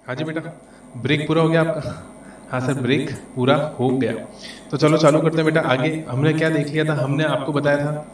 हाँ जी बेटा, ब्रेक पूरा हो गया आपका? हाँ सर, ब्रेक पूरा हो गया। तो चलो चालू करते हैं बेटा। आगे हमने क्या देख लिया था? हमने आपको बताया था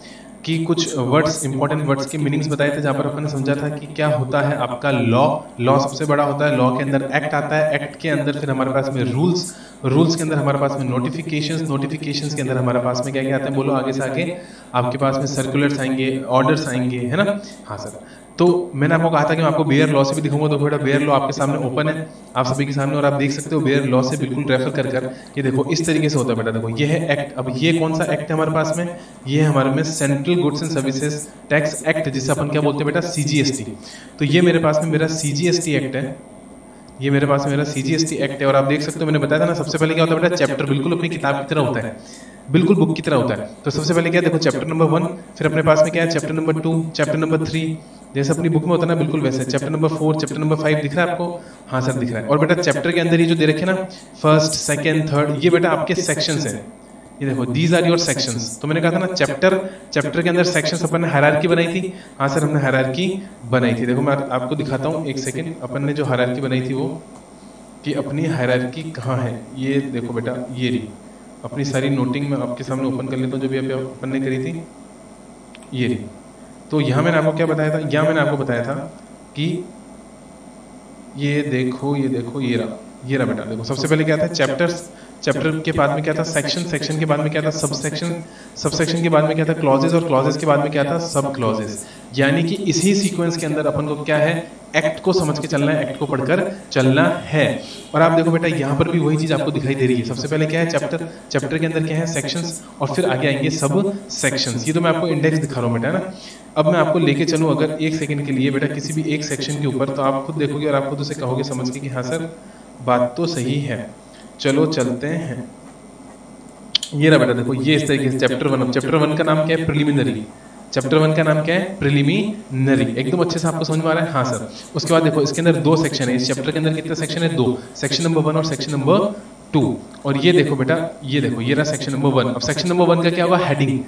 कि कुछ वर्ड्स, इंपॉर्टेंट वर्ड्स के मीनिंग्स बताए थे, जहाँ पर अपन ने समझा था कि क्या होता है आपका लॉ। लॉ सबसे बड़ा होता है, लॉ के अंदर एक्ट आता है, एक्ट के अंदर फिर हमारे पास में रूल्स, रूल्स के अंदर हमारे पास में नोटिफिकेशंस, नोटिफिकेशंस के अंदर हमारे पास में क्या क्या आते हैं? बोलो आगे से आगे। आपके पास में सर्कुलर्स आएंगे, ऑर्डर्स आएंगे, है ना? हाँ सर। तो मैंने आपको कहा था कि मैं आपको बेयर लॉ से भी दिखाऊंगा, तो बेटा बेयर लॉ आपके सामने ओपन है, आप सभी के सामने, और आप देख सकते हो बेयर लॉ से बिल्कुल रेफर कर कर। ये देखो इस तरीके से होता है बेटा। देखो ये है एक्ट। अब ये कौन सा एक्ट है हमारे पास में? ये है हमारे में central goods and services tax act, जिसे अपन क्या बोलते हैं बेटा? CGST। तो ये मेरे पास में मेरा CGST एक्ट है, ये मेरे पास मेरा CGST एक्ट है। और आप देख सकते हो मैंने बताया था ना, सबसे पहले क्या होता है बेटा? चैप्टर बिल्कुल अपनी किताब की तरह होता है, बिल्कुल बुक की तरह होता है। तो सबसे पहले क्या देखो, चैप्टर नंबर 1, फिर अपने पास में क्या है? चैप्टर नंबर 2, चैप्टर नंबर 3, जैसे अपनी बुक में होता है ना, बिल्कुल वैसे। चैप्टर नंबर 4, चैप्टर नंबर 5 दिख रहा है आपको? हाँ सर दिख रहा है। और बेटा चैप्टर के अंदर ये जो दे रखे ना, फर्स्ट, सेकंड, थर्ड, ये बेटा आपके सेक्शंस हैं। ये देखो दीज आर योर सेक्शंस। तो मैंने कहा था ना चैप्टर, चैप्टर के अंदर सेक्शंस अपन ने हायरार्की बनाई थी। हाँ सर हमने हायरार्की बनाई थी। देखो मैं आपको दिखाता हूँ, एक सेकेंड। अपन ने जो हायरार्की बनाई थी वो, कि अपनी हायरार्की कहाँ है, ये देखो बेटा, ये रही अपनी सारी नोटिंग में आपके सामने ओपन कर लेता हूँ, जो भी अभी अपन ने करी थी, ये रही। तो यहाँ मैंने आपको क्या बताया था? यहाँ मैंने आपको बताया था कि ये देखो, ये देखो, ये रहा बेटा। देखो सबसे पहले क्या था? चैप्टर्स, चैप्टर के बाद में क्या था? सेक्शन, सेक्शन के बाद में क्या था? सब सेक्शन, सब सेक्शन के बाद में क्या था? क्लॉजेज, और क्लॉजेज के बाद में क्या था? सब क्लॉजेज। यानी कि इसी सीक्वेंस के अंदर अपन को क्या है? एक्ट को समझ के चलना है, एक्ट को पढ़कर चलना है। और आप देखो बेटा यहाँ पर भी वही चीज आपको दिखाई दे रही है। सबसे पहले क्या है? चैप्टर, चैप्टर के अंदर क्या है? सेक्शंस, और फिर आगे आएंगे सब सेक्शंस। ये तो मैं आपको इंडेक्स दिखा रहा हूँ बेटा, है ना? अब मैं आपको लेके चलूँ अगर एक सेकंड के लिए बेटा किसी भी एक सेक्शन के ऊपर, तो आप खुद देखोगे और आप खुद उसे कहोगे समझ के कि हाँ सर बात तो सही है। चलो चलते हैं। ये रहा बेटा, देखो ये इस तरीके से चैप्टर 1। अब चैप्टर 1 का नाम क्या है? प्रिलिमिनरी। चैप्टर 1 का नाम क्या है? प्रिलिमिनरी। एकदम अच्छे से आपको समझ में आ रहा है? हाँ सर। उसके बाद देखो इसके अंदर 2 सेक्शन है। इस चैप्टर के अंदर कितने सेक्शन है? 2। सेक्शन नंबर 1 और सेक्शन नंबर 2। और ये देखो बेटा, ये देखो ये रहा सेक्शन नंबर 1। अब सेक्शन नंबर 1 का क्या होगा? हेडिंग।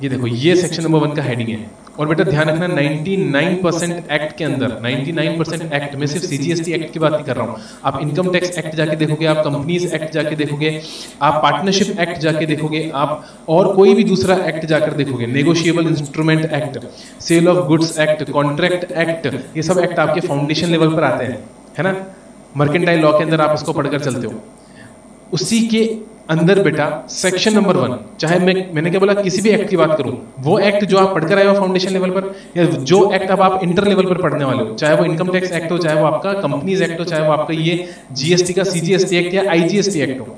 ये देखो ये सेक्शन नंबर 1 का हेडिंग है। और बेटा ध्यान रखना 99% एक्ट के अंदर, 99% एक्ट में सिर्फ CGST एक्ट की बात नहीं कर रहा हूँ। आप इनकम टैक्स एक्ट जाके देखोगे, आप कंपनीज एक्ट जाके देखोगे, आप पार्टनरशिप एक्ट जाके देखोगे, आप और कोई भी दूसरा एक्ट जाकर देखोगे, negotiable instrument act, sale of goods act, contract act, ये सब एक्ट आपके फाउंडेशन लेवल पर आते हैं, है ना? मर्केंटाइल लॉ के अंदर आप इसको पढ़कर चलते हो। उसी के अंदर बेटा सेक्शन नंबर 1, चाहे मैंने क्या बोला? किसी भी एक्ट की बात करूं, वो एक्ट जो आप पढ़कर आए हो फाउंडेशन लेवल पर, या जो एक्ट अब आप इंटर लेवल पर पढ़ने वाले हो, चाहे वो इनकम टैक्स एक्ट हो, चाहे वो आपका कंपनीज एक्ट हो, चाहे वो आपका ये GST का CGST एक्ट या IGST एक्ट हो,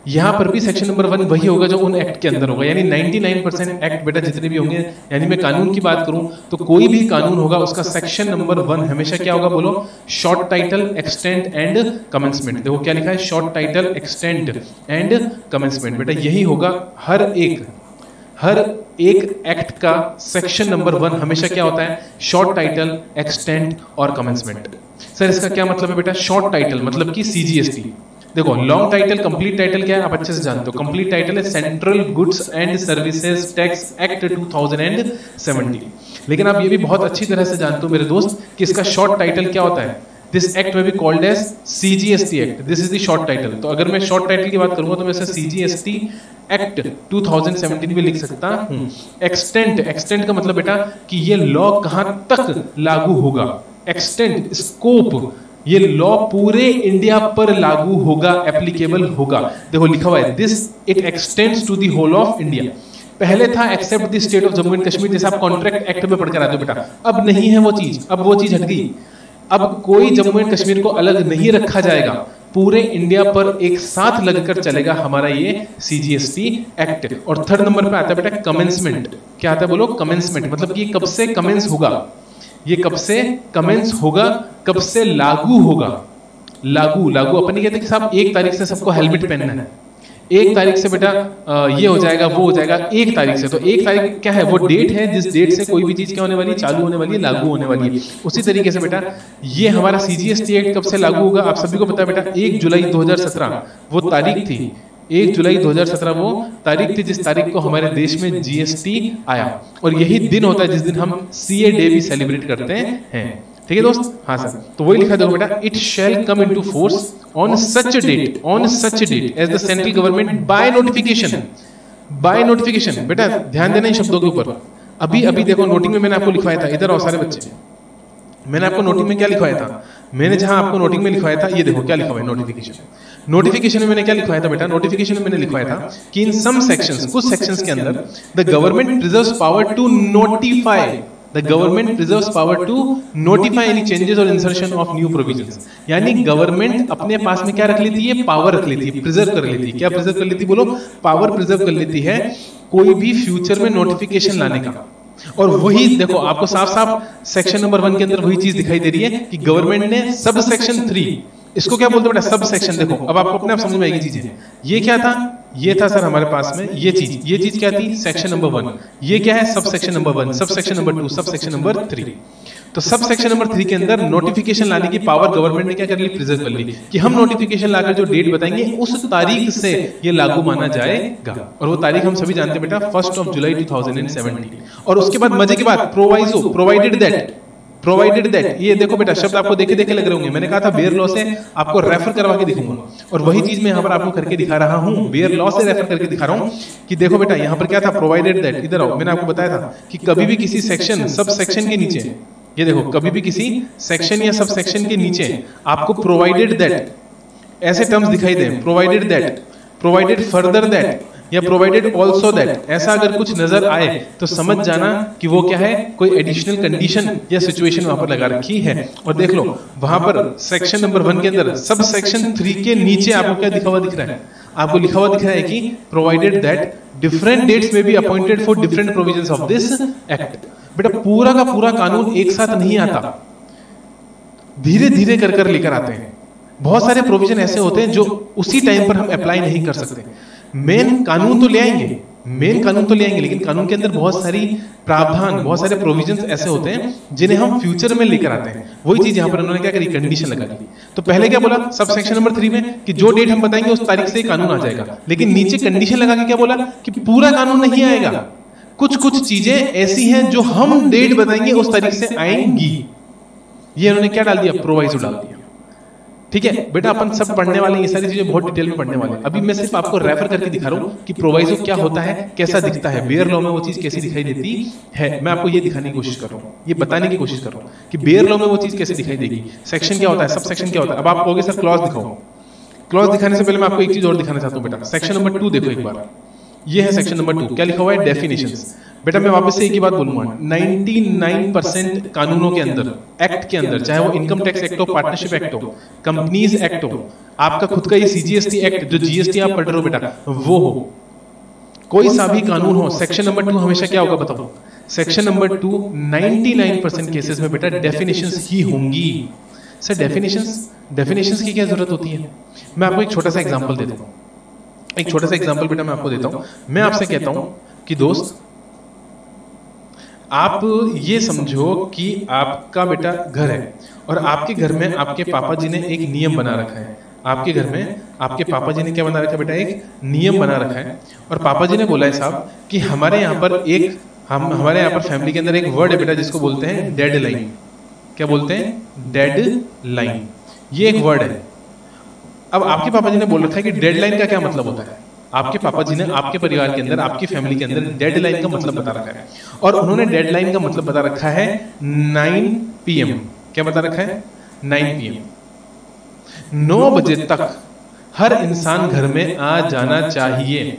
यहाँ पर भी सेक्शन नंबर 1 वही होगा जो उन एक्ट के अंदर होगा। यानी 99% एक्ट बेटा जितने भी होंगे, यानी मैं कानून की बात करूं तो कोई भी कानून होगा उसका सेक्शन नंबर 1 हमेशा क्या होगा? बोलो short title, extent and commencement. देखो क्या लिखा है? Short title, extent and commencement. बेटा यही होगा हर एक एक्ट का सेक्शन नंबर 1 हमेशा क्या होता है? शॉर्ट टाइटल, एक्सटेंट और कमेंसमेंट। सर इसका क्या मतलब है बेटा? शॉर्ट टाइटल मतलब कि CGST। देखो लॉन्ग टाइटल, कंप्लीट टाइटल क्या है आप अच्छे से जानते हो। कंप्लीट टाइटल है central goods and services tax act 2070। लेकिन आप ये भी बहुत अच्छी तरह से जानते हो मेरे दोस्त कि इसका शॉर्ट टाइटल क्या होता है? दिस एक्ट में भी called as CGST act. This is the short title. तो अगर मैं शॉर्ट टाइटल की बात करूंगा तो मैं इसे CGST एक्ट 2017 भी लिख सकता हूं। एक्सटेंट, एक्सटेंट का मतलब बेटा कि ये लॉ कहां तक लागू होगा। एक्सटेंट, स्कोप, ये लॉ पूरे इंडिया पर लागू होगा, एप्लीकेबल होगा। देखो लिखा हुआ है this it extends to the whole of India. पहले था except the state of Jammu and Kashmir, जैसे आप कॉन्ट्रैक्ट एक्ट में पढ़कर आते हो बेटा। अब नहीं है वो चीज, अब वो चीज हट गई। अब कोई जम्मू एंड कश्मीर को अलग नहीं रखा जाएगा, पूरे इंडिया पर एक साथ लगकर चलेगा हमारा ये CGST एक्ट। और थर्ड नंबर पे आता है बेटा कमेंसमेंट। क्या आता है? बोलो कमेंसमेंट। मतलब कि कब से कमेंस होगा? ये कब से कमेंस होगा, कब से लागू होगा? लागू, लागू अपन नहीं कहते कि साहब 1 तारीख से सबको हेलमेट पहनना है, 1 तारीख से बेटा ये हो जाएगा, वो हो जाएगा 1 तारीख से। तो 1 तारीख क्या है? वो डेट है जिस डेट से कोई भी चीज क्या होने वाली है? चालू होने वाली है, लागू होने वाली है। उसी तरीके से बेटा ये हमारा CGST एक्ट कब से लागू होगा? आप सभी को पता है बेटा 1 जुलाई 2017 वो तारीख थी। 1 जुलाई 2017 वो तारीख थी जिस तारीख को हमारे देश में GST आया। और यही दिन होता है जिस दिन हम CA डे भी सेलिब्रेट करते हैं। ठीक है दोस्त? हाँ सर, तो वही लिखा देखो बेटा, it shall come into force on such date as the central government by notification. By notification, बेटा ध्यान देना इन शब्दों के ऊपर। अभी देखो नोटिंग में मैंने आपको लिखवाया था, इधर आओ सारे बच्चे, मैंने आपको नोटिंग में क्या लिखवाया था? मैंने जहां आपको नोटिंग में लिखवाया था, ये देखो क्या लिखा हुआ है नोटिफिकेशन। नोटिफिकेशन में मैंने क्या लिखवाया था बेटा? नोटिफिकेशन में मैंने लिखवाया था कि इन सम सेक्शंस, कुछ सेक्शंस के अंदर the government preserves power to notify, the government preserves power to notify any changes और इंसर्शन ऑफ न्यू प्रोविजंस। यानी गवर्नमेंट अपने पास में क्या रख लेती है? पावर रख लेती है, प्रिजर्व कर लेती है। क्या प्रिजर्व कर लेती है? बोलो, पावर प्रिजर्व कर लेती है कोई भी फ्यूचर में नोटिफिकेशन लाने का। और वही देखो आपको साफ साफ सेक्शन नंबर 1 के अंदर वही चीज दिखाई दे रही है कि गवर्नमेंट ने सब सेक्शन 3, इसको क्या बोलते हैं बेटा? Sub section. देखो अब आपको अपने आप समझ में आएगी चीजें। ये क्या था? ये था सर हमारे पास में ये चीज क्या थी? Section number 1। ये क्या है? Sub section number 1, sub section number 2, sub section number 3। तो सब सेक्शन नंबर 3 के अंदर नोटिफिकेशन लाने की पावर गवर्नमेंट ने क्या कर ली? प्रिजर्व कर ली कि हम नोटिफिकेशन लाकर जो डेट बताएंगे उस तारीख से ये लागू माना जाएगा। और वो तारीख हम सभी जानते हैं बेटा, 1 जुलाई 2017। और उसके बाद मजे की बात, प्रोवाइजो, प्रोवाइडेड दैट, ये देखो बेटा शब्द आपको देखे देखे लग रहे होंगे। मैंने कहा था बेयर लॉ से आपको रेफर करवा के दिखाऊंगा, और वही चीज मैं यहाँ पर आपको करके दिखा रहा हूँ। बेयर लॉ से रेफर करके दिखा रहा हूँ कि देखो बेटा यहाँ पर क्या था? Provided that. इधर आओ, मैंने आपको बताया था कि कभी भी किसी सेक्शन, सब सेक्शन के नीचे, ये देखो कभी भी किसी सेक्शन या सब सेक्शन के नीचे आपको प्रोवाइडेड दैट ऐसे टर्म्स दिखाई दें, provided that, provided further that या प्रोवाइडेड ऑल्सो दैट, ऐसा अगर कुछ नजर आए तो समझ जाना कि वो क्या है? कोई एडिशनल कंडीशन या सिचुएशन वहां पर लगा रखी है। और देख लो वहां पर सेक्शन नंबर 1 के अंदर सब सेक्शन 3 के नीचे आपको क्या लिखा हुआ दिख रहा है? आपको लिखा हुआ दिख रहा है कि प्रोवाइडेड दैट डिफरेंट डेट्स में be appointed for different provisions of this act. बेटा पूरा का पूरा कानून एक साथ नहीं आता, धीरे धीरे कर कर लेकर आते हैं। बहुत सारे प्रोविजन ऐसे होते हैं जो उसी टाइम पर हम अप्लाई नहीं कर सकते। मेन कानून तो ले आएंगे, लेकिन कानून के अंदर बहुत सारी प्रावधान, बहुत सारे प्रोविजंस ऐसे होते हैं जिन्हें हम फ्यूचर में लेकर आते हैं। वही चीज यहाँ पर उन्होंने क्या करी? कंडीशन लगा दी। तो पहले क्या बोला सब सेक्शन नंबर 3 में कि जो डेट हम बताएंगे उस तारीख से कानून आ जाएगा, लेकिन नीचे कंडीशन लगा के क्या बोला कि पूरा कानून नहीं आएगा, कुछ चीजें ऐसी हैं जो हम डेट बताएंगे उस तारीख से आएंगी। ये उन्होंने क्या डाल दिया? प्रोवाइजो डाल दिया। ठीक है बेटा, अपन सब पढ़ने वाले, ये सारी चीजें बहुत डिटेल में पढ़ने वाले। अभी मैं सिर्फ आपको रेफर करके दिखा रहा हूँ कि प्रोवाइजो क्या होता है, कैसा दिखता है, बेयर लॉ में वो चीज कैसी दिखाई देती है। मैं आपको ये दिखाने की कोशिश कर रहा हूँ, ये बताने की कोशिश कर रहा हूँ कि बेयर लॉ में वो चीज कैसे दिखाई देगी, सेक्शन क्या होता है, सब सेक्शन क्या होता है। अब आप कहोगे सर क्लॉज दिखाओ। क्लॉज दिखाने से पहले मैं आपको एक चीज और दिखाना चाहता हूँ बेटा। सेक्शन नंबर 2 देखो एक बार, ये है सेक्शन नंबर 2। क्या लिखा हुआ है? डेफिनेशंस। बेटा मैं वापस से एक ही बात बोलूंगा, 99% कानूनों के अंदर, एक्ट के अंदर, चाहे वो इनकम टैक्स एक्ट हो, पार्टनरशिप एक्ट हो, कंपनीज एक्ट हो, आपका खुद का ये सीजीएसटी एक्ट जो जीएसटी आप पढ़ रहे हो बेटा वो हो, कोई सा भी कानून हो, सेक्शन नंबर 2 हमेशा क्या होगा बताओ? सेक्शन नंबर 2 99% केसेस में बेटा डेफिनेशंस ही होंगी। सर डेफिनेशंस की क्या जरूरत होती है? मैं आपको एक छोटा सा एग्जांपल देता हूँ, एक छोटा सा एग्जांपल बेटा मैं आपको देता हूँ। मैं आपसे कहता हूँ कि दोस्त आप ये समझो कि आपका बेटा घर है और आपके घर में आपके पापा जी ने एक नियम बना रखा है। आपके घर में आपके पापा जी ने क्या बना रखा है बेटा? एक नियम बना रखा है। और पापा जी ने बोला है साहब कि हमारे यहाँ पर हमारे यहाँ पर फैमिली के अंदर एक वर्ड है बेटा जिसको बोलते हैं डेड लाइन। क्या बोलते हैं? Dead line. ये एक वर्ड है। अब आपके पापा जी ने बोल रखा है कि डेडलाइन का क्या मतलब होता है। आपके पापा जी ने आपके परिवार के अंदर, आपकी फैमिली के अंदर डेडलाइन का मतलब बता रखा है, और उन्होंने डेडलाइन का मतलब बता रखा है 9 PM। क्या बता रखा है? 9 PM। 9 बजे तक हर इंसान घर में आ जाना चाहिए।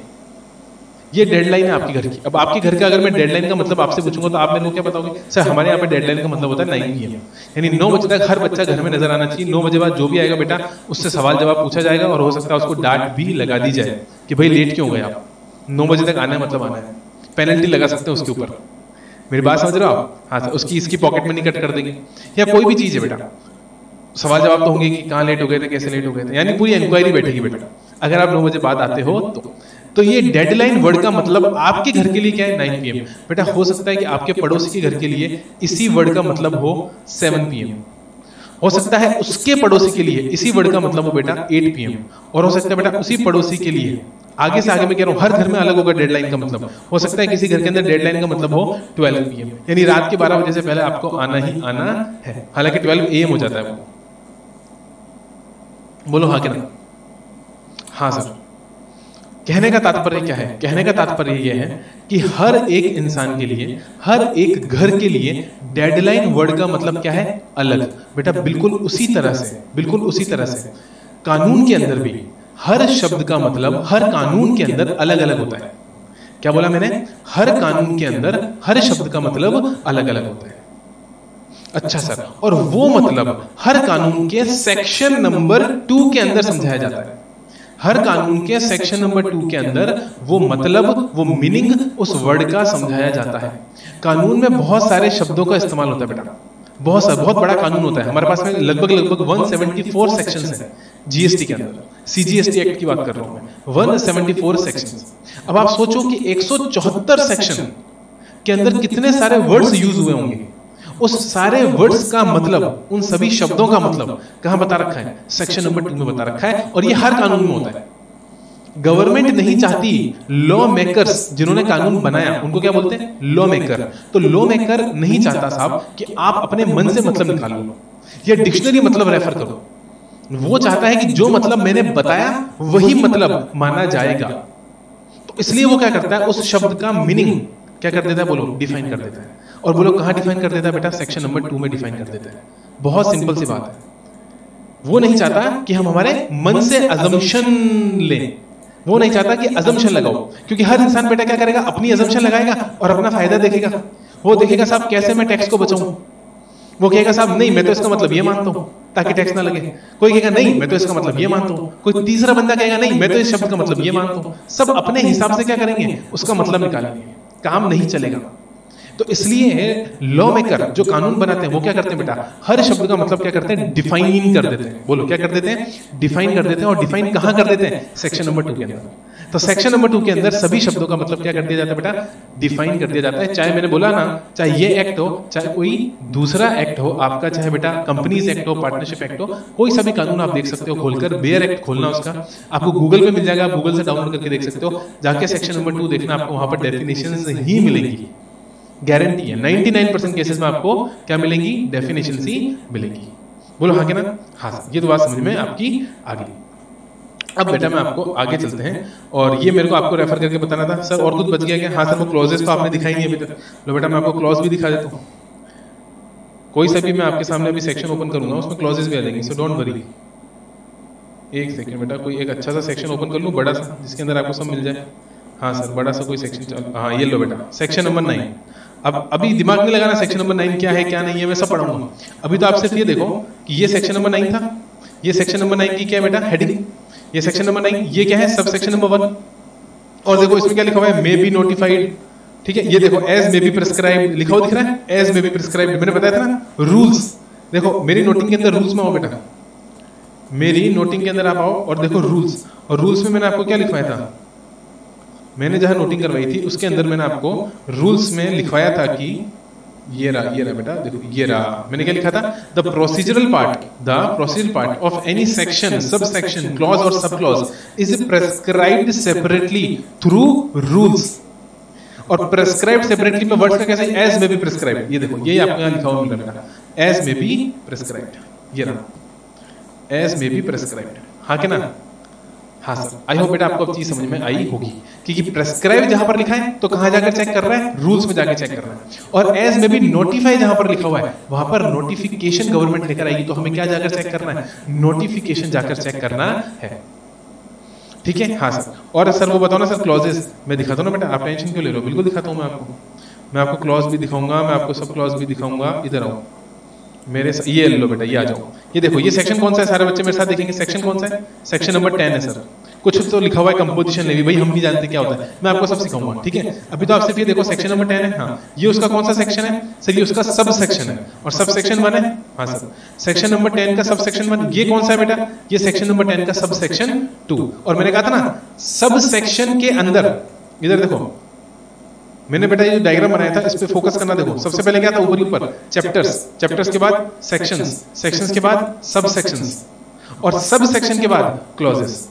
ये डेडलाइन है आपके घर की। अब आपके घर का अगर मैं डेडलाइन का मतलब आपसे पूछूंगा तो आप मेरे को क्या बताओगे? सर हमारे यहाँ पे डेडलाइन का मतलब होता है 9 PM, यानी 9 बजे तक हर बच्चा घर में नजर आना चाहिए। 9 बजे बाद जो भी आएगा बेटा उससे सवाल जवाब पूछा जाएगा और हो सकता है उसको डांट भी लगा दी जाए कि भाई लेट क्यों गए आप, 9 बजे तक आना है मतलब आना है। पेनल्टी लगा सकते हैं उसके ऊपर। मेरी बात समझ रहे हो आप? हाँ, उसकी इसकी पॉकेट मनी कट कर देंगे, या कोई भी चीज है बेटा, सवाल जवाब तो होंगे कि कहाँ लेट हो गए थे, कैसे लेट हो गए थे, यानी पूरी इंक्वायरी बैठेगी बेटा अगर आप 9 बजे बाद आते हो तो ये डेडलाइन वर्ड का मतलब आपके घर के लिए क्या है? 9 PM। बेटा हो सकता है कि आपके पड़ोसी के घर के लिए इसी वर्ड का मतलब हो 7 PM, हो सकता है उसके पड़ोसी के लिए इसी वर्ड का मतलब हो बेटा 8 PM, और हो सकता है बेटा उसी पड़ोसी के लिए, आगे से आगे मैं कह रहा हूं हर घर में अलग होगा डेडलाइन का मतलब। हो सकता है किसी घर के अंदर डेडलाइन का मतलब हो 12 PM, यानी रात के 12 बजे से पहले आपको आना ही आना है, हालांकि 12 AM हो जाता है वो। बोलो हाँ कि ना? हाँ सर। कहने का तात्पर्य क्या है? कहने का तात्पर्य यह है कि हर एक इंसान के लिए, हर एक घर के लिए डेडलाइन वर्ड का मतलब क्या है? अलग। बेटा बिल्कुल उसी तरह से, बिल्कुल उसी तरह से कानून के अंदर भी हर शब्द का मतलब हर कानून के अंदर अलग अलग होता है। क्या बोला मैंने? हर कानून के अंदर हर शब्द का मतलब अलग अलग होता है। अच्छा सर, और वो मतलब हर कानून के सेक्शन नंबर 2 के अंदर समझाया जाता है। हर कानून के सेक्शन नंबर 2 के अंदर वो मतलब, वो मीनिंग उस वर्ड का समझाया जाता है। कानून में बहुत सारे शब्दों का इस्तेमाल होता है बेटा, बहुत बड़ा कानून होता है हमारे पास में, लगभग 174 सेक्शंस हैं जीएसटी के अंदर। सीजीएसटी एक्ट की बात कर रहा हूं मैं, 174 सेक्शंस। अब आप सोचो कि 174 सेक्शन के अंदर कितने सारे वर्ड्स यूज हुए होंगे। उस सारे वर्ड्स का मतलब, उन सभी शब्दों का मतलब कहां बता रखा है? सेक्शन नंबर 2 में बता रखा है, और ये हर कानून में होता है। गवर्नमेंट नहीं चाहती, लॉ मेकर्स जिन्होंने कानून बनाया उनको क्या बोलते हैं? Law maker. तो लॉ मेकर नहीं चाहता साहब कि आप अपने मन से मतलब निकालो या डिक्शनरी मतलब रेफर करो। वो चाहता है कि जो मतलब मैंने बताया वही मतलब माना जाएगा। तो इसलिए वो क्या करता है? उस शब्द का मीनिंग क्या कर देता है? बोलो, डिफाइन कर देता है। और बोलो कहां डिफाइन कर देता है बेटा? सेक्शन नंबर 2 में डिफाइन कर देता है। बहुत सिंपल सी बात है। वो नहीं चाहता कि हम हमारे मन से अजम्पशन लें, वो नहीं चाहता कि अजम्पशन लगाओ, क्योंकि हर इंसान बेटा क्या करेगा? अपनी अजम्पशन लगाएगा और अपना फायदा देखेगा। वो देखेगा साहब कैसे मैं टैक्स को बचाऊं, वो कहेगा साहब नहीं मैं तो इसका मतलब ये मानता हूं ताकि टैक्स ना लगे। कोई कहेगा नहीं मैं तो इसका मतलब ये मानता हूं, कोई तीसरा बंदा कहेगा नहीं मैं तो इस शब्द का मतलब ये मानता हूं। सब अपने हिसाब से क्या करेंगे? उसका मतलब निकालेंगे, काम नहीं चलेगा। तो इसलिए लॉ मेकर जो कानून बनाते हैं वो क्या करते हैं बेटा? हर शब्द का मतलब क्या करते हैं? डिफाइन कर देते हैं। बोलो क्या कर देते हैं? डिफाइन कर देते हैं। और डिफाइन कहां कर देते हैं? सेक्शन नंबर 2 के अंदर। तो सेक्शन नंबर 2 के अंदर सभी शब्दों का मतलब क्या कर दिया जाता है बेटा? डिफाइन कर दिया जाता है। चाहे मैंने बोला ना, चाहे ये एक्ट हो, चाहे कोई दूसरा एक्ट हो आपका, चाहे बेटा कंपनीज एक्ट हो, पार्टनरशिप एक्ट हो, कोई सा भी कानून आप देख सकते हो खोलकर। बेयर एक्ट खोलना उसका, आपको गूगल पे मिल जाएगा, आप गूगल से डाउनलोड करके देख सकते हो। जाके सेक्शन नंबर 2 देखना, आपको वहां पर डेफिनेशंस ही मिलेंगी। गारंटी है 99% केसेस में आपको क्या मिलेंगी? डेफिनेशन ही मिलेंगी। बोलो हाँ कि ना? हाँ सर, ये तो बात समझ में आपकी आ गई। अब बेटा मैं आपको आगे चलते हैं, और ये मेरे को आपको रेफर करके बताना था। सर और कुछ बच गया क्या? हाँ सर, वो क्लॉजेस तो आपने दिखाई नहीं अभी तक। लो बेटा मैं आपको क्लॉज भी दिखा देता हूँ। कोई सा भी मैं आपके सामने अभी सेक्शन ओपन करूंगा उसमें क्लॉजेस भी आ जाएंगे, सो डोंट वरी। एक सेकंड बेटा, कोई एक अच्छा सा सेक्शन ओपन कर लूँ बड़ा सा, जिसके अंदर आपको सब मिल जाए। हाँ सर, बड़ा सा कोई सेक्शन चल, हाँ ये लो बेटा, सेक्शन नंबर 9। अब अभी दिमाग नहीं लगाना सेक्शन नंबर 9 क्या है क्या नहीं है, मैं सब पढ़ाऊंगा। अभी तो आप सिर्फ ये देखो कि ये सेक्शन नंबर 9 था, ये सेक्शन नंबर 9 की क्या है बेटा? हेडिंग। ये सेक्शन नंबर 9 ये क्या है? Sub section number 1। और देखो इसमें क्या लिखा हुआ है? May be notified. ठीक है, ये देखो एज मे बी प्रिस्क्राइब्ड लिखा हुआ दिख रहा है, एज मे बी प्रिस्क्राइब्ड। मैंने बताया था ना रूल्स। देखो मेरी नोटिंग के अंदर रूल्स में आओ बेटा, मेरी नोटिंग के अंदर आप आओ और देखो रूल्स। और रूल्स में मैंने आपको क्या लिखवाया था? मैंने जहां नोटिंग करवाई थी उसके अंदर मैंने आपको रूल्स में लिखवाया था कि ये रहा बेटा, देखो ये रहा। मैंने क्या लिखा था? The procedural part of any section, sub section, clause और sub clause is prescribed separately through rules. और प्रेस्क्राइब्ड सेपरेटली में वर्ड्स का कैसे? एज में बी प्रेस्क्राइब्ड। ये देखो ये आपको यहां लिखा हुआ मिल रहा है, एज में बी प्रेस्क्राइब्ड। ये रहा, एज में बी प्रेस्क्राइब्ड। हाँ के ना? हाँ सर, आई होप बेटा आपको अब चीज समझ में आई होगी, क्योंकि प्रेस्क्राइब जहां पर लिखा है तो कहां जाकर चेक कर रहा है? रूल्स में जाकर चेक कर रहा है। और एज में भी नोटिफाई जहां पर लिखा हुआ है वहां पर नोटिफिकेशन गवर्नमेंट लेकर आएगी, तो हमें क्या जाकर चेक करना है? नोटिफिकेशन जाकर चेक करना है। ठीक है? हाँ सर। और सर वो बताओ ना सर, क्लॉजेस मैं दिखाता हूँ ना बेटा, आप टेंशन क्यों ले रहे हो? बिल्कुल दिखाता हूँ मैं आपको क्लॉज भी दिखाऊंगा, मैं आपको सब क्लॉज भी दिखाऊंगा। इधर आओ मेरे ये लो बेटा, ये आ जाओ। ये देखो ये सेक्शन कौन सा है? सारे बच्चे मेरे साथ देखेंगे, सेक्शन कौन सा है? सेक्शन नंबर 10 है सर। कुछ तो लिखा हुआ है कंपोजिशन लेवी, भाई हम नहीं जानते क्या होता है, मैं आपको सब सिखाऊंगा। ठीक है, अभी तो आप सिर्फ ये देखो सेक्शन नंबर 10 है। हाँ, ये उसका कौन सा सेक्शन है? सर ये उसका सब सेक्शन है, और सब सेक्शन 1 है। हाँ सर, सेक्शन नंबर 10 का सब सेक्शन 1। ये कौन सा है बेटा? ये सेक्शन नंबर 10 का सब सेक्शन 2। और मैंने कहा था ना सब सेक्शन के अंदर, इधर देखो मैंने बेटा ये डायग्राम बनाया था, इस पे फोकस करना। देखो सबसे पहले क्या था, ऊपर ऊपर चैप्टर्स, चैप्टर्स के बाद सेक्शंस, सेक्शंस के बाद सब सेक्शंस, और सब सेक्शन के बाद क्लॉजेस।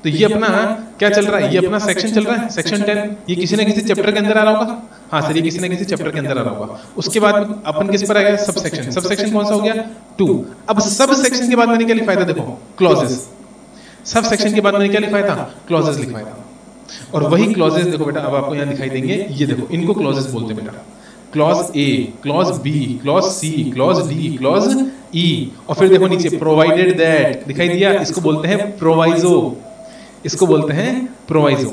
तो ये अपना क्या चल रहा है, ये अपना सेक्शन चल रहा है, सेक्शन 10। ये किसी ना किसी चैप्टर के अंदर आ रहा होगा, हाँ सर, ये किसी ना किसी चैप्टर के अंदर आ रहा होगा। उसके बाद अपन किस पर आ गया, सब सेक्शन। सब सेक्शन कौन सा हो गया, 2। अब सब सेक्शन के बाद मैंने क्या लिखवाया था, देखो क्लॉजेस। सब सेक्शन के बाद मैंने क्या लिखवाया था, क्लॉजेस लिखवाया था। और वही क्लॉजेस देखो बेटा, अब आपको यहाँ दिखाई देंगे, ये देखो, इनको क्लॉजेस बोलते हैं बेटा। Clause A, clause B, clause C, clause D, clause E, और फिर देखो नीचे प्रोवाइडेड दैट दिखाई दिया, इसको बोलते हैं प्रोवाइजो, इसको बोलते हैं प्रोवाइजो।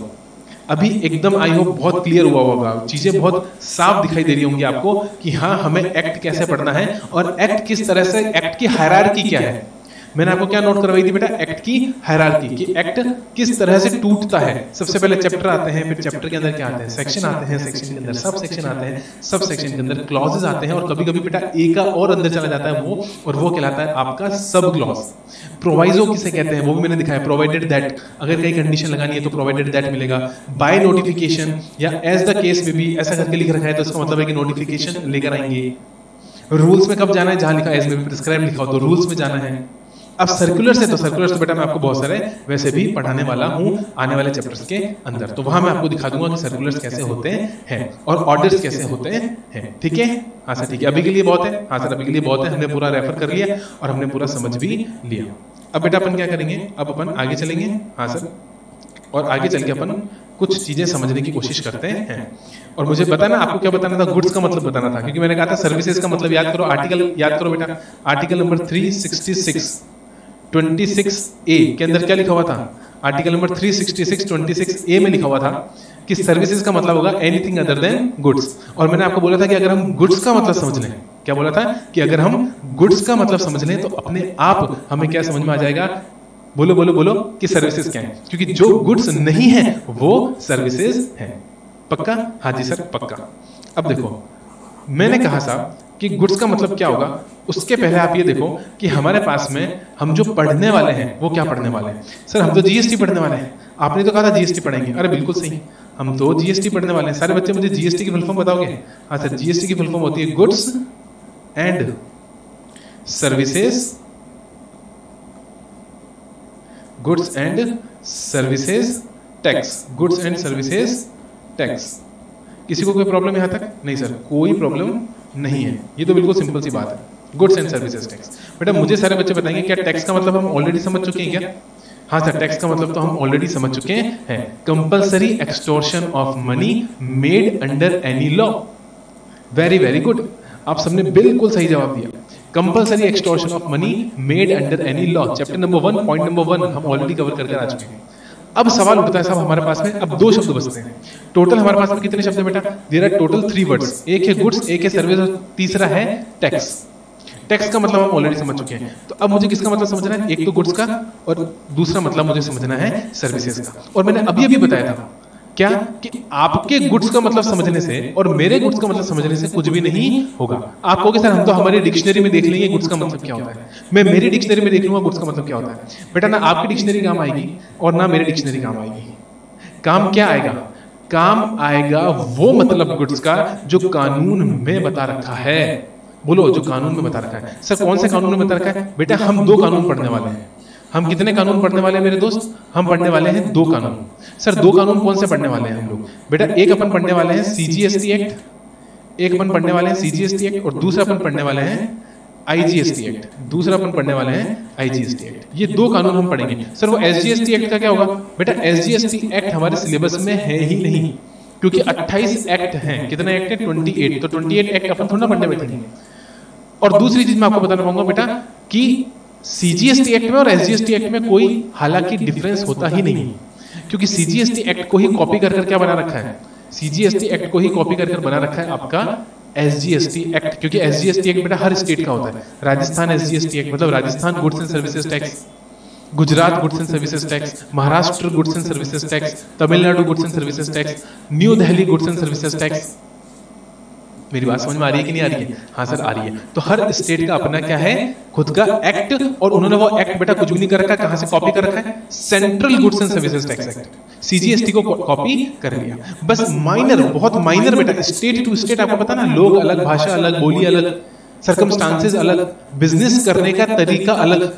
अभी एकदम आई होप बहुत क्लियर हुआ होगा, चीजें बहुत साफ दिखाई दे रही होंगी आपको कि हाँ हमें एक्ट कैसे पढ़ना है और एक्ट किस तरह से, एक्ट की हायरार्की क्या है। मैंने आपको क्या नोट करवाई थी बेटा, एक्ट की हायरार्की, कि एक्ट किस तरह से टूटता है। सबसे पहले चैप्टर आते हैं, फिर चैप्टर के अंदर क्या आते हैं, सेक्शन आते हैं, सेक्शन के अंदर सब सेक्शन आते हैं, सब सेक्शन के अंदर क्लॉजेस आते हैं, और कभी कभी बेटा ए का और अंदर चला जाता है वो, और वो कहलाता है आपका सब क्लॉज। प्रोवाइजो किसे कहते हैं वो भी मैंने दिखाया, प्रोवाइडेड दैट, अगर कई कंडीशन लगानी है तो प्रोवाइडेड दैट मिलेगा। बाय नोटिफिकेशन या एज द केस में भी ऐसा करके लिख रखा है तो इसका मतलब है कि नोटिफिकेशन लेकर आएंगे। रूल्स में कब जाना है, जहां लिखा एज में प्रिस्क्राइब लिखा हो तो रूल्स में जाना है। अब सर्कुलर से, तो सर्कुलर तो बेटा मैं आपको बहुत सारे वैसे भी पढ़ाने वाला हूं आने वाले चैप्टर्स के अंदर, तो वहां मैं आपको दिखा दूंगा कि सर्कुलर्स कैसे होते हैं और ऑर्डर्स कैसे होते हैं। ठीक है, हाँ सर ठीक है, अभी के लिए बहुत है, हाँ सर अभी के लिए बहुत है, हमने पूरा रेफर कर लिया और हमने पूरा समझ भी लिया। अब बेटा अपन क्या करेंगे, अब अपन आगे चलेंगे, हाँ सर, और आगे चल के अपन कुछ चीजें समझने की कोशिश करते हैं। और मुझे बताना, आपको क्या बताना था, गुड्स का मतलब बताना था, क्योंकि मैंने कहा था सर्विसेज का मतलब याद करो, आर्टिकल याद करो बेटा, आर्टिकल नंबर 366 26A के अंदर क्या लिखा हुआ था, आर्टिकल नंबर 366 26A में लिखा हुआ था कि सर्विसेज का मतलब होगा एनीथिंग अदर देन गुड्स। और मैंने आपको बोला था कि अगर हम गुड्स का मतलब समझ लें, क्या बोला था कि अगर हम गुड्स का मतलब समझ लें तो अपने आप हमें क्या समझ में आ जाएगा, बोलो बोलो बोलो, कि सर्विसेज क्या है, क्योंकि जो गुड्स नहीं है वो सर्विसेज है। पक्का, हाँ जी सर पक्का। अब देखो मैंने कहा साहब कि गुड्स का मतलब क्या होगा, उसके पहले आप ये देखो कि हमारे पास में हम जो पढ़ने वाले हैं वो क्या पढ़ने वाले हैं। सर हम तो जीएसटी पढ़ने वाले हैं, आपने तो कहा था जीएसटी पढ़ेंगे, अरे बिल्कुल सही, हम तो जीएसटी पढ़ने वाले हैं। सारे बच्चे मुझे जीएसटी की फुल फॉर्म बताओगे, हाँ सर जीएसटी की फुल फॉर्म होती है goods and services, goods and services tax, goods and services tax. किसी को कोई प्रॉब्लम यहां तक? नहीं सर कोई प्रॉब्लम नहीं है, ये तो बिल्कुल सिंपल सी बात है, गुड्स एंड सर्विसेज टैक्स। बेटा मुझे सारे बच्चे बताएंगे क्या टैक्स का मतलब हम ऑलरेडी समझ चुके हैं क्या? हाँ सर टैक्स का मतलब तो हम ऑलरेडी समझ चुके हैं, compulsory extortion of money made under any law. Very very good, आप सबने बिल्कुल सही जवाब दिया, compulsory extortion of money made under any law, chapter number 1 point number 1 हम ऑलरेडी कवर करके आ चुके हैं। अब सवाल उठता है साहब हमारे पास में अब 2 शब्द बचते हैं, टोटल हमारे पास में कितने शब्द हैं बेटा? देयर आर टोटल 3 वर्ड्स, एक है गुड्स, एक है सर्विस और तीसरा है टैक्स। टैक्स का मतलब हम ऑलरेडी समझ चुके हैं, तो अब मुझे किसका मतलब समझना है? एक तो गुड्स का और दूसरा मतलब मुझे समझना है सर्विसेज का। और मैंने अभी अभी बताया था क्या कि आपके गुड्स का मतलब समझने से और मेरे गुड्स का मतलब समझने से कुछ भी नहीं होगा। आप कहोगे सर हम तो हमारी डिक्शनरी में देख लेंगे गुड्स का मतलब क्या होता है, मैं मेरी डिक्शनरी में देख लूंगा गुड्स का मतलब क्या होता है। बेटा ना आपकी डिक्शनरी काम आएगी और ना मेरी डिक्शनरी काम आएगी। काम क्या आएगा? काम आएगा वो मतलब गुड्स का जो कानून में बता रखा है। बोलो जो कानून में बता रखा है। सर कौन से कानून में बता रखा है? बेटा हम 2 कानून पढ़ने वाले हैं। हम कितने कानून पढ़ने वाले हैं मेरे दोस्त? हम पढ़ने वाले हैं 2 कानून। सर 2 कानून कौन से पढ़ने वाले हैं हम लोग? बेटा एक अपन पढ़ने वाले हैं सीजीएसटी एक्ट, एक अपन पढ़ने वाले हैं सीजीएसटी एक्ट और दूसरा अपन पढ़ने वाले हैं आईजीएसटी एक्ट, दूसरा अपन पढ़ने वाले हैं आईजीएसटी एक्ट। ये 2 कानून हम पढ़ेंगे। सर वो एसजीएसटी एक्ट का क्या होगा? बेटा एसजीएसटी एक्ट हमारे सिलेबस में है ही नहीं, क्योंकि 28 एक्ट हैं। कितने एक्ट है? 28। तो 28 एक्ट अपन थोड़ा पढ़ने बैठेंगे। और दूसरी चीज मैं आपको बताना पाऊंगा बेटा कि सीजीएसटी एक्ट में और एसजीएसटी एक्ट में कोई हालांकि डिफरेंस होता ही नहीं, क्योंकि सीजीएसटी एक्ट को ही कॉपी कर क्या बना रखा है? सीजीएसटी एक्ट को ही कॉपी कर बना रखा है आपका एसजीएसटी एक्ट, क्योंकि एसजीएसटी एक्ट बेटा हर स्टेट का होता है। राजस्थान एसजीएसटी एक्ट मतलब Rajasthan goods and services tax, Gujarat goods and services tax, Maharashtra goods and services tax, Tamil Nadu goods and services tax, new Delhi goods and services tax. मेरी बात समझ में आ रही है कि नहीं आ रही है? हाँ सर आ रही है। तो हर स्टेट का अपना क्या है, खुद का एक्ट, और उन्होंने वो एक्ट बेटा कुछ भी नहीं कर रखा, कहां से कॉपी कर रखा है, central goods and services tax act CGST को कॉपी कर लिया। बस माइनर, बहुत माइनर बेटा, स्टेट टू स्टेट आपको पता ना, लोग अलग, भाषा अलग, बोली अलग, सर्कमस्टांसेस अलग, बिजनेस करने का तरीका अलग,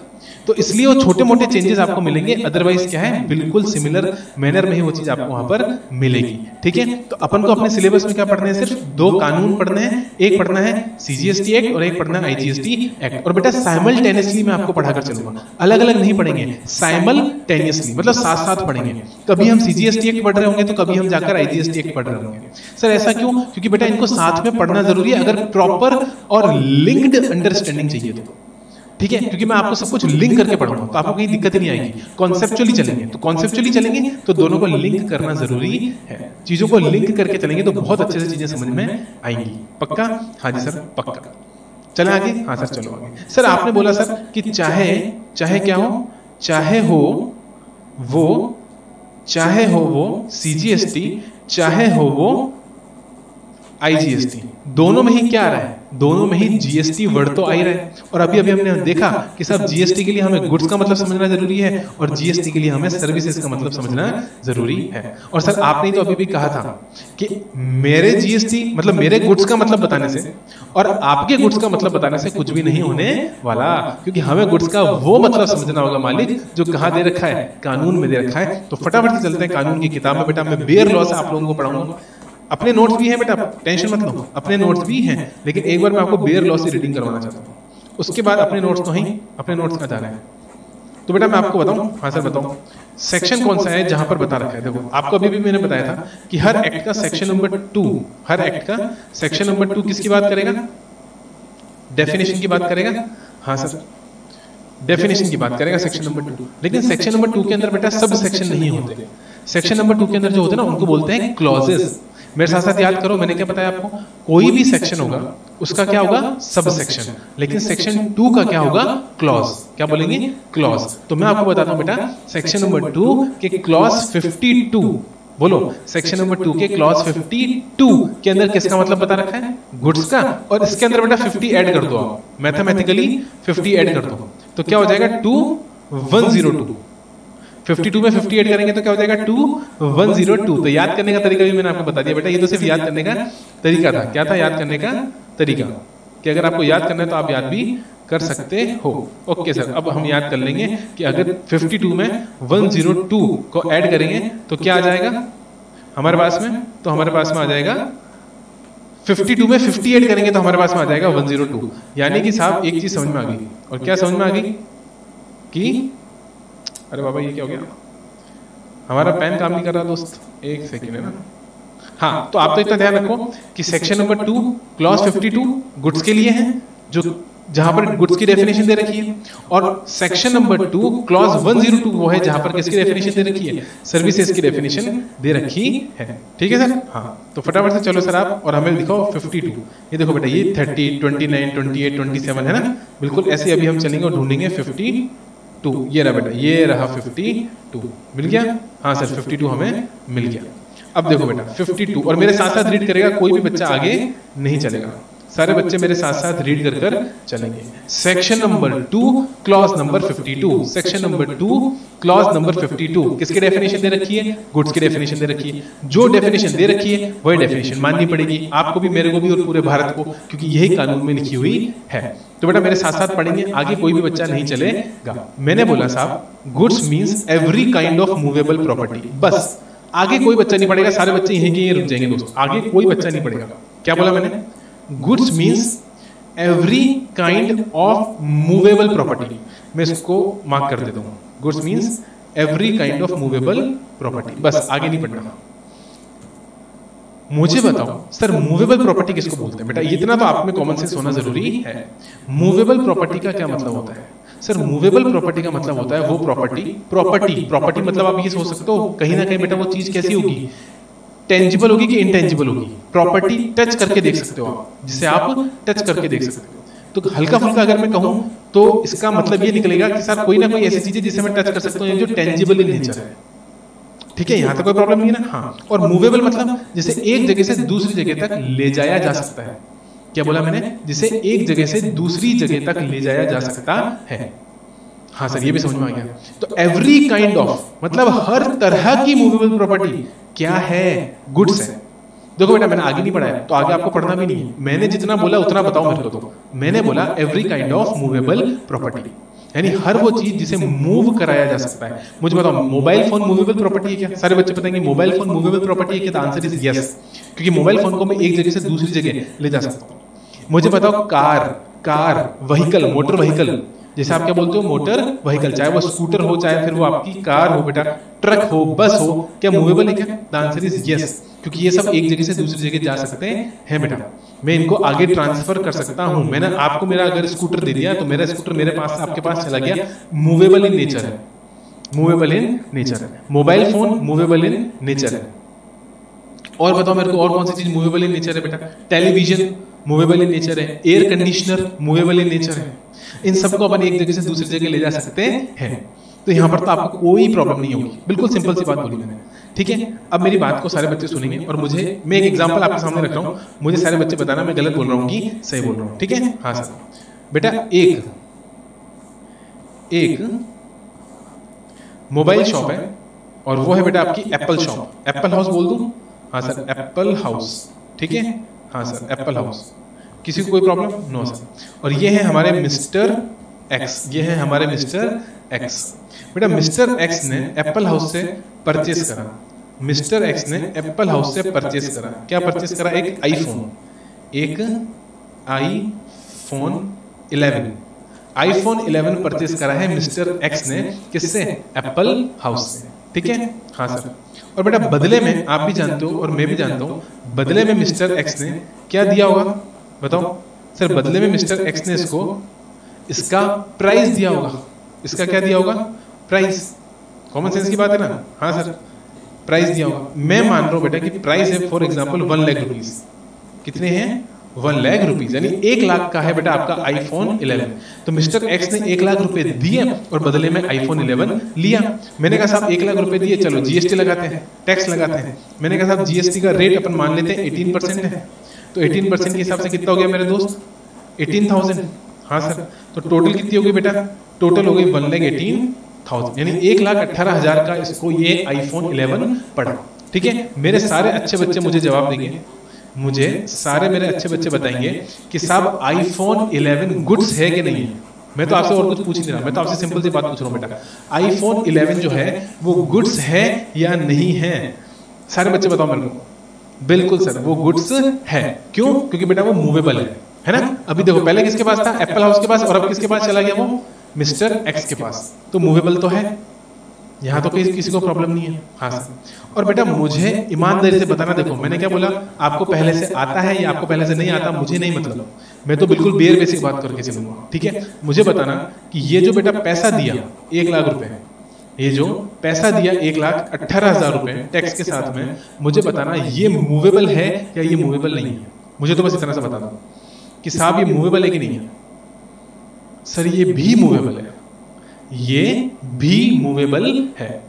तो इसलिए वो छोटे मोटे चेंजेस आपको मिलेंगे, अदरवाइज क्या है बिल्कुल सिमिलर मैनर में ही वो चीज आपको वहां पर मिलेगी। ठीक है, तो अपन को अपने सिलेबस में क्या पढ़ने हैं, सिर्फ 2 कानून पढ़ने हैं, एक पढ़ना है सीजीएसटी एक्ट और एक पढ़ना है आईजीएसटी एक्ट। और बेटा साइमल्टेनियसली मैं आपको पढ़ाकर चलूंगा, अलग अलग नहीं पढ़ेंगे, साइमल्टेनियसली मतलब साथ साथ पढ़ेंगे। कभी हम सीजीएसटी एक्ट पढ़ रहे होंगे तो कभी हम जाकर आईजीएसटी एक्ट पढ़ रहे होंगे। सर ऐसा क्यों? क्योंकि बेटा इनको साथ में पढ़ना जरूरी है, अगर प्रॉपर और लिंक्ड अंडरस्टैंडिंग चाहिए तो। ठीक है, क्योंकि मैं आपको सब कुछ लिंक करके पढ़ाऊंगा तो आपको कहीं दिक्कत नहीं आएगी। कॉन्सेप्चुअली चलेंगे तो कॉन्सेप्चुअली चलेंगे, तो दोनों को लिंक करना जरूरी है। चीजों को लिंक करके चलेंगे तो बहुत अच्छे से चीजें समझ में आएंगी। पक्का? हाँ जी सर पक्का। चले आगे? हाँ सर चलो आगे। सर आपने बोला सर कि चाहे क्या हो, चाहे हो वो सीजीएसटी, चाहे हो वो आईजीएसटी, दोनों में ही क्या आ रहा है, दोनों में ही जीएसटी वर्ड तो आ ही रहा है। और अभी हमने देखा कि सब जीएसटी के लिए हमें गुड्स का मतलब समझना जरूरी है और जीएसटी के लिए हमें सर्विसेज का मतलब समझना जरूरी है। और सर आपने तो अभी भी कहा था कि मेरे जीएसटी मतलब मेरे गुड्स का मतलब बताने से और आपके गुड्स का मतलब बताने से कुछ भी नहीं होने वाला, क्योंकि हमें गुड्स का वो मतलब समझना होगा मालिक जो कहाँ दे रखा है, कानून में दे रखा है। तो फटाफट से चलते हैं कानून की किताब में। बेटा मैं बेयर लॉ से आप लोगों को पढ़ाऊंगा, अपने नोट्स भी हैं बेटा, टेंशन मत लो, अपने नोट्स भी हैं, लेकिन एक बार मैं आपको बेयर लॉ से रीडिंग करवाना चाहता हूँ। उसके बाद अपने नोट्स तो हैं, अपने नोट्स कहाँ जा रहे हैं? तो बेटा मैं आपको बताऊं, हाँ सर बताऊं, सेक्शन कौन सा है जहां पर बता रखा है। देखो आपको अभी भी मैंने बताया था कि हर एक्ट का सेक्शन नंबर 2, हर एक्ट का सेक्शन नंबर 2 किसकी बात करेगा? डेफिनेशन की बात करेगा। हाँ सर डेफिनेशन की बात करेगा सेक्शन नंबर 2। लेकिन सेक्शन नंबर 2 के अंदर बेटा सब सेक्शन नहीं होते। सेक्शन नंबर 2 के अंदर जो होते हैं ना उनको बोलते हैं क्लॉजेस। मेरे साथ साथ याद करो, मैंने क्या बताया आपको, कोई भी सेक्शन होगा उसका क्या होगा, सब सेक्शन, लेकिन सेक्शन 2 का क्या होगा, क्लॉज। क्या बोलेंगे? क्लॉज। तो मैं आपको बताता हूं बेटा, सेक्शन नंबर 2 के क्लॉज 52, बोलो सेक्शन नंबर 2 के क्लॉज 52 के अंदर किसका मतलब बता रखा है, गुड्स का। और इसके अंदर बेटा 50 ऐड कर दो, आप मैथमेटिकली 50 ऐड कर दो, तो क्या हो जाएगा 2102। 52 में 50 ऐड करेंगे तो क्या हो जाएगा 2102। तो याद करने का तरीका भी मैंने आपको बता दिया बेटा, ये तो सिर्फ याद करने का तरीका था। क्या था याद करने का तरीका? कि अगर आपको याद करना है तो आप याद भी कर सकते हो। ओके सर, अब हम याद कर लेंगे कि अगर 52 में 102 को ऐड करेंगे तो क्या आ जाएगा हमारे पास में? तो हमारे पास में आ जाएगा 52 में 50 ऐड करेंगे तो हमारे पास में आ जाएगा 102। यानी कि साहब एक चीज समझ में आ गई। और क्या समझ में आ गई कि अरे बाबा ये क्या हो गया, हमारा पेन काम नहीं कर रहा दोस्त, एक सेकंड है ना। हाँ तो आप तो इतना ध्यान रखो कि सेक्शन नंबर 2 क्लॉज 52 गुड्स के लिए है, जो जहां पर गुड्स की डेफिनेशन दे रखी है, और सेक्शन नंबर 2 क्लॉज 102 वो है जहां पर किसकी डेफिनेशन दे रखी है, सर्विसेज की डेफिनेशन दे रखी है। ठीक है सर? हाँ तो फटाफट से चलो सर आप, और हमें दिखाओ 52। ये देखो बेटा ये 30, 29, 28, 27 है ना, बिल्कुल ऐसे अभी हम चलेंगे और ढूंढेंगे 52। ये रहा बेटा, ये रहा 52, मिल गया? हाँ सर 52 हमें मिल गया। अब देखो बेटा 52, और मेरे साथ साथ रीड करेगा, कोई भी बच्चा आगे नहीं चलेगा, सारे बच्चे मेरे साथ साथ रीड कर कर चलेंगे। Section number 2 clause number 52, section number 2 clause number 52 किसकी डेफिनेशन दे रखी है, गुड्स की डेफिनेशन दे रखी है। जो डेफिनेशन दे रखी है वही डेफिनेशन माननी पड़ेगी आपको भी, मेरे को भी, और पूरे भारत को, क्योंकि यही कानून में लिखी हुई है। तो बेटा मेरे साथ साथ पढ़ेंगे, आगे कोई भी बच्चा नहीं चलेगा। मैंने बोला साहब goods means every kind of movable property, बस आगे कोई बच्चा नहीं पढ़ेगा, सारे बच्चे यहीं के रुक जाएंगे दोस्त, आगे कोई बच्चा नहीं पढ़ेगा। क्या बोला मैंने? Goods means every kind of movable property. मैं इसको मार्क कर देता हूं, goods means every kind of movable property, बस आगे नहीं पढ़ना। मुझे बताओ सर मूवेबल प्रॉपर्टी किसको बोलते हैं? बेटा इतना तो आप में कॉमन सेंस होना जरूरी है। मूवेबल प्रॉपर्टी का क्या मतलब होता है? सर मूवेबल प्रॉपर्टी का मतलब होता है वो प्रॉपर्टी मतलब आप ये सोच सकते हो कहीं ना कहीं बेटा वो चीज कैसी होगी, टेंजिबल होगी कि इनटेंजिबल होगी। प्रॉपर्टी टच करके देख सकते हो आप, जिसे आप टच करके देख सकते हो। तो हल्का फुल्का अगर मैं कहूं तो इसका मतलब ये निकलेगा कि सर कोई ना कोई ऐसी चीज है जिसे मैं टच कर सकता हूं जो टेंजिबल इन नेचर है। ठीक है, यहाँ तक कोई प्रॉब्लम नहीं है ना। हाँ, और मूवेबल मतलब जिसे एक जगह से दूसरी जगह तक ले जाया जा सकता है। क्या बोला मैंने? जिसे एक जगह से दूसरी जगह तक ले जाया जा सकता है। हाँ सर, ये भी समझ में आ गया। तो एवरी काइंड ऑफ मतलब हर तरह की मूवेबल प्रॉपर्टी क्या है? गुड्स है। देखो बेटा, मैंने आगे नहीं पढ़ाया तो आगे आपको पढ़ना भी नहीं है। मैंने जितना बोला उतना बताओ मेरे को। तो मैंने बोला every kind of movable property, यानी हर वो चीज जिसे मूव कराया जा सकता है। मुझे बताओ, मोबाइल फोन मूवेबल प्रॉपर्टी है क्या? सारे बच्चे बताएंगे मोबाइल फोन मूवेबल प्रॉपर्टी है क्या? द आंसर इज यस, क्योंकि मोबाइल फोन को मैं एक जगह से दूसरी जगह ले जा सकता हूँ। मुझे बताओ, कार व्हीकल, मोटर व्हीकल, जैसे आप क्या बोलते हो, मोटर व्हीकल, चाहे वो स्कूटर हो, चाहे फिर वो आपकी कार हो बेटा, ट्रक हो, बस हो, क्या मूवेबल है क्या? द आंसर इज यस, क्योंकि ये सब एक जगह से दूसरी जगह जा सकते हैं बेटा। मैं इनको आगे ट्रांसफर कर सकता हूं। मैंने आपको मेरा अगर स्कूटर दे दिया तो मेरा स्कूटर मेरे पास से आपके पास चला गया, मूवेबल इन नेचर है, मूवेबल इन नेचर है। Mobile phone movable in nature है। और बताओ मेरे को, और कौन सी चीज मूवेबल इन नेचर है बेटा? टेलीविजन मूवेबल इन नेचर है, air conditioner movable in nature है। इन सबको अपन एक जगह से दूसरी जगह ले जा सकते हैं। तो यहाँ पर तो आपको कोई प्रॉब्लम नहीं होगी, बिल्कुल सिंपल सी बात बोली मैंने। ठीक है, अब मेरी बात को सारे बच्चे सुनेंगे और मुझे, मैं एक एग्जांपल आपके सामने रख रहा हूँ, मुझे सारे बच्चे बताना मैं गलत बोल रहा हूँ कि सही बोल रहा हूँ। ठीक है, हाँ सर। बेटा एक मोबाइल शॉप है और वो है बेटा आपकी एप्पल शॉप। एप्पल हाउस बोल दूं? हाँ सर, एप्पल हाउस। ठीक है, हाँ सर, एप्पल हाउस। किसी को कोई प्रॉब्लम? No sir. और ये है हमारे मिस्टर एक्स, ये है हमारे मिस्टर एक्स। बेटा मिस्टर एक्स ने एप्पल हाउस से परचेस करा, मिस्टर एक्स ने एप्पल हाउस से परचेस करा। क्या परचेस करा? एक आईफोन, एक आईफोन 11, आईफोन 11 परचेस करा है मिस्टर एक्स ने। किससे? एप्पल हाउस से। ठीक है, हाँ सर। और बेटा बदले में, आप भी जानते हो और मैं भी जानता हूँ, बदले में मिस्टर एक्स ने क्या दिया होगा? बताओ सर, बदले में मिस्टर एक्स ने इसको इसका प्राइस दिया होगा। इसका क्या दिया होगा? प्राइस। कॉमन सेंस की बात है ना? हाँ सर, प्राइस दिया होगा। मैं मान रहा हूं बेटा कि प्राइस है फॉर एग्जांपल 1 लाख रुपीज। कितने हैं? 1 लाख रुपीज, यानी 1 लाख का है बेटा आपका आईफोन 11। तो मिस्टर एक्स ने 1 लाख रुपए दिए और बदले में आईफोन 11 लिया। मैंने कहा साहब 1 लाख रुपए दिए, चलो जीएसटी लगाते हैं, टैक्स लगाते हैं। मैंने कहा साहब जीएसटी का रेट अपन मान लेते हैं 18% है, तो 18% के हिसाब से कितना हो गया मेरे दोस्त? 18,000। हाँ सर, तो टोटल कितनी होगी बेटा? टोटल हो गई 1,18,000, यानी 1,18,000 का इसको ये आईफोन 11 पड़ा। ठीक है, मेरे सारे अच्छे बच्चे मुझे जवाब देंगे, मुझे सारे मेरे अच्छे बच्चे बताएंगे कि साहब आईफोन 11 गुड्स है कि नहीं है। मैं तो आपसे और कुछ पूछ ही नहीं रहा, मैं तो आपसे सिंपल सी बात पूछ रहा हूँ बेटा, आईफोन 11 जो है वो गुड्स है या नहीं है? सारे बच्चे बताओ मेरे को। बिल्कुल सर, वो गुड्स है। क्यों? क्योंकि बेटा वो मूवेबल है ना? अभी देखो, पहले किसके पास था? एप्पल हाउस के पास, और अब किसके पास चला गया? वो मिस्टर एक्स के पास। तो मूवेबल तो है, यहाँ तो किसी को प्रॉब्लम नहीं है। हाँ सर। और बेटा मुझे ईमानदारी से बताना, देखो मैंने क्या बोला, आपको पहले से आता है या आपको पहले से नहीं आता, मुझे नहीं मतलब, मैं तो बिल्कुल बेयर बेसिक बात करके चलूंगा। ठीक है, मुझे बताना कि ये जो बेटा पैसा दिया 1 लाख रुपए, ये जो पैसा दिया 1,18,000 रुपए टैक्स के साथ में, मुझे बताना ये मूवेबल है या ये मूवेबल नहीं है। मुझे तो बस इतना सा बता दो कि साहब ये मूवेबल है कि नहीं है। सर ये भी मूवेबल है, ये भी मूवेबल है।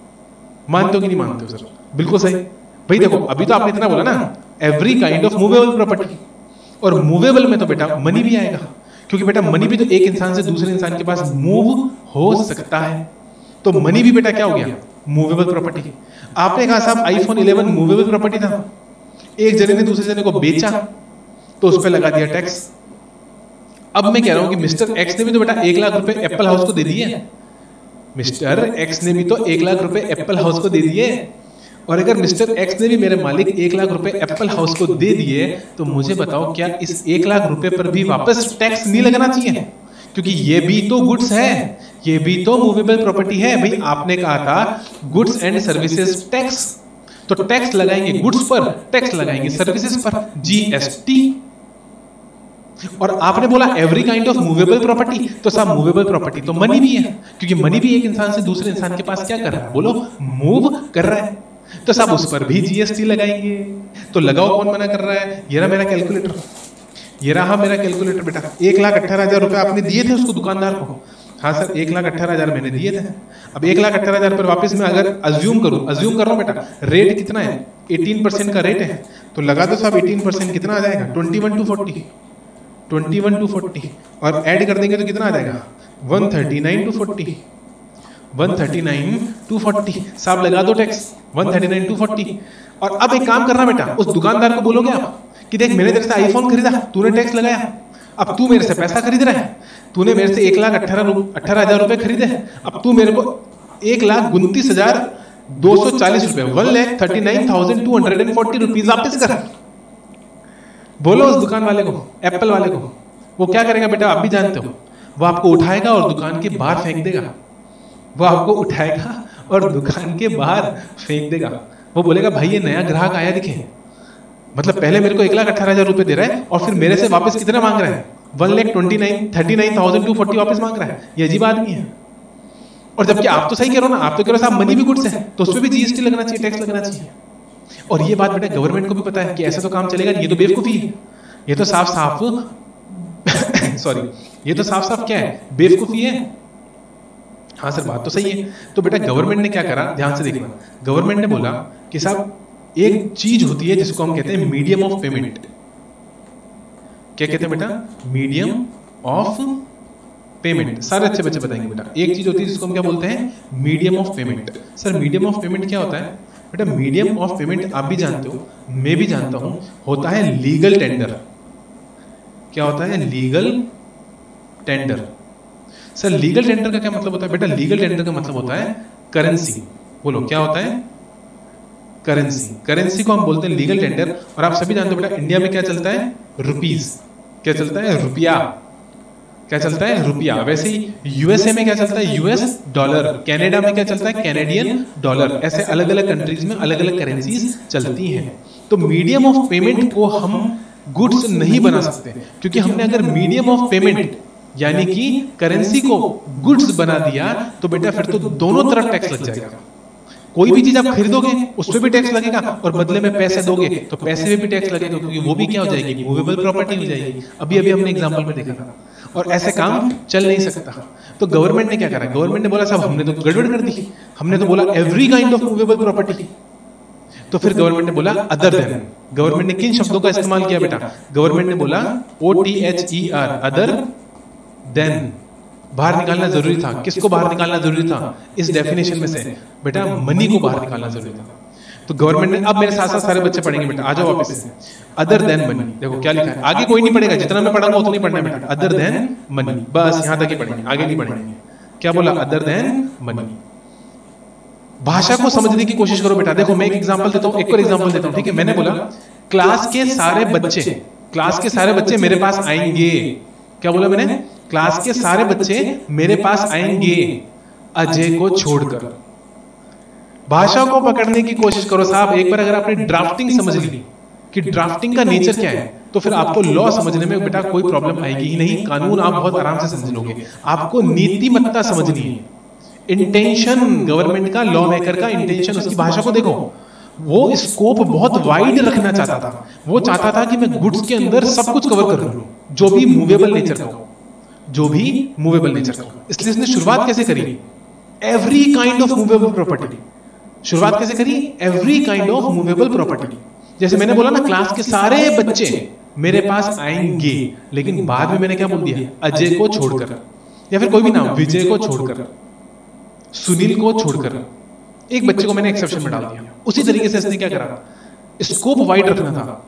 मानते हो कि नहीं मानते हो? सर बिल्कुल सही। भाई देखो, अभी तो आपने इतना बोला ना, every kind of movable property, और मूवेबल में तो बेटा मनी भी आएगा, क्योंकि बेटा मनी भी तो एक इंसान से दूसरे इंसान के पास मूव हो सकता है। तो मनी भी बेटा क्या हो गया? Movable property. आपने कहा साहब आईफोन 11 मूवेबल प्रॉपर्टी था, एक जने ने दूसरे जने को बेचा तो उस पर लगा दिया टैक्स। अब मैं कह रहा हूं कि मिस्टर एक्स ने भी तो बेटा 1 लाख रुपए एप्पल हाउस को दे दिए। मिस्टर एक्स ने भी तो 1 लाख रुपए एप्पल हाउस को दे दिए, और अगर मिस्टर एक्स ने भी मेरे मालिक 1 लाख रुपए एप्पल हाउस को दे दिए, तो मुझे बताओ क्या इस 1 लाख रुपए पर भी वापस टैक्स नहीं लगना चाहिए? क्योंकि ये भी तो गुड्स है, ये भी तो मूवेबल प्रॉपर्टी है। भाई आपने कहा था गुड्स एंड सर्विसेज टैक्स, तो टैक्स लगाएंगे गुड्स पर, टैक्स लगाएंगे सर्विसेज पर, जीएसटी। और आपने बोला every kind of movable property, तो साहब मूवेबल प्रॉपर्टी तो मनी भी है, क्योंकि मनी भी एक इंसान से दूसरे इंसान के पास क्या कर रहा है? बोलो, मूव कर रहा है। तो साहब उस पर भी जीएसटी लगाएंगे। तो लगाओ, कौन मना कर रहा है? ये रहा मेरा कैलकुलेटर, ये रहा मेरा कैलकुलेटर बेटा। 1,18,000 रुपए आपने दिए थे उसको दुकानदार को। हाँ सर 1,18,000 मैंने दिए थे। अब 1,18,000 पर वापस मैं अगर अज्यूम करूं, अज्यूम कर रहा हूं बेटा, रेट कितना है 18% का रेट है, तो लगा दो साहब 18% कितना आ जाएगा 21,240, 21,240 और ऐड कर देंगे तो कितना आ जाएगा 139,240, 139,240 साहब लगा दो टैक्स 139,240। और अब एक काम करना बेटा, उस दुकानदार को बोलोगे आप कि देख मैंने तेरे से आईफोन खरीदा, तूने टैक्स लगाया, अब तू मेरे से पैसा खरीद रहा है, तूने मेरे से 1,18,000 रुपए खरीदे हैं, अब तू मेरे को 1,29,240 रुपए 1,39,240 रुपीज वापस कर। बोलो उस दुकान वाले को, एप्पल वाले को, वो क्या करेगा बेटा आप भी जानते हो, वो आपको उठाएगा और दुकान के बाहर फेंक देगा, वो आपको उठाएगा और दुकान के बाहर फेंक देगा। वो बोलेगा भाई ये नया ग्राहक आया दिखे, मतलब पहले मेरे को 1,18,000 रुपए दे रहा है और फिर मेरे से वापस कितना मांग रहा है 1,39,240 वापस मांग रहा है, ये अजीब आदमी है। और जबकि आप तो सही कह रहे हो ना, आप तो कह रहे हो साहब मनी भी गुड्स है तो उसमें भी जीएसटी लगना चाहिए, टैक्स लगना चाहिए। और ये बात बेटा गवर्नमेंट को भी पता है कि ऐसा तो काम चलेगा नहीं, ये तो बेवकूफी है, ये तो साफ साफ सॉरी ये तो साफ साफ क्या है बेवकूफी है। हाँ सर बात तो सही है। तो बेटा गवर्नमेंट ने क्या करा, ध्यान से देखना, गवर्नमेंट ने बोला कि साहब एक चीज होती है जिसको हम कहते हैं मीडियम ऑफ पेमेंट। क्या कहते हैं बेटा, मीडियम ऑफ पेमेंट। सारे अच्छे बच्चे बताएंगे बेटा, एक चीज होती है जिसको हम क्या बोलते हैं, medium of payment. Sir medium of payment क्या होता है बेटा, मीडियम ऑफ पेमेंट आप भी जानते हो, मैं भी जानता हूं, होता है लीगल टेंडर। क्या होता है, legal tender. Sir legal tender का क्या मतलब होता है बेटा, लीगल टेंडर का मतलब होता है करेंसी। बोलो क्या होता है, करेंसी। करेंसी को हम बोलते हैं लीगल टेंडर। और आप सभी जानते हो बेटा इंडिया में क्या चलता है, रुपीस। क्या चलता है, रुपया। क्या चलता है, रुपया। वैसे ही यूएसए में क्या चलता है, यूएस डॉलर। कनाडा में क्या चलता है, कैनेडियन डॉलर। ऐसे अलग अलग कंट्रीज में अलग अलग करेंसीज चलती हैं। तो मीडियम ऑफ पेमेंट को हम गुड्स नहीं बना सकते, क्योंकि हमने अगर मीडियम ऑफ पेमेंट यानी कि करेंसी को गुड्स बना दिया तो बेटा फिर तो दोनों तरफ टैक्स लग जाएगा। कोई भी चीज आप खरीदोगे उस पर भी टैक्स लगेगा और बदले में पैसे दोगे तो पैसे में भी टैक्स लगेगा, क्योंकि वो भी क्या हो जाएगी, मूवेबल प्रॉपर्टी हो जाएगी। अभी अभी हमने एग्जांपल में देखा था। और ऐसे काम चल नहीं सकता। तो गवर्नमेंट ने क्या करा, गवर्नमेंट ने बोला साहब हमने तो गड़बड़ कर दी, हमने तो बोला every kind of movable property. तो फिर गवर्नमेंट ने बोला अदर देन। गवर्नमेंट ने किन शब्दों का इस्तेमाल किया बेटा, गवर्नमेंट ने बोला OTHER, अदर देन। बाहर निकालना जरूरी था। किसको बाहर निकालना जरूरी था इस डेफिनेशन में से बेटा, मनी को बाहर निकालना जरूरी था। तो गवर्नमेंट ने, अब मेरे साथ साथ सारे बच्चे पढ़ेंगे बेटा, आ जाओ वापस से। अदर देन मनी, देखो क्या लिखा है, आगे कोई नहीं पढ़ेगा, जितना मैं पढ़ाऊंगा उतना ही पढ़ना है बेटा। अदर देन मनी, बस यहां तक ही पढ़ेंगे, आगे नहीं पढ़ेंगे। क्या बोला, अदर देन मनी। भाषा को समझने की कोशिश करो बेटा। देखो मैं एक एग्जांपल देता हूं, एक और एग्जांपल देता हूं, ठीक है। मैंने बोला क्लास के सारे बच्चे, क्लास के सारे बच्चे मेरे पास आएंगे। क्या बोला मैंने, क्लास के सारे बच्चे मेरे पास आएंगे अजय को छोड़कर। भाषा को पकड़ने की कोशिश करो साहब। एक बार अगर आपने ड्राफ्टिंग समझ ली कि ड्राफ्टिंग का नेचर क्या है, तो फिर आपको लॉ समझने में बेटा कोई प्रॉब्लम आएगी ही नहीं। कानून आप बहुत आराम से समझ लोगे। आपको नीतिमत्ता समझनी है, इंटेंशन गवर्नमेंट का, लॉ मेकर का इंटेंशन, उसकी भाषा को देखो। वो स्कोप बहुत वाइड रखना चाहता था। वो चाहता था कि मैं गुड्स के अंदर सब कुछ कवर कर लूं, जो भी मूवेबल नेचर का हो, जो भी मूवेबल नेचर का हो। इसलिए इसने शुरुआत कैसे करी, every kind of movable property. शुरुआत कैसे करी, every kind of movable property. जैसे मैंने बोला ना, क्लास के सारे बच्चे मेरे पास आएंगे, लेकिन बाद में मैंने क्या बोल दिया, अजय को छोड़कर, या फिर कोई भी नाम, विजय को छोड़कर, सुनील को छोड़कर। एक बच्चे को मैंने एक्सेप्शन में डाल दिया। उसी तरीके से इसने क्या करा, स्कोप वाइड रखना था।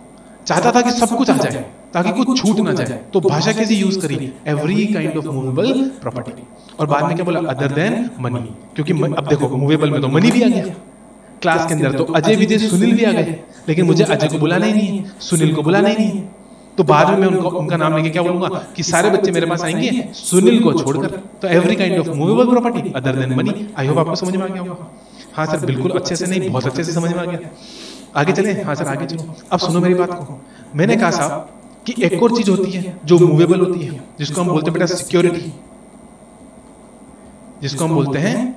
चाहता था कि सब कुछ आ जाए ताकि कुछ छूट ना जाए। तो भाषा कैसे यूज करी, every kind of movable property. और बाद में क्या बोला, अदर देन मनी। क्योंकि अब देखो मूवेबल में तो मनी भी आ गया क्लास के अंदर, तो अजय विजय सुनील भी आ गए, लेकिन मुझे अजय को बुलाना ही नहीं है, सुनील को बुलाना ही नहीं है। तो बाद में मैं उनका नाम लेके क्या बोलूंगा कि सारे बच्चे मेरे पास आएंगे सुनील को छोड़कर। तो every kind of movable property other than money. I hope आपको समझ में आ गया होगा। हाँ सर बिल्कुल अच्छे से नहीं, बहुत अच्छे से समझ में आ गया। आगे चले, हाँ सर आगे चलो। अब सुनो मेरी बात को। मैंने कहा साहब कि एक और चीज होती है जो मूवेबल होती है, जिसको हम बोलते हैं बेटा सिक्योरिटी, जिसको हम बोलते हैं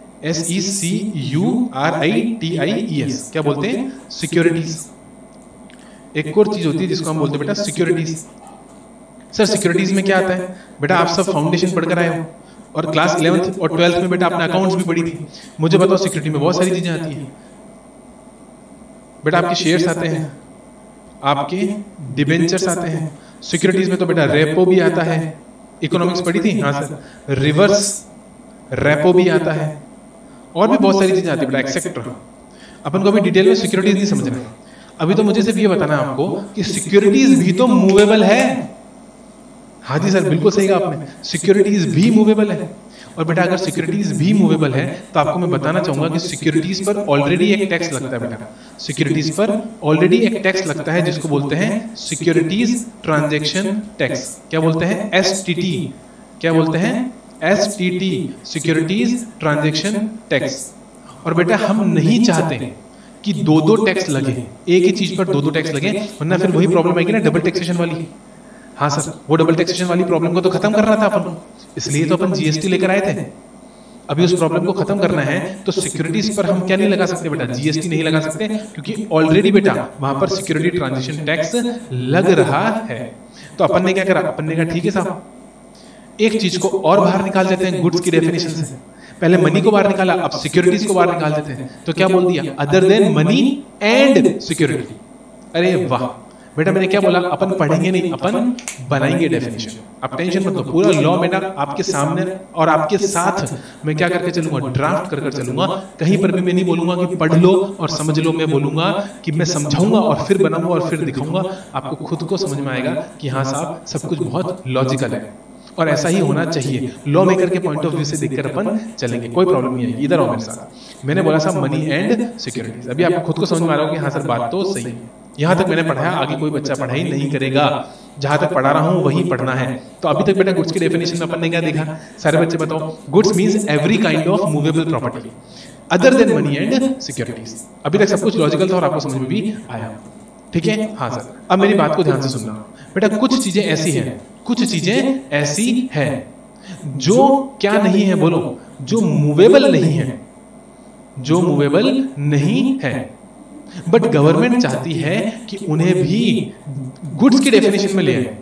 SECURITIES। क्या बोलते हैं, सिक्योरिटीज। एक और चीज होती है जिसको हम बोलते हैं बेटा सिक्योरिटीज। सर सिक्योरिटीज में क्या आता है बेटा, आप सब फाउंडेशन पढ़कर आए हो, और क्लास 11th और 12th में बेटा आपने अकाउंट्स भी पढ़ी थी। मुझे बताओ सिक्योरिटी में बहुत सारी चीजें आती हैं बेटा, आपके शेयर्स आते हैं, आपके डिबेंचर्स आते हैं, सिक्योरिटीज में तो बेटा रेपो भी आता है, इकोनॉमिक्स पढ़ी थी, हाँ सर, रिवर्स रेपो भी आता है, और भी बहुत सारी चीजें आती है बेटा, एक्सेट्रा। अपन को अभी डिटेल में सिक्योरिटीज नहीं समझना, अभी तो मुझे सिर्फ ये बताना है आपको कि सिक्योरिटीज भी तो मूवेबल है। हाँ जी सर, बिल्कुल सही कहा आपने, सिक्योरिटीज भी मूवेबल है। और बेटा अगर सिक्योरिटीज भी मूवेबल है तो आपको मैं बताना चाहूंगा कि सिक्योरिटीज पर ऑलरेडी एक टैक्स लगता है बेटा, सिक्योरिटीज पर ऑलरेडी एक टैक्स लगता है जिसको बोलते हैं सिक्योरिटीज ट्रांजैक्शन टैक्स। क्या बोलते हैं? एसटीटी। क्या बोलते हैं? STT, securities transaction tax. और बेटा हम नहीं चाहते कि दो दो टैक्स लगे, एक ही चीज पर दो दो टैक्स लगे, वरना फिर वही प्रॉब्लम आएगी ना, डबल टैक्सेशन वाली। हाँ सर, वो डबल टैक्सेशन वाली प्रॉब्लम को तो खत्म करना था अपन को, इसलिए तो अपन जीएसटी लेकर आए थे। अभी उस प्रॉब्लम को खत्म करना है तो सिक्योरिटीज पर हम क्या नहीं लगा सकते बेटा? जीएसटी नहीं लगा सकते, क्योंकि ऑलरेडी बेटा वहां पर सिक्योरिटी ट्रांजैक्शन टैक्स लग रहा है। तो अपन ने क्या करा? अपन ने कहा ठीक है साहब, एक चीज को और बाहर निकाल देते हैं गुड्स की डेफिनेशन से। पहले मनी को बाहर निकाला, अब सिक्योरिटीज को बाहर निकाल देते हैं। तो क्या बोल दिया? Other than money and security. अरे वाह बेटा, मैंने क्या बोला? अपन पढ़ेंगे नहीं, अपन बनाएंगे डेफिनेशन। आप टेंशन मत लो, पूरा लॉ बेटा आपके सामने और आपके साथ मैं क्या करके चलूंगा? ड्राफ्ट कर चलूंगा। कहीं पर भी मैं नहीं बोलूंगा कि पढ़ लो और समझ लो, मैं बोलूंगा कि मैं समझाऊंगा और फिर बनाऊंगा और फिर दिखाऊंगा। आपको खुद को समझ में आएगा कि हाँ साहब सब कुछ बहुत लॉजिकल है और ऐसा ही होना चाहिए। लॉ मेकर के पॉइंट ऑफ व्यू से देखकर अपन चलेंगे, कोई प्रॉब्लम नहीं है। इधर आओ मेरे साथ। मैंने बोला साहब मनी एंड सिक्योरिटीज। अभी आपको खुद को समझ में आ रहा हो कि हाँ सर बात तो सही है, यहां तक मैंने पढ़ाया, आगे कोई बच्चा पढ़ाई नहीं करेगा, जहां तक पढ़ा रहा हूं वही पढ़ना है। तो अभी तक बेटा गुड्स की डेफिनेशन में अपन ने क्या देखा? सारे बच्चे बताओ। Goods means every kind of movable property other than money and securities. अभी तक सब कुछ लॉजिकल था और आपको समझ में भी आया, ठीक है? हाँ सर, अब मेरी बात को ध्यान से सुनना बेटा। कुछ चीजें ऐसी हैं, कुछ चीजें ऐसी हैं जो क्या नहीं है? बोलो, जो मूवेबल नहीं है, जो मूवेबल नहीं है, बट गवर्नमेंट चाहती है कि उन्हें भी गुड्स की डेफिनेशन में ले आए,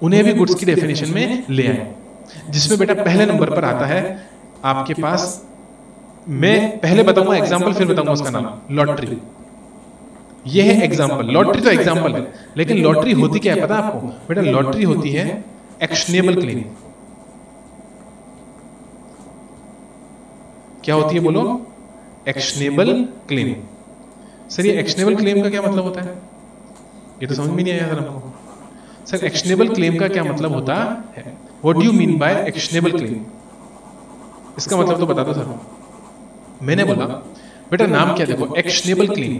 उन्हें भी गुड्स की डेफिनेशन में ले आए। जिसमें बेटा पहले नंबर पर आता है आपके पास, मैं पहले बताऊंगा एग्जांपल, फिर बताऊंगा उसका नाम, लॉटरी। ये है एग्जांपल, लॉटरी तो एग्जांपल है, लेकिन लॉटरी होती क्या है पता आपको बेटा? लॉटरी होती है एक्शनेबल क्लेम। क्या होती है बोलो? Actionable claim. सर ये एक्शनेबल क्लेम का क्या मतलब होता है? ये तो समझ में नहीं आया सर हमको। सर एक्शनेबल क्लेम का क्या मतलब होता है? What do you mean by actionable claim? इसका मतलब तो बता दो सर। मैंने बोला बेटा नाम क्या देखो, एक्शनेबल क्लेम,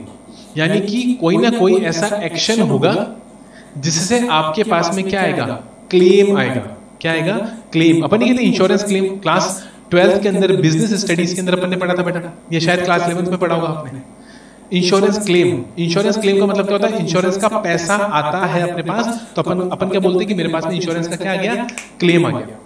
यानी कि कोई ना कोई ऐसा एक्शन होगा जिससे आपके पास में क्या आएगा? क्लेम आएगा। क्या आएगा? क्लेम। अपन ये इंश्योरेंस क्लेम क्लास 12th के अंदर बिजनेस स्टडीज के अंदर अपन ने पढ़ा था बेटा, ये शायद क्लास 11th में पढ़ा होगा आपने। इंश्योरेंस क्लेम, इंश्योरेंस क्लेम का मतलब क्या होता है? इंश्योरेंस का पैसा आता है अपने पास, तो अपन क्या बोलते हैं कि मेरे पास में इंश्योरेंस का क्या आ गया? क्लेम आ गया।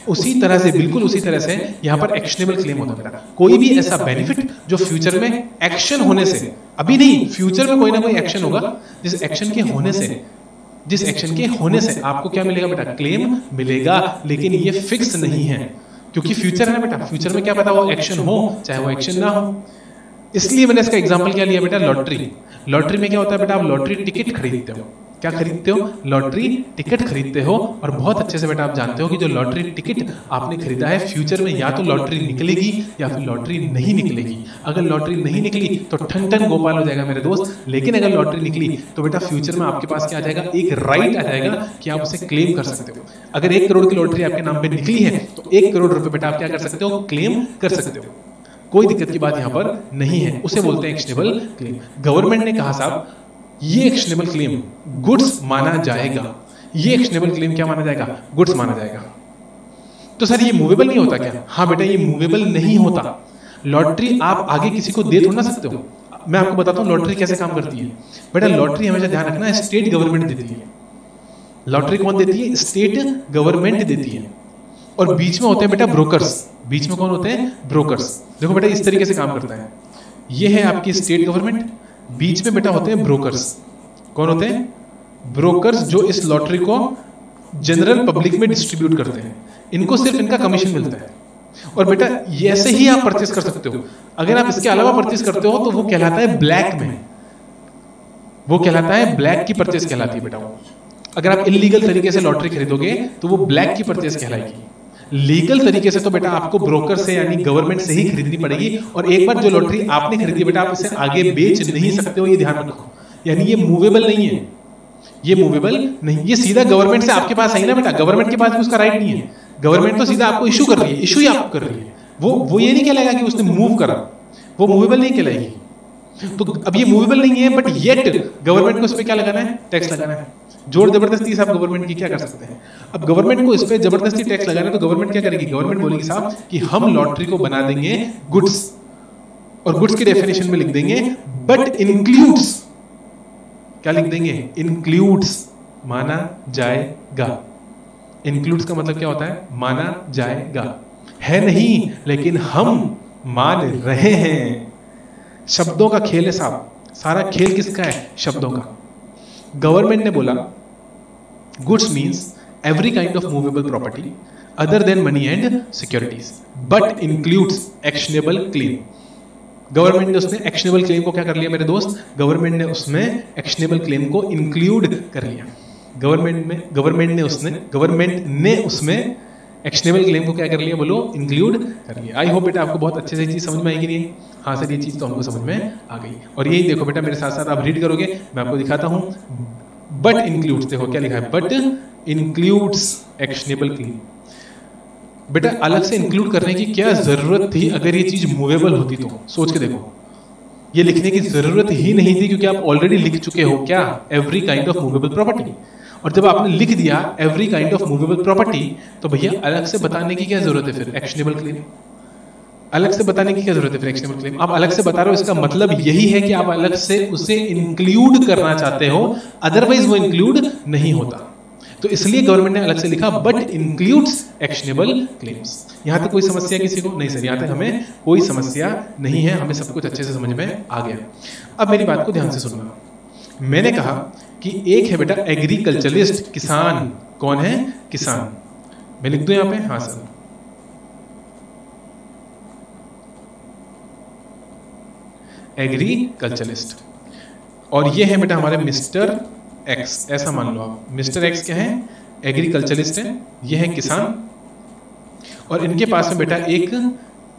उसी तरह से, बिल्कुल उसी तरह से यहाँ पर एक्शनेबल क्लेम होता है बेटा। कोई भी ऐसा बेनिफिट जो फ्यूचर में एक्शन होने से, अभी नहीं, फ्यूचर में कोई ना कोई एक्शन होगा, जिस एक्शन के होने से आपको क्या मिलेगा बेटा? क्लेम मिलेगा। लेकिन ये फिक्स नहीं है, क्योंकि फ्यूचर है बेटा, फ्यूचर में क्या पता वो एक्शन हो चाहे वो एक्शन ना हो। इसलिए मैंने इसका एग्जांपल क्या लिया बेटा? लॉटरी। लॉटरी में क्या होता है बेटा? आप लॉटरी टिकट खरीदते हो। क्या खरीदते हो? लॉटरी टिकट खरीदते हो। और बहुत अच्छे से बेटा आप जानते हो कि जो लॉटरी टिकट आपने खरीदा है, फ्यूचर में या तो लॉटरी निकलेगी या फिर लॉटरी नहीं निकलेगी। अगर लॉटरी नहीं निकली तो ठन ठन गोपाल हो जाएगा मेरे दोस्त, लेकिन अगर लॉटरी निकली तो बेटा फ्यूचर में आपके पास क्या आ जाएगा? एक राइट आ जाएगा कि आप उसे क्लेम कर सकते हो। अगर 1 करोड़ की लॉटरी आपके नाम पे निकली है तो 1 करोड़ रुपए बेटा आप क्या कर सकते हो? क्लेम कर सकते हो। कोई दिक्कत की बात यहाँ पर नहीं है, उसे बोलते हैं एक्शनेबल क्लेम। गवर्नमेंट ने कहा साहब ये एक्शनेबल क्लेम गुड्स माना जाएगा। ये एक्शनेबल क्लेम क्या माना जाएगा? गुड्स माना जाएगा। तो सर ये मूवेबल नहीं होता क्या? हाँ बेटा ये मूवेबल नहीं होता। लॉटरी आप आगे किसी को दे थोड़ा ना सकते हो। मैं आपको बताता हूँ लॉटरी कैसे काम करती है बेटा। लॉटरी हमेशा ध्यान रखना, स्टेट गवर्नमेंट देती है। लॉटरी कौन देती है? स्टेट गवर्नमेंट देती है। और बीच में होते हैं बेटा ब्रोकर्स। बीच में कौन होते हैं? ब्रोकर्स। देखो बेटा इस तरीके से काम करता है। ये है आपकी स्टेट गवर्नमेंट, बीच में बेटा होते हैं ब्रोकर्स। कौन होते हैं? ब्रोकर्स, जो इस लॉटरी को जनरल पब्लिक में डिस्ट्रीब्यूट करते हैं। इनको सिर्फ इनका कमीशन मिलता है। और बेटा ऐसे ही आप परचेस कर सकते हो। अगर आप इसके अलावा परचेस करते हो तो वो कहलाता है ब्लैक में, वो कहलाता है ब्लैक की परचेस कहलाती है बेटा। वो अगर आप इलीगल तरीके से लॉटरी खरीदोगे तो वो ब्लैक की परचेस कहलाएगी। लीगल तरीके से तो बेटा आपको ब्रोकर से यानी गवर्नमेंट से ही खरीदनी पड़ेगी। और एक बार जो लॉटरी आपने खरीदी बेटा आप इसे आगे बेच नहीं सकते हो, ये ध्यान रखो। यानी ये मूवेबल नहीं है, ये मूवेबल नहीं, ये सीधा गवर्नमेंट से आपके पास आई ना बेटा, गवर्नमेंट के पास भी उसका राइट नहीं है। गवर्नमेंट तो सीधा आपको इशू कर रही है, इशू ही आपको कर रही है। वो ये नहीं कहलाएगा कि उसने मूव करा, वो मूवेबल नहीं कहलाएगी। तो अब ये मूवेबल नहीं है, बट येट गवर्नमेंट को इस पे क्या लगाना है, टैक्स लगाना है। जोर जबरदस्ती साहब गवर्नमेंट की क्या कर सकते हैं। अब गवर्नमेंट को इस पे जबरदस्ती टैक्स लगाना है तो गवर्नमेंट क्या करेगी, गवर्नमेंट बोलेगी साहब कि हम लॉटरी को बना देंगे गुड्स, और गुड्स की डेफिनेशन में लिख देंगे बट इंक्लूड्स, क्या लिख देंगे, इंक्लूड्स, माना जाएगा। इंक्लूड्स का मतलब क्या होता है, माना जाएगा, है नहीं लेकिन हम मान रहे हैं। शब्दों का खेल है साहब, सारा खेल किसका है, शब्दों का। गवर्नमेंट ने बोला goods means every kind of movable property other than money and securities but includes actionable claim. Government ने उसमें एक्शनेबल क्लेम को क्या कर लिया मेरे दोस्त, गवर्नमेंट ने उसमें एक्शनेबल क्लेम को इंक्लूड कर लिया। गवर्नमेंट ने उसमें एक्शनेबल क्लेम को क्या कर लिया, बोलो, इंक्लूड कर लिया। आई होप बेटा आपको बहुत अच्छे से चीज समझ में आएगी नहीं। हाँ सर ये चीज तो हमको समझ में आ गई। और यही देखो बेटा मेरे साथ साथ आप रीड करोगे, मैं आपको दिखाता हूं। बट इंक्लूड्स, देखो क्या लिखा है, बट इंक्लूड्स एक्शनेबल क्लेम। बेटा अलग से इंक्लूड करने की क्या जरूरत थी, अगर ये चीज मूवेबल होती तो सोच के देखो, ये लिखने की जरूरत ही नहीं थी क्योंकि आप ऑलरेडी लिख चुके हो क्या, every kind of movable property. और जब आपने लिख दिया every kind of movable property तो भैया अलग से बताने की क्या जरूरत है फिर, एक्शनेबल क्लेम। अलग से बताने की क्या जरूरत है फिर, एक्शनेबल क्लेम। आप अलग से बता रहे हो, इसका मतलब यही है कि आप अलग से उसे इंक्लूड करना चाहते हो, अदरवाइज वो इंक्लूड नहीं होता। तो इसलिए गवर्नमेंट ने अलग से लिखा बट इंक्लूड्स एक्शनेबल क्लेम्स। यहां तक कोई समस्या किसी को नहीं सर, यहां तक हमें कोई समस्या नहीं है, हमें सब कुछ अच्छे से समझ में आ गया। अब मेरी बात को ध्यान से सुनना। मैंने कहा कि एक है बेटा एग्रीकल्चरलिस्ट, किसान। कौन है, किसान। मैं लिख दूं यहां पे, हाँ सर, एग्रीकल्चरलिस्ट। और ये है बेटा हमारे मिस्टर एक्स, ऐसा मान लो आप। मिस्टर एक्स क्या है, एग्रीकल्चरलिस्ट है, ये है किसान। और इनके पास में बेटा एक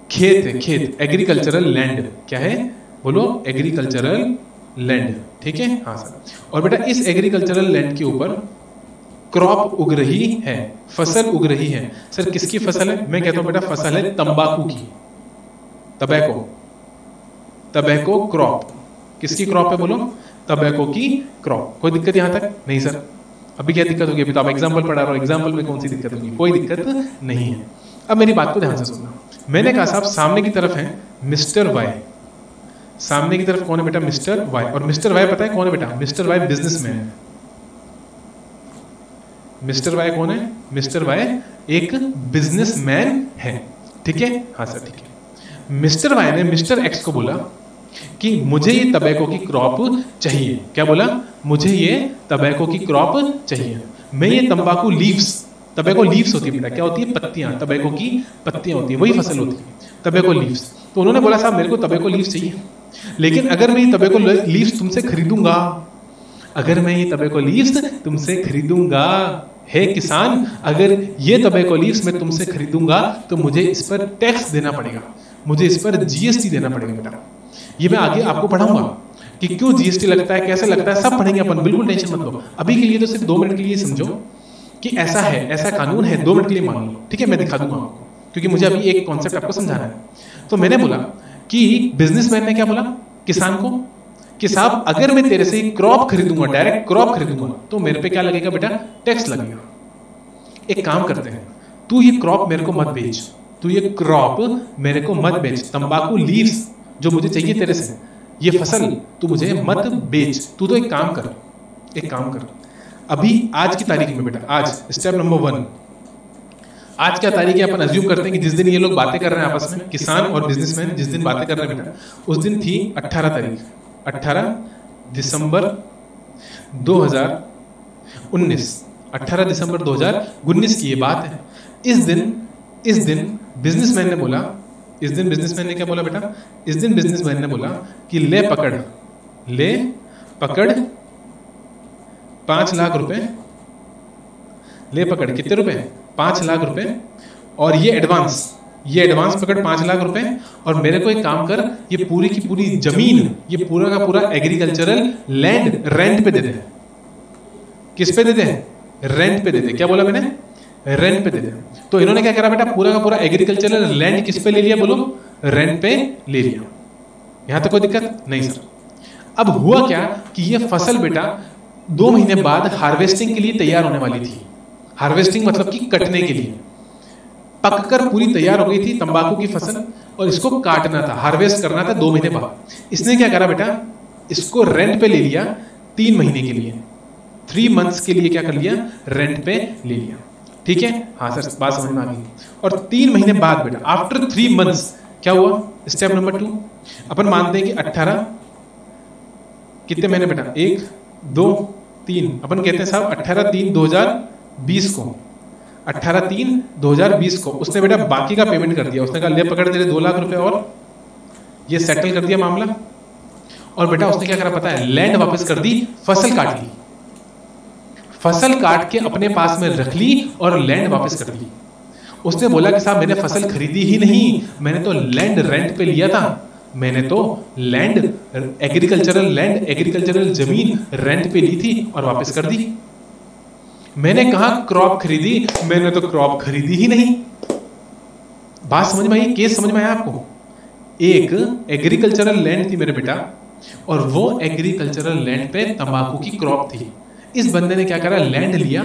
खेत है, खेत, एग्रीकल्चरल लैंड। क्या है, बोलो, एग्रीकल्चरल लैंड, ठीक है, हाँ सर। और बेटा इस एग्रीकल्चरल लैंड के ऊपर क्रॉप उग रही है, फसल उग रही है। सर किसकी फसल है, मैं कहता हूं बेटा फसल है तंबाकू की, टबैको, टबैको क्रॉप। किसकी क्रॉप है, बोलो, टबैको की क्रॉप। कोई दिक्कत यहां तक नहीं सर, अभी क्या दिक्कत होगी, अभी तो आप एग्जाम्पल पढ़ा रहे हो, एग्जाम्पल में कौन सी दिक्कत होगी, कोई दिक्कत नहीं है। अब मेरी बात को ध्यान से सुनना। मैंने कहा साहब सामने की तरफ है मिस्टर वाई, सामने की तरफ कौन है बेटा, मिस्टर वाई। और मिस्टर वाई पता है कौन है बेटा, mister Y businessman. Mister Y कौन है, मिस्टर वाई एक बिजनेसमैन है, ठीक है, हाँ सर, ठीक है। मिस्टर वाई ने मिस्टर एक्स को बोला कि मुझे ये टबैको की क्रॉप चाहिए। क्या बोला, मुझे ये टबैको की क्रॉप चाहिए। मैं ये तंबाकू लीव्स, टबैको लीव्स होती है बेटा, क्या होती है, पत्तियां, टबैको की पत्तियां होती है, वही फसल होती है, टबैको लीव्स। तो उन्होंने बोला साहब मेरे को टबैको लीव्स चाहिए, लेकिन अगर मैं ये टबैको लीव्स तुमसे खरीदूंगा, अगर मैं ये टबैको लीव्स तुमसे खरीदूंगा, हे किसान, अगर ये टबैको लीव्स मैं तुमसे खरीदूंगा तो मुझे इस पर टैक्स देना पड़ेगा, मुझे इस पर जीएसटी देना पड़ेगा बेटा। ये मैं आगे आपको पढ़ाऊंगा कि क्यों जीएसटी लगता है, कैसे लगता है, सब पढ़ेंगे अपन, बिल्कुल टेंशन मत लो। अभी के लिए तो सिर्फ 2 मिनट के लिए समझो कि ऐसा है, ऐसा कानून है, 2 मिनट के लिए मान लो, ठीक है, मैं दिखा दूंगा आपको, क्योंकि मुझे अभी एक कॉन्सेप्ट आपको समझाना है। तो मैंने बोला कि बिजनेसमैन ने क्या बोला किसान को कि साहब अगर मैं तेरे से क्रॉप खरीदूंगा, डायरेक्ट क्रॉप खरीदूंगा, तो मेरे पे क्या लगेगा बेटा, टैक्स लगेगा। एक काम करते हैं, तू ये क्रॉप मेरे को मत बेच, तू ये क्रॉप मेरे को मत बेच, तंबाकू लीव्स जो मुझे चाहिए तेरे से, ये फसल तू मुझे मत बेच। तू तो एक काम कर, एक काम कर, अभी आज की तारीख में बेटा, आज स्टेप नंबर 1, आज क्या तारीख है, अपन अज्यूम करते हैं कि जिस दिन ये लोग बातें कर रहे हैं आपस में, किसान और बिजनेसमैन जिस दिन बातें कर रहे हैं बेटा, उस दिन थी 18 तारीख, 18 दिसंबर 2019, 18 दिसंबर 2019 की ये बात है। इस दिन बिजनेसमैन ने बोला, इस दिन बिजनेसमैन ने क्या बोला बेटा, इस दिन बिजनेसमैन ने बोला कि ले पकड़ 5 लाख रुपए, ले पकड़ कितने रुपए, 5 लाख रुपए, और ये एडवांस पकड़ 5 लाख रुपए, और मेरे को एक काम कर, ये पूरी की पूरी जमीन, ये पूरा का पूरा एग्रीकल्चरल लैंड रेंट पे दे दे। किस पे दे दे? रेंट पे दे दे। क्या बोला मैंने? रेंट पे दे दे। तो इन्होंने क्या करा बेटा, पूरा का पूरा एग्रीकल्चरल लैंड किस पे ले लिया बोलो? रेंट पे ले लिया। यहां तक कोई दिक्कत नहीं सर। अब हुआ क्या कि ये फसल बेटा 2 महीने बाद हार्वेस्टिंग के लिए तैयार होने वाली थी। हार्वेस्टिंग मतलब कि कटने के लिए, पककर पूरी तैयार हो गई थी तंबाकू की फसल, और इसको काटना था, हार्वेस्ट करना था 2 महीने बाद। इसने क्या करा बेटा, इसको रेंट पे ले लिया 3 महीने के लिए, 3 मंथ्स के लिए क्या कर लिया, रेंट पे ले लिया। ठीक है, हाँ सर बात समझ में आ गई। और 3 महीने बाद बेटा, आफ्टर 3 मंथ्स क्या हुआ? स्टेप नंबर 2, अपन मानते हैं कि 18 कितने महीने बेटा, 1 2 3, अपन कहते हैं साहब 18/3/2020 को, 18/3/2020 को उसने बेटा बाकी का पेमेंट कर दिया। उसने कहा ले पकड़ तेरे 2 लाख रुपए, और ये सेटल कर दिया मामला। और बेटा उसने क्या करा पता है, लैंड वापस कर दी, फसल काट ली, फसल काट के अपने पास में रख ली और लैंड वापस कर दी। उसने बोला कि साहब मैंने फसल खरीदी ही नहीं, मैंने तो लैंड रेंट पे लिया था, मैंने तो लैंड एग्रीकल्चरल जमीन रेंट पे ली थी और वापस कर दी। मैंने कहा क्रॉप खरीदी, मैंने तो क्रॉप खरीदी ही नहीं। बात समझ में आई? केस समझ में आया आपको? एक एग्रीकल्चरल लैंड थी मेरे बेटा, और वो एग्रीकल्चरल लैंड पे तंबाकू की क्रॉप थी। इस बंदे ने क्या करा, लैंड लिया,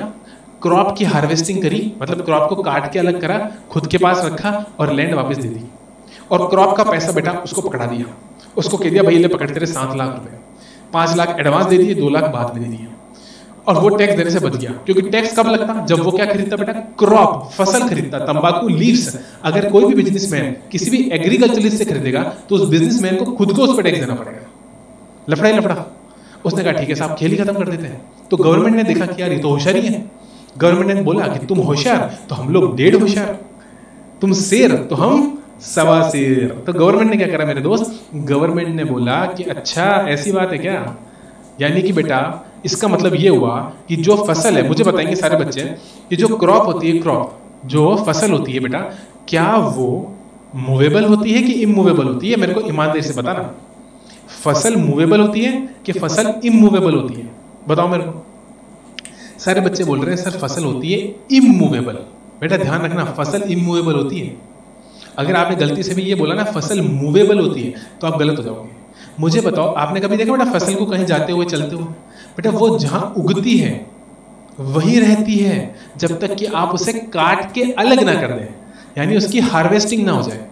क्रॉप की हार्वेस्टिंग करी, मतलब क्रॉप को काट के अलग करा, खुद के पास रखा और लैंड वापस दे दी। और क्रॉप का पैसा बेटा उसको पकड़ा दिया, उसको कह दिया भाई ले पकड़ तेरे 7 लाख रुपए, 5 लाख एडवांस दे दिए, 2 लाख बाद में दे दिए। और वो टैक्स देने से बच गया, क्योंकि टैक्स कब लगता, जब वो क्या खरीदता बेटा, क्रॉप, फसल खरीदता, तंबाकू लीव्स। अगर कोई भी बिजनेसमैन किसी भी एग्रीकल्चरलिस्ट से खरीदेगा तो उस बिजनेसमैन को खुद को उस पर टैक्स देना पड़ेगा। लफड़ा ही लफड़ा। उसने कहा ठीक है साहब, खेल ही खत्म कर देते हैं। तो गवर्नमेंट ने देखा कि यार ये तो होशियारी है। गवर्नमेंट ने बोला कि तुम होशियार तो हम लोग 1.5 होशियार, तुम शेर तो हम 1.25 शेर। तो गवर्नमेंट ने क्या करा मेरे दोस्त, गवर्नमेंट ने बोला कि अच्छा ऐसी बात है क्या, यानी कि बेटा इसका मतलब ये हुआ कि जो फसल है, मुझे बताएंगे सारे बच्चे, कि जो क्रॉप होती है, क्रॉप जो फसल होती है बेटा, क्या वो मूवेबल होती है कि इमूवेबल होती है? मेरे को ईमानदारी से बताना, फसल मूवेबल होती है कि फसल इमूवेबल होती है? बताओ मेरे को। सारे बच्चे बोल रहे हैं सर फसल होती है इमूवेबल। बेटा ध्यान रखना, फसल इमूवेबल होती है। अगर आपने गलती से भी ये बोला ना फसल मूवेबल होती है तो आप गलत हो जाओगे। मुझे बताओ, आपने कभी देखा बेटा फसल को कहीं जाते हुए चलते हुए? बेटा वो जहां उगती है वही रहती है जब तक कि आप उसे काट के अलग ना कर दें, यानी उसकी हार्वेस्टिंग ना हो जाए।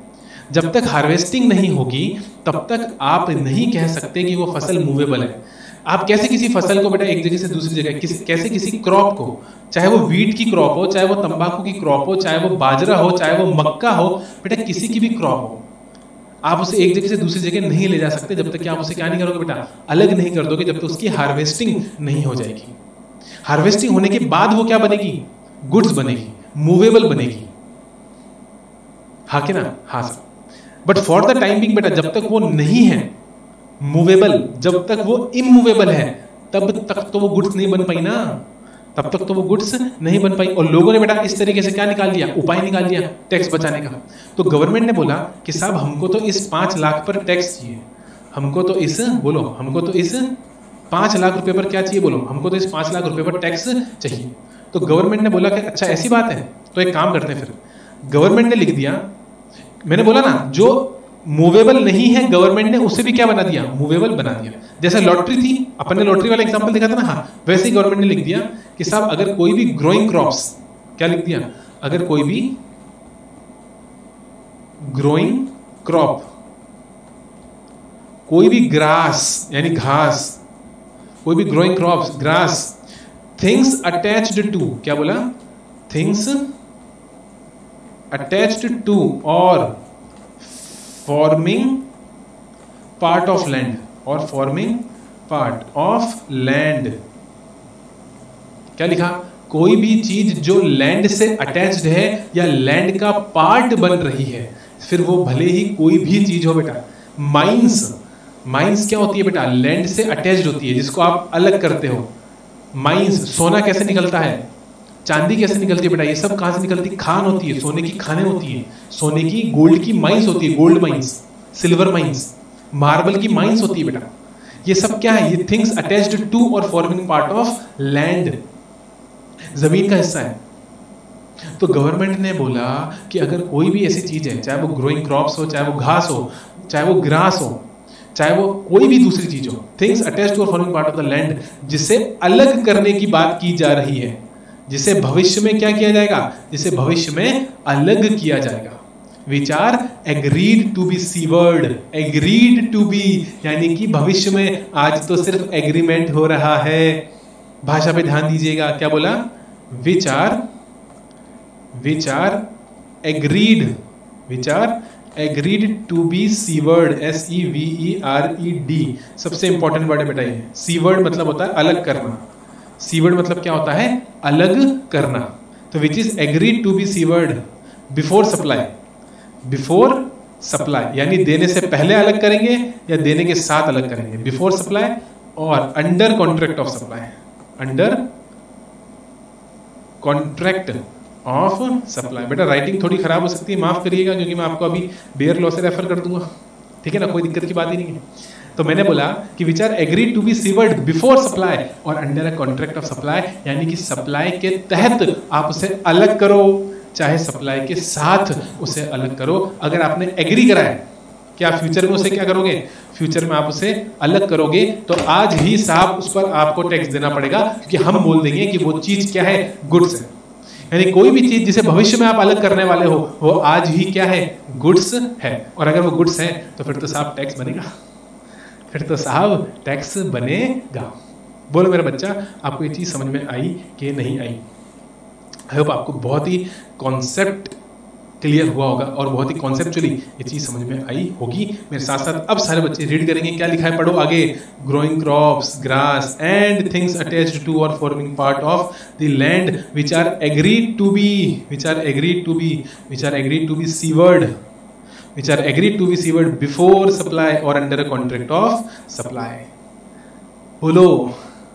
जब तक हार्वेस्टिंग नहीं होगी तब तक आप नहीं कह सकते कि वो फसल मूवेबल है। आप कैसे किसी फसल को बेटा एक जगह से दूसरी जगह, कैसे किसी क्रॉप को, चाहे वो वीट की क्रॉप हो, चाहे वो तंबाकू की क्रॉप हो, चाहे वो बाजरा हो, चाहे वो मक्का हो, बेटा किसी की भी क्रॉप हो, आप उसे एक जगह से दूसरी जगह नहीं ले जा सकते जब तक कि आप उसे क्या नहीं करोगे बेटा, अलग नहीं कर दोगे, जब तक उसकी हार्वेस्टिंग नहीं हो जाएगी। हार्वेस्टिंग होने के बाद वो क्या बनेगी, गुड्स बनेगी, मूवेबल बनेगी। हाँ कि ना? हाँ sir. But for the time being बेटा जब तक वो नहीं है मूवेबल, जब तक वो इमूवेबल है तब तक तो वो गुड्स नहीं बन पाई ना, तब तक तो वो गुड्स नहीं बन पाई। और लोगों ने बेटा इस तरीके से क्या निकाल दिया, उपाय निकाल दिया टैक्स बचाने का। तो गवर्नमेंट ने बोला कि साहब हमको तो इस 5 लाख पर टैक्स चाहिए, हमको तो इस बोलो, हमको तो इस 5 लाख रुपए पर क्या चाहिए बोलो, हमको तो इस 5 लाख रुपए पर टैक्स चाहिए। तो गवर्नमेंट ने बोला कि अच्छा ऐसी बात है, तो एक काम करते हैं फिर। गवर्नमेंट ने लिख दिया, मैंने बोला ना जो मूवेबल नहीं है गवर्नमेंट ने उसे भी क्या बना दिया, मूवेबल बना दिया। जैसे लॉटरी थी, अपन ने लॉटरी वाला एग्जांपल देखा था ना, हाँ वैसे ही गवर्नमेंट ने लिख दिया कि साहब अगर कोई भी ग्रोइंग क्रॉप्स, क्या लिख दिया, अगर कोई भी ग्रोइंग क्रॉप, कोई भी ग्रास यानी घास, कोई भी growing crops grass, things attached to, क्या बोला, थिंग्स अटैच्ड टू और फॉर्मिंग पार्ट ऑफ लैंड, और फॉर्मिंग पार्ट ऑफ लैंड, क्या लिखा, कोई भी चीज जो लैंड से अटैच्ड है या लैंड का पार्ट बन रही है, फिर वो भले ही कोई भी चीज हो बेटा। माइंस क्या होती है बेटा? लैंड से अटैच्ड होती है, जिसको आप अलग करते हो। माइंस, सोना कैसे निकलता है, चांदी कैसे निकलती है बेटा? ये सब कहां से निकलती है? खान होती है, सोने की खानें होती है, सोने की गोल्ड की माइंस होती है, gold mines, silver mines, marble की माइंस होती है बेटा। ये सब क्या है? ये थिंग्स अटैच्ड टू और फॉर्मिंग पार्ट ऑफ लैंड, जमीन का हिस्सा है। तो गवर्नमेंट ने बोला कि अगर कोई भी ऐसी चीज है, चाहे वो ग्रोइंग क्रॉप्स हो, चाहे वो घास हो, चाहे वो ग्रास हो, चाहे वो कोई भी दूसरी चीज हो, थिंग्स अटैच्ड टू और forming part of the land, जिसे अलग करने की बात की जा रही है, जिसे भविष्य में क्या किया जाएगा? जिसे भविष्य में अलग किया जाएगा। Which are agreed to be severed, agreed to be, यानी कि भविष्य में, आज तो सिर्फ एग्रीमेंट हो रहा है। भाषा पे ध्यान दीजिएगा, क्या बोला? Which are agreed to be severed, SEVERED। सबसे इंपॉर्टेंट वर्ड है बेटा ये। सीवर्ड मतलब होता है अलग करना। सीवर्ड मतलब क्या होता है? अलग करना। तो which is agreed to be severed before supply, before supply यानी देने से पहले अलग करेंगे या देने के साथ अलग करेंगे, before supply or under contract of supply, under contract of supply. बेटा राइटिंग थोड़ी खराब हो सकती है, माफ करिएगा, क्योंकि मैं आपको अभी बेयर लॉ से रेफर कर दूंगा, ठीक है ना, कोई दिक्कत की बात ही नहीं है। तो मैंने बोला कि which are agreed to be severed before supply or under a contract of supply, यानी कि सप्लाई के तहत आप उसे अलग करो, चाहे सप्लाई के साथ उसे अलग करो। अगर आपने एग्री करा है, क्या फ्यूचर में उसे क्या करोगे? फ्यूचर में आप उसे अलग करोगे तो आज ही साहब उस पर आपको टैक्स देना पड़ेगा, क्योंकि हम बोल देंगे कि वो चीज क्या है? गुड्स है। यानी कोई भी चीज जिसे भविष्य में आप अलग करने वाले हो, वो आज ही क्या है? गुड्स है। और अगर वो गुड्स है तो फिर तो साहब टैक्स बनेगा, फिर तो साहब टैक्स बनेगा। बोलो मेरा बच्चा, आपको ये चीज समझ में आई कि नहीं आई? आई होप आपको बहुत ही कॉन्सेप्ट क्लियर हुआ होगा और बहुत ही कॉन्सेप्चुअली ये चीज समझ में आई होगी। मेरे साथ साथ अब सारे बच्चे रीड करेंगे, क्या लिखा है पढ़ो आगे। Growing crops, grass and things attached to और forming part of the land which are agreed to be severed, which are agreed to be severed before supply or under a contract of supply। बोलो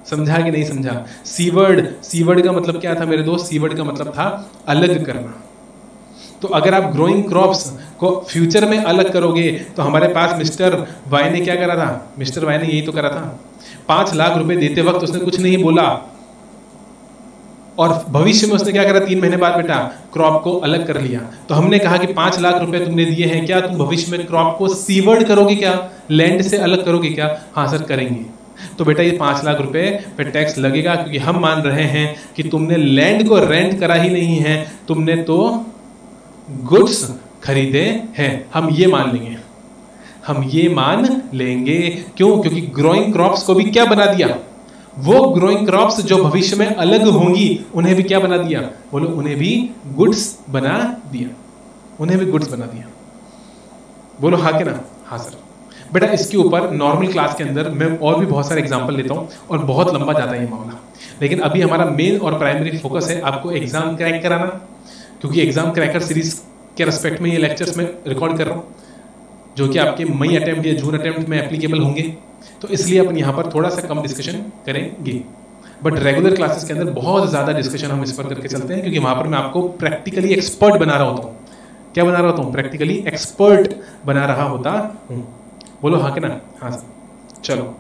समझा कि नहीं समझा? Seaward का मतलब क्या था मेरे दोस्त? सीवर्ड का मतलब था अलग करना। तो अगर आप ग्रोइंग क्रॉप्स को फ्यूचर में अलग करोगे तो हमारे पास मिस्टर वाई ने क्या करा था? मिस्टर वाई ने यही तो करा था। 5 लाख रुपए देते वक्त उसने कुछ नहीं बोला, और भविष्य में उसने क्या करा? 3 महीने बाद बेटा क्रॉप को अलग कर लिया। तो हमने कहा कि 5 लाख रुपए तुमने दिए हैं, क्या तुम भविष्य में क्रॉप को सीवर्ड करोगे? क्या लैंड से अलग करोगे? क्या? हाँ सर करेंगे। तो बेटा ये 5 लाख रुपए पे टैक्स लगेगा, क्योंकि हम मान रहे हैं कि तुमने लैंड को रेंट करा ही नहीं है, तुमने तो गुड्स खरीदे हैं। हम ये मान लेंगे, क्यों? क्योंकि ग्रोइंग क्रॉप्स को भी क्या बना दिया? वो ग्रोइंग क्रॉप्स जो भविष्य में अलग होंगी उन्हें भी क्या बना दिया? बोलो, उन्हें भी गुड्स बना दिया, उन्हें भी गुड्स बना दिया। बोलो हाँ के ना? हाँ सर। बेटा इसके ऊपर नॉर्मल क्लास के अंदर मैं और भी बहुत सारे एग्जांपल लेता हूं और बहुत लंबा जाता है ये मामला, लेकिन अभी हमारा मेन और प्राइमरी फोकस है आपको एग्जाम क्रैक कराना, क्योंकि एग्जाम क्रैकर सीरीज के रेस्पेक्ट में ये लेक्चर्स में रिकॉर्ड कर रहा हूं, जो कि आपके मई अटेम्प्ट या जून अटेम्प्ट में एप्लीकेबल होंगे। तो इसलिए अपन यहाँ पर थोड़ा सा कम डिस्कशन करेंगे, बट रेगुलर क्लासेस के अंदर बहुत ज़्यादा डिस्कशन हम इस पर करके चलते हैं, क्योंकि वहाँ पर मैं आपको प्रैक्टिकली एक्सपर्ट बना रहा होता हूँ। क्या बना रहा होता हूँ? प्रैक्टिकली एक्सपर्ट बना रहा होता हूँ। बोलो हाँ के ना? हाँ सर। चलो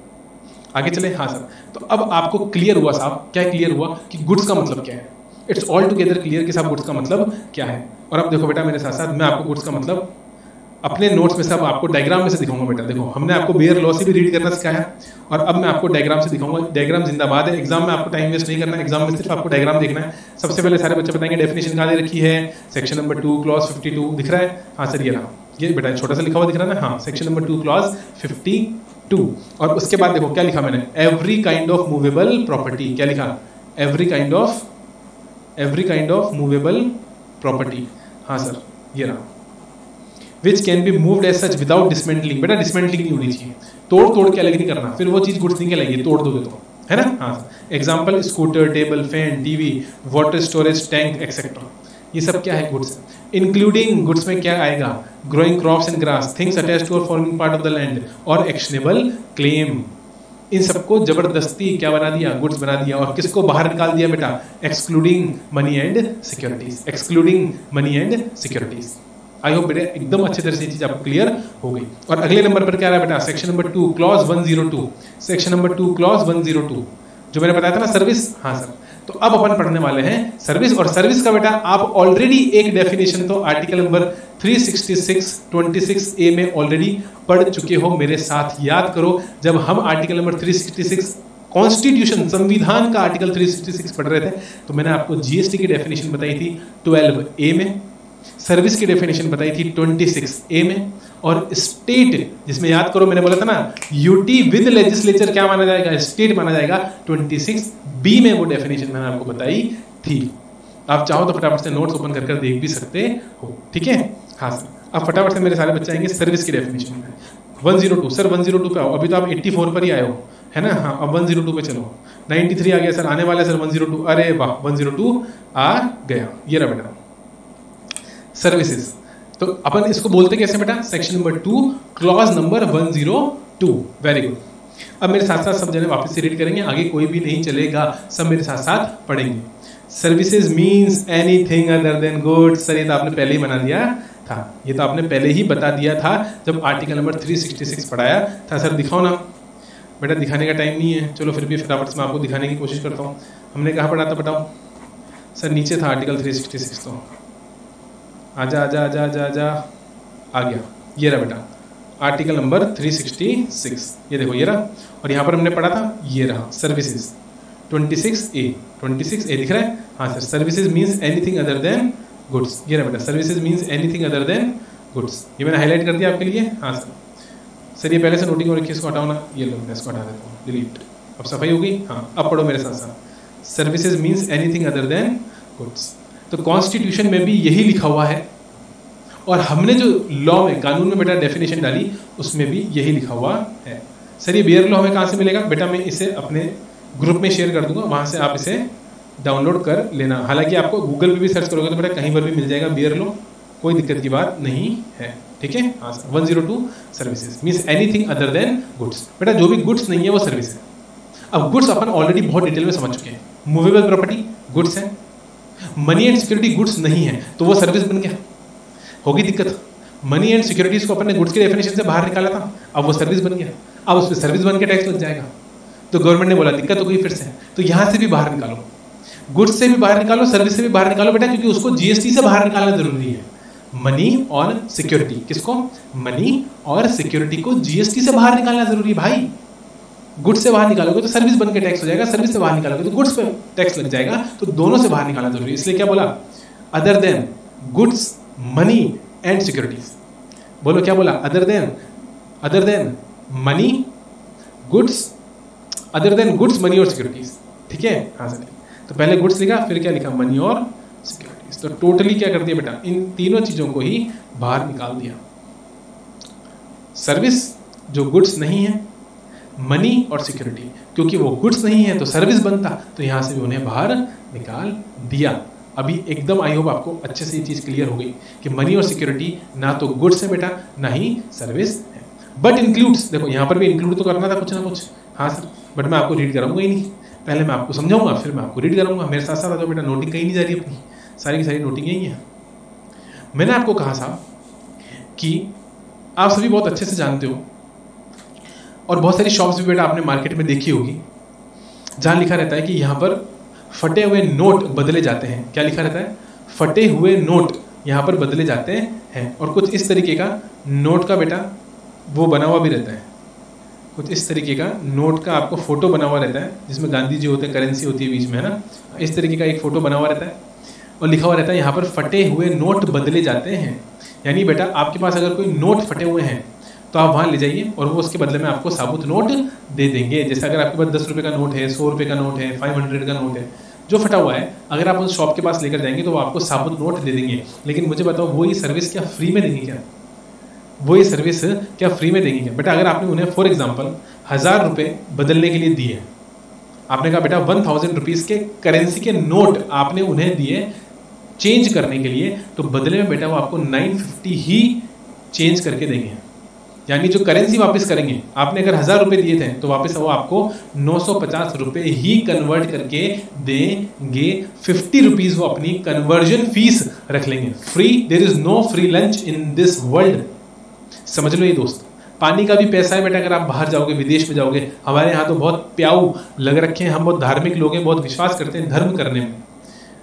आगे चले। हाँ सर। तो अब आपको क्लियर हुआ साहब, क्या क्लियर हुआ कि गुड्स का मतलब क्या है? इट्स ऑल टुगेदर क्लियर कि साहब गुड्स का मतलब क्या है। और अब देखो बेटा मेरे साथ साथ मैं आपको गुड्स का मतलब अपने नोट्स में सब आपको डायग्राम में से दिखाऊंगा। बेटा देखो, हमने आपको बेयर लॉ से भी रीड करना सिखाया और अब मैं आपको डायग्राम से दिखाऊंगा। डायग्राम जिंदाबाद है। एग्जाम में आपको टाइम वेस्ट नहीं करना, एग्जाम में सिर्फ आपको डायग्राम देखना है। सबसे पहले सारे बच्चे बताएंगे डेफिनेशन कहाँ दे रखी है? सेक्शन नंबर 2 क्लॉज 52 दिख रहा है? हाँ सर ये रहा, ये बेटा छोटा सा लिखा हुआ दिख रहा है ना? हाँ, सेक्शन नंबर 2 क्लॉज 52। और उसके बाद देखो क्या लिखा मैंने? Every kind of movable property. क्या लिखा? Every kind of movable property. हाँ सर ये रहा। Which can be moved as such without dismantling। बेटा डिसमेंटलिंग नहीं होनी चाहिए, तोड़ के अलग नहीं करना, फिर वो चीज गुड्स नहीं कहलाएगी, तोड़ दोगे तो। है ना। हाँ, example scooter, table, fan, TV, water storage tank etcetera, ये सब क्या है, गुड्स। इंक्लूडिंग गुड्स में क्या आएगा, growing crops and grass, things attached to और forming part of the land, और एक्शनेबल क्लेम। इन सबको जबरदस्ती क्या बना दिया, गुड्स बना दिया। और किसको बाहर निकाल दिया बेटा, excluding money and securities, excluding money and securities. I hope बेटा एकदम अच्छे तरह से ये चीज आपको क्लियर हो गई। और अगले नंबर पर क्या रहा बेटा, section number 2 clause 102, section number 2 clause 102, जो मैंने बताया था ना सर्विस। हाँ सर, तो अब अपन पढ़ने वाले हैं सर्विस। और सर्विस का बेटा आप ऑलरेडी एक डेफिनेशन तो आर्टिकल नंबर 366(26)(a) में ऑलरेडी पढ़ चुके हो मेरे साथ। याद करो, जब हम आर्टिकल नंबर 366 कॉन्स्टिट्यूशन, संविधान का आर्टिकल 366 पढ़ रहे थे, तो मैंने आपको जीएसटी की डेफिनेशन बताई थी 12A में, सर्विस की डेफिनेशन बताई थी 26A में, और स्टेट, जिसमें याद करो मैंने बोला था ना यूटी विद लेजिस्लेचर क्या माना जाएगा, स्टेट माना जाएगा, 26B में वो डेफिनेशन मैंने आपको बताई थी। आप चाहो तो फटाफट से नोट्स ओपन कर देख भी सकते हो, ठीक है। हाँ सर, अब फटाफट से मेरे सारे बच्चे आएंगे सर्विस की डेफिनेशन में। 102 सर, 102 पे आओ, अभी तो आप 84 पर ही आए हो, है ना। हाँ, अब 102 पे चलो। 93 आ गया सर, आने वाला है सर 102, अरे वाह 102 आ गया। ये रहा बेटा सर्विसेज। तो अपन इसको बोलते कैसे बेटा, section number 2 clause number 102। Very good. अब मेरे साथ साथ सब जने वापस से रीड करेंगे, आगे कोई भी नहीं चलेगा, सब मेरे साथ साथ पढ़ेंगे। Services means anything other than goods. Sir ये तो आपने पहले ही बना दिया था, ये तो आपने पहले ही बता दिया था जब आर्टिकल नंबर 366 पढ़ाया था। सर दिखाओ ना बेटा, दिखाने का टाइम नहीं है, चलो फिर भी फटाफट से मैं आपको दिखाने की कोशिश करता हूँ। हमने कहाँ पढ़ा था बताओ सर, नीचे था आर्टिकल 366, तो आजा आजा आजा आजा आजा, आ गया। ये रहा बेटा आर्टिकल नंबर 366, ये देखो ये रहा। और यहाँ पर हमने पढ़ा था, ये रहा सर्विसेज 26A दिख रहा है। हाँ sir, services means anything other than goods. ये रहा बेटा, services means anything other than goods, ये मैंने हाईलाइट कर दिया आपके लिए। हाँ सर ये पहले से नोटिंग और इसको हटाओ ना, ये लो मैं इसको हटा देता हूँ, डिलीट। अब सफाई हो गई। हाँ, अब पढ़ो मेरे साथ साथ, services means anything other than goods. तो कॉन्स्टिट्यूशन में भी यही लिखा हुआ है, और हमने जो लॉ में, कानून में बेटा डेफिनेशन डाली, उसमें भी यही लिखा हुआ है। सर ये बियर लॉ हमें कहाँ से मिलेगा बेटा, मैं इसे अपने ग्रुप में शेयर कर दूंगा, वहां से आप इसे डाउनलोड कर लेना। हालांकि आपको गूगल पे भी सर्च करोगे तो बेटा कहीं पर भी मिल जाएगा बियर लॉ, कोई दिक्कत की बात नहीं है, ठीक है। हाँ sir, 102 services means anything other than goods. बेटा जो भी गुड्स नहीं है वो सर्विस है। अब गुड्स अपन ऑलरेडी बहुत डिटेल में समझ चुके हैं। मूवेबल प्रॉपर्टी गुड्स है, मनी एंड सिक्योरिटी गुड्स नहीं है, तो वो सर्विस बन गया। होगी दिक्कत, मनी एंड सिक्योरिटीज को अपन ने गुड्स के डेफिनेशन से बाहर निकाला था, अब वो सर्विस बन गया, अब उस पर सर्विस बन के टैक्स लग जाएगा। तो गवर्नमेंट ने बोला दिक्कत हो गई फिर से, तो यहां से भी बाहर निकालो, गुड्स से भी बाहर निकालो, सर्विस से भी बाहर निकालो बेटा, क्योंकि उसको जीएसटी से बाहर निकालना जरूरी है। मनी और सिक्योरिटी, किसको, मनी और सिक्योरिटी को जीएसटी से बाहर निकालना जरूरी है भाई। गुड्स से बाहर निकालोगे तो सर्विस बन के टैक्स हो जाएगा, सर्विस से बाहर निकालोगे तो गुड्स पे टैक्स लग जाएगा, तो दोनों से बाहर निकालना जरूरी है। इसलिए क्या बोला, other than goods, money and securities. बोलो क्या बोला, other than money, goods, other than goods, money और सिक्योरिटीज, ठीक है। हाँ सर, तो पहले गुड्स लिखा, फिर क्या लिखा, मनी और सिक्योरिटीज। तो टोटली क्या कर दिया बेटा, इन तीनों चीजों को ही बाहर निकाल दिया। सर्विस जो गुड्स नहीं है, मनी और सिक्योरिटी, क्योंकि वो गुड्स नहीं है तो सर्विस बनता, तो यहां से भी उन्हें बाहर निकाल दिया। अभी एकदम आई होप आपको अच्छे से ये चीज क्लियर हो गई कि मनी और सिक्योरिटी ना तो गुड्स है बेटा, ना ही सर्विस है, बट इंक्लूड्स। देखो यहाँ पर भी इंक्लूड तो करना था कुछ ना कुछ। हाँ सर, बट मैं आपको रीड कराऊंगा ही नहीं, पहले मैं आपको समझाऊंगा फिर मैं आपको रीड कराऊंगा। मेरे साथ साथ आ जाओ बेटा, नोटिंग कहीं नहीं जा रही अपनी, सारी की सारी नोटिंग यही है। मैंने आपको कहा था कि आप सभी बहुत अच्छे से जानते हो, और बहुत सारी शॉप्स भी बेटा आपने मार्केट में देखी होगी, जहां लिखा रहता है कि यहाँ पर फटे हुए नोट बदले जाते हैं। क्या लिखा रहता है, फटे हुए नोट यहाँ पर बदले जाते हैं। और कुछ इस तरीके का नोट का बेटा वो बना हुआ भी रहता है, कुछ इस तरीके का नोट का आपको फोटो बना हुआ रहता है, जिसमें गांधी जी होते हैं, करेंसी होती है बीच में, है ना। इस तरीके का एक फोटो बना हुआ रहता है, और लिखा हुआ रहता है यहाँ पर फटे हुए नोट बदले जाते हैं। यानी बेटा आपके पास अगर कोई नोट फटे हुए हैं तो आप वहाँ ले जाइए, और वो उसके बदले में आपको साबुत नोट दे देंगे। जैसे अगर आपके पास 10 रुपये का नोट है, 100 रुपये का नोट है, 500 का नोट है, जो फटा हुआ है, अगर आप उस शॉप के पास लेकर जाएंगे तो वो आपको साबुत नोट दे देंगे। लेकिन मुझे बताओ, वो ये सर्विस क्या फ्री में देंगे क्या, वो ये सर्विस क्या फ्री में देंगे क्या बेटा। अगर आपने उन्हें फॉर एग्जांपल 1000 रुपये बदलने के लिए दिए, आपने कहा बेटा 1000 रुपीज़ के करेंसी के नोट आपने उन्हें दिए चेंज करने के लिए, तो बदले में बेटा वो आपको 950 ही चेंज करके देंगे, यानी जो करेंसी वापस करेंगे, आपने अगर 1000 रुपये दिए थे तो वापस वो आपको 950 रुपये ही कन्वर्ट करके देंगे। 50 रुपीज़ वो अपनी कन्वर्जन फीस रख लेंगे। Free, there is no free lunch in this world. समझ लो ये दोस्त, पानी का भी पैसा है बेटा। अगर आप बाहर जाओगे, विदेश में जाओगे, हमारे यहाँ तो बहुत प्याऊ लग रखे हैं, हम बहुत धार्मिक लोग हैं, बहुत विश्वास करते हैं धर्म करने में,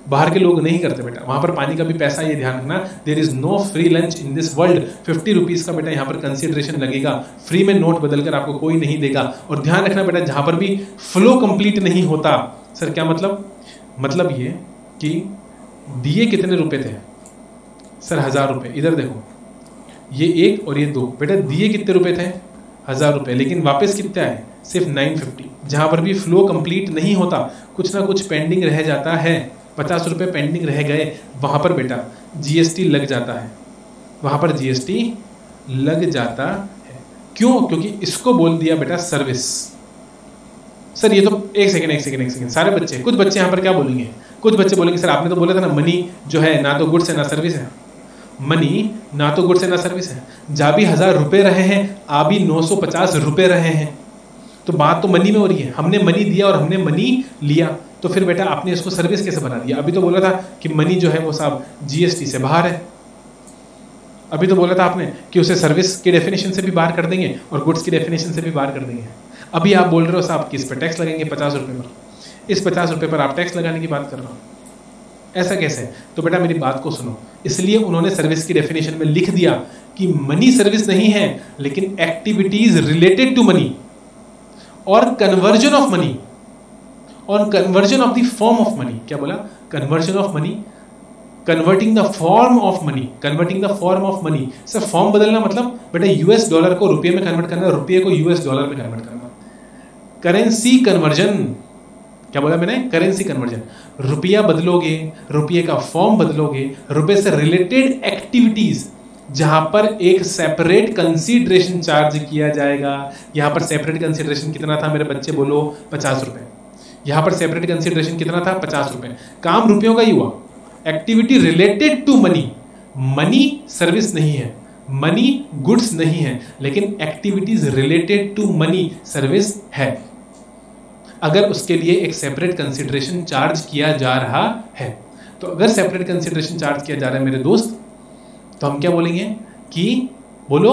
बाहर के लोग नहीं करते बेटा। वहां पर पानी का भी पैसा, ये ध्यान रखना, there is no free lunch in this world. 50 rupees का बेटा यहाँ पर कंसिडरेशन लगेगा, फ्री में नोट बदलकर आपको कोई नहीं देगा। और ध्यान रखना बेटा, जहां पर भी फ्लो कंप्लीट नहीं होता, सर क्या मतलब ये कि दिए कितने रुपए थे सर? 1000 रुपये। इधर देखो, ये 1 और ये 2, बेटा दिए कितने रुपए थे? 1000 रुपये, लेकिन वापस कितना है? सिर्फ 950। जहां पर भी फ्लो कंप्लीट नहीं होता, कुछ ना कुछ पेंडिंग रह जाता है, 50 रुपये पेंडिंग रह गए, वहां पर बेटा जीएसटी लग जाता है, वहां पर जीएसटी लग जाता है। क्यों? क्योंकि इसको बोल दिया बेटा सर्विस। सर ये तो एक सेकेंड, सारे बच्चे, कुछ बच्चे यहाँ पर क्या बोलेंगे? कुछ बच्चे बोलेंगे सर आपने तो बोला था ना, मनी जो है ना तो गुड्स है ना सर्विस है। मनी ना तो गुड्स है ना सर्विस है। जा भी 1000 रुपये रहे हैं, आ भी 950 रुपये रहे हैं, तो बात तो मनी में हो रही है। हमने मनी दिया और हमने मनी लिया, तो फिर बेटा आपने इसको सर्विस कैसे बना दिया? अभी तो बोला था कि मनी जो है वो साहब जीएसटी से बाहर है। अभी तो बोला था आपने कि उसे सर्विस की डेफिनेशन से भी बाहर कर देंगे और गुड्स की डेफिनेशन से भी बाहर कर देंगे। अभी आप बोल रहे हो साहब कि इस पर टैक्स लगेंगे 50 रुपये पर। इस 50 रुपये पर आप टैक्स लगाने की बात कर रहे हो, ऐसा कैसे? तो बेटा मेरी बात को सुनो। इसलिए उन्होंने सर्विस की डेफिनेशन में लिख दिया कि मनी सर्विस नहीं है, लेकिन एक्टिविटीज रिलेटेड टू मनी और कन्वर्जन ऑफ मनी और conversion of the form of money. क्या बोला? Conversion of money, converting the form of money, converting the form of money. Sir form बदलना मतलब बेटा यूएस डॉलर को रुपये में कन्वर्ट करना, रुपये को यूएस डॉलर में कन्वर्ट करना। करेंसी कन्वर्जन, क्या बोला मैंने? Currency conversion. रुपया बदलोगे, रुपये का फॉर्म बदलोगे, रुपये से रिलेटेड एक्टिविटीज जहां पर एक सेपरेट कंसीडरेशन चार्ज किया जाएगा। यहां पर सेपरेट कंसीडरेशन कितना था मेरे बच्चे? बोलो 50 रुपये। यहां पर सेपरेट कंसीडरेशन कितना था? 50 रुपये। काम रुपयों का ही हुआ। Activity related to money, money service नहीं है, मनी गुड्स नहीं है, लेकिन activities related to money service है, अगर उसके लिए एक सेपरेट कंसीडरेशन चार्ज किया जा रहा है। तो अगर सेपरेट कंसीडरेशन चार्ज किया जा रहा है मेरे दोस्त, तो हम क्या बोलेंगे कि बोलो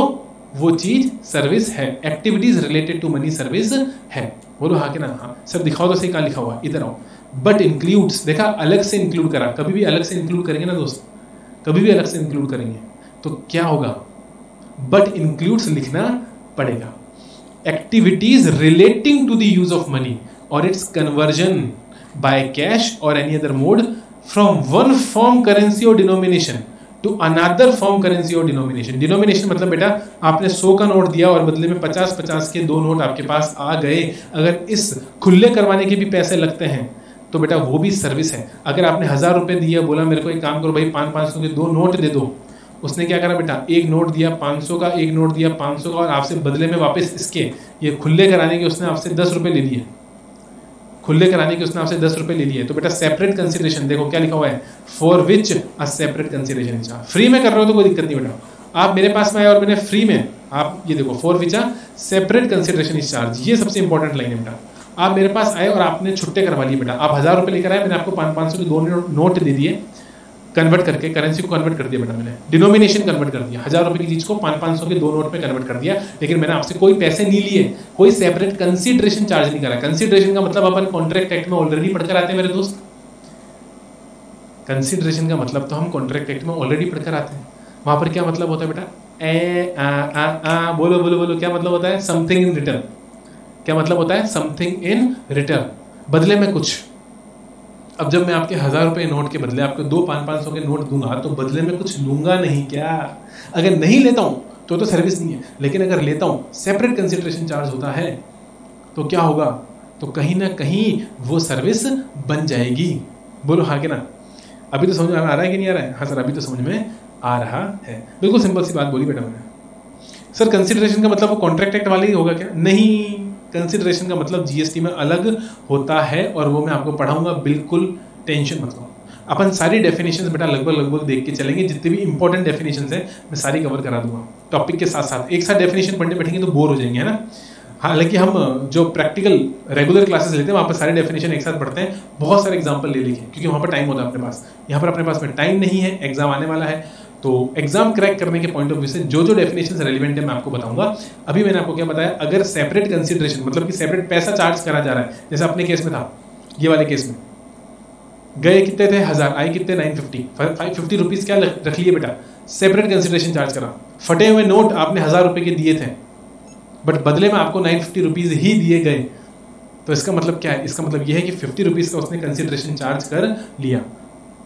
वो चीज सर्विस है, activities related to money service है। बोलो हाँ कि ना? हाँ। सर दिखाओ तो सही, कहाँ लिखा हुआ? इधर आओ। बट इंक्लूड्स, देखा अलग से इंक्लूड करा। कभी भी अलग से इंक्लूड करेंगे ना दोस्त, कभी भी अलग से इंक्लूड करेंगे तो क्या होगा? बट इंक्लूड्स लिखना पड़ेगा। Activities relating to the use of money or its conversion by cash or any other mode from one form currency or denomination to another form currency or denomination. Denomination मतलब बेटा आपने 100 का note दिया और बदले में 50-50 के 2 नोट आपके पास आ गए। अगर इस खुले करवाने के भी पैसे लगते हैं तो बेटा वो भी सर्विस है। अगर आपने 1000 रुपये दिया, बोला मेरे को एक काम करो भाई 500 के 2 नोट दे दो, उसने क्या करा बेटा? एक नोट दिया 500 का, एक नोट दिया 500 का, और आपसे बदले में वापस इसके ये खुले कराने के उसने आपसे 10 रुपये ले लिए। खुले कराने के उसने आपसे 10 रुपये ले लिए। तो बेटा सेपरेट कंसीडरेशन देखो क्या लिखा हुआ है? For which a separate consideration charge. Free में कर रहे हो तो कोई दिक्कत नहीं बेटा, आप मेरे पास में आए और मैंने फ्री में, आप ये देखो for which a separate consideration is charge, ये सबसे इंपॉर्टेंट लाइन है बेटा। आप मेरे पास आए और आपने छुट्टे करवा लिए बेटा, आप 1000 रुपये लेकर आए, मैंने आपको 500 के 2 नोट दे दिए, कन्वर्ट करके करेंसी को कन्वर्ट कर दिया बेटा, मैंने डिनोमिनेशन कन्वर्ट कर दिया। 1000 रुपये की चीज को 500 के 2 नोट में कन्वर्ट कर दिया, लेकिन मैंने आपसे कोई पैसे नहीं लिए, कोई सेपरेट कंसीडरेशन चार्ज नहीं करा। कंसीडरेशन का मतलब अपन कॉन्ट्रैक्ट एक्ट में ऑलरेडी पढ़कर आते हैं मेरे दोस्त। कंसीडरेशन का मतलब तो हम कॉन्ट्रैक्ट एक्ट में ऑलरेडी पढ़कर आते हैं। वहां पर क्या मतलब होता है बेटा? बोलो बोलो बोलो, क्या मतलब होता है? Something in return. क्या मतलब होता है? समथिंग इन रिटर्न, बदले में कुछ। अब जब मैं आपके 1000 रुपये नोट के बदले आपको 2 500 के नोट दूंगा तो बदले में कुछ लूंगा नहीं क्या? अगर नहीं लेता हूं तो सर्विस नहीं है, लेकिन अगर लेता हूं सेपरेट कंसीडरेशन चार्ज होता है तो क्या होगा? तो कहीं ना कहीं वो सर्विस बन जाएगी। बोलो हाँ कि ना? अभी तो समझ में आ रहा है कि नहीं आ रहा है? हाँ सर अभी तो समझ में आ रहा है। बिल्कुल सिंपल सी बात बोली बेटा मैंने। सर कंसीडरेशन का मतलब वो कॉन्ट्रैक्ट एक्ट वाले ही होगा क्या? नहीं, कंसिडरेशन का मतलब जीएसटी में अलग होता है और वो मैं आपको पढ़ाऊंगा, बिल्कुल टेंशन मत लो। अपन सारी डेफिनेशंस बेटा लगभग देख के चलेंगे, जितने भी इंपॉर्टेंट डेफिनेशंस है मैं सारी कवर करा दूंगा टॉपिक के साथ साथ। एक साथ डेफिनेशन पढ़ने बैठेंगे तो बोर हो जाएंगे, है ना। हालांकि हम जो प्रैक्टिकल रेगुलर क्लासेस लेते हैं वहाँ पर सारे डेफिनेशन एक साथ पढ़ते हैं, बहुत सारे एग्जाम्पल ले लेंगे क्योंकि वहाँ पर टाइम होता है अपने पास। यहाँ पर अपने पास में टाइम नहीं है, एग्जाम आने वाला है, तो एग्जाम क्रैक करने के पॉइंट ऑफ व्यू से जो डेफिनेशन रेलिवेंट है मैं आपको बताऊंगा। अभी मैंने आपको क्या बताया, अगर सेपरेट कंसिडरेशन मतलब कि सेपरेट पैसा चार्ज करा जा रहा है, जैसे अपने केस में था, ये वाले केस में गए कितने थे 1000, आए कितने 950, 550 रुपीज़ क्या रख लिए बेटा, सेपरेट कंसिडरेशन चार्ज करा। फटे हुए नोट आपने 1000 रुपये के दिए थे बट बदले में आपको 950 रुपीज़ ही दिए गए, तो इसका मतलब क्या है, इसका मतलब यह है कि 50 रुपीज़ का उसने कंसिडरेशन चार्ज कर लिया।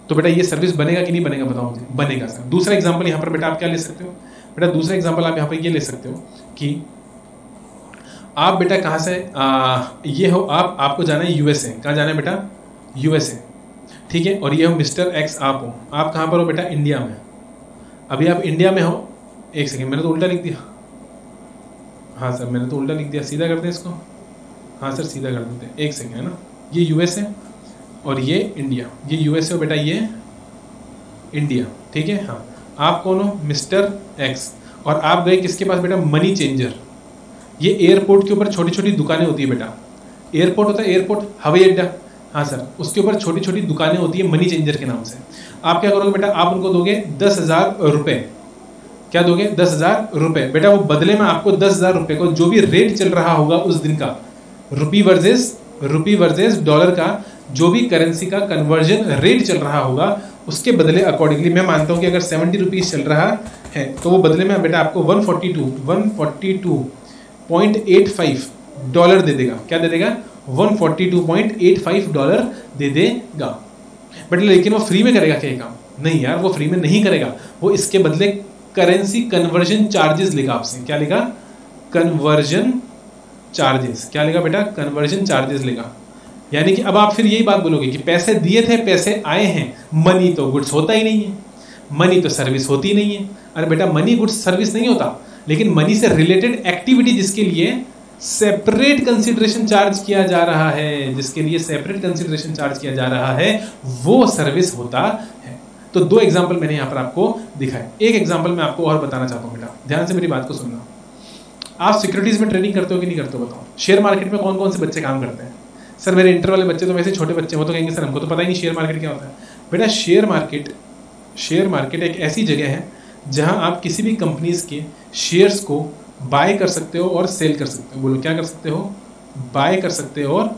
तो बेटा ये सर्विस बनेगा कि नहीं बनेगा, बताओ मुझे। बनेगा सर। दूसरा एग्जांपल यहाँ पर बेटा आप क्या ले सकते हो, बेटा दूसरा एग्जांपल आप यहाँ पर ये ले सकते हो कि आप बेटा कहाँ से ये हो, आपको जाना है यूएसए। कहाँ जाना है बेटा, यूएसए, ठीक है। और ये हो मिस्टर एक्स, आप हो, आप कहाँ पर हो बेटा, इंडिया में। अभी आप इंडिया में हो, एक सेकेंड मैंने तो उल्टा लिख दिया, हाँ सर मैंने तो उल्टा लिख दिया, सीधा करते हैं इसको, हाँ सर सीधा कर देते हैं, एक सेकेंड, है ना। ये यूएसए और ये इंडिया, ये यूएसए हो बेटा, ये इंडिया, ठीक है। हाँ आप कौन हो, मिस्टर एक्स, और आप गए किसके पास बेटा, मनी चेंजर। ये एयरपोर्ट के ऊपर छोटी छोटी दुकानें होती है बेटा, एयरपोर्ट होता है, एयरपोर्ट हवाई अड्डा, हाँ सर, उसके ऊपर छोटी छोटी दुकानें होती है मनी चेंजर के नाम से। आप क्या करोगे बेटा, आप उनको दोगे 10,000 रुपये। क्या दोगे, 10,000 रुपये। बेटा वो बदले में आपको 10,000 रुपये को जो भी रेट चल रहा होगा उस दिन का, रुपी वर्सेस डॉलर का जो भी करेंसी का कन्वर्जन रेट चल रहा होगा उसके बदले अकॉर्डिंगली, मैं मानता हूँ कि अगर 70 रुपीज़ चल रहा है तो वो बदले में बेटा आपको 142.85 डॉलर दे देगा। क्या दे देगा, 142.85 डॉलर दे देगा। बट लेकिन वो फ्री में करेगा क्या ये काम, नहीं यार, वो फ्री में नहीं करेगा, वो इसके बदले करेंसी कन्वर्जन चार्जेस लेगा आपसे। क्या लेगा, कन्वर्जन चार्जेस। क्या लेगा बेटा, कन्वर्जन चार्जेस लेगा। यानी कि अब आप फिर यही बात बोलोगे कि पैसे दिए थे, पैसे आए हैं, मनी तो गुड्स होता ही नहीं है, मनी तो सर्विस होती नहीं है। अरे बेटा मनी गुड्स सर्विस नहीं होता, लेकिन मनी से रिलेटेड एक्टिविटी जिसके लिए सेपरेट कंसिडरेशन चार्ज किया जा रहा है, जिसके लिए सेपरेट कंसिडरेशन चार्ज किया जा रहा है, वो सर्विस होता है। तो दो एग्जांपल मैंने यहाँ पर आपको दिखाए। एक एग्जांपल मैं आपको और बताना चाहता हूँ बेटा, ध्यान से मेरी बात को सुनना। आप सिक्योरिटीज में ट्रेडिंग करते हो कि नहीं करते हो, बताओ। शेयर मार्केट में कौन कौन से बच्चे काम करते हैं, सर मेरे इंटर वाले बच्चे तो वैसे छोटे बच्चे, वो तो कहेंगे सर हमको तो पता ही नहीं शेयर मार्केट क्या होता है। बेटा शेयर मार्केट एक ऐसी जगह है जहां आप किसी भी कंपनीज के शेयर्स को बाय कर सकते हो और सेल कर सकते हो। बोलो क्या कर सकते हो, बाय कर सकते हो और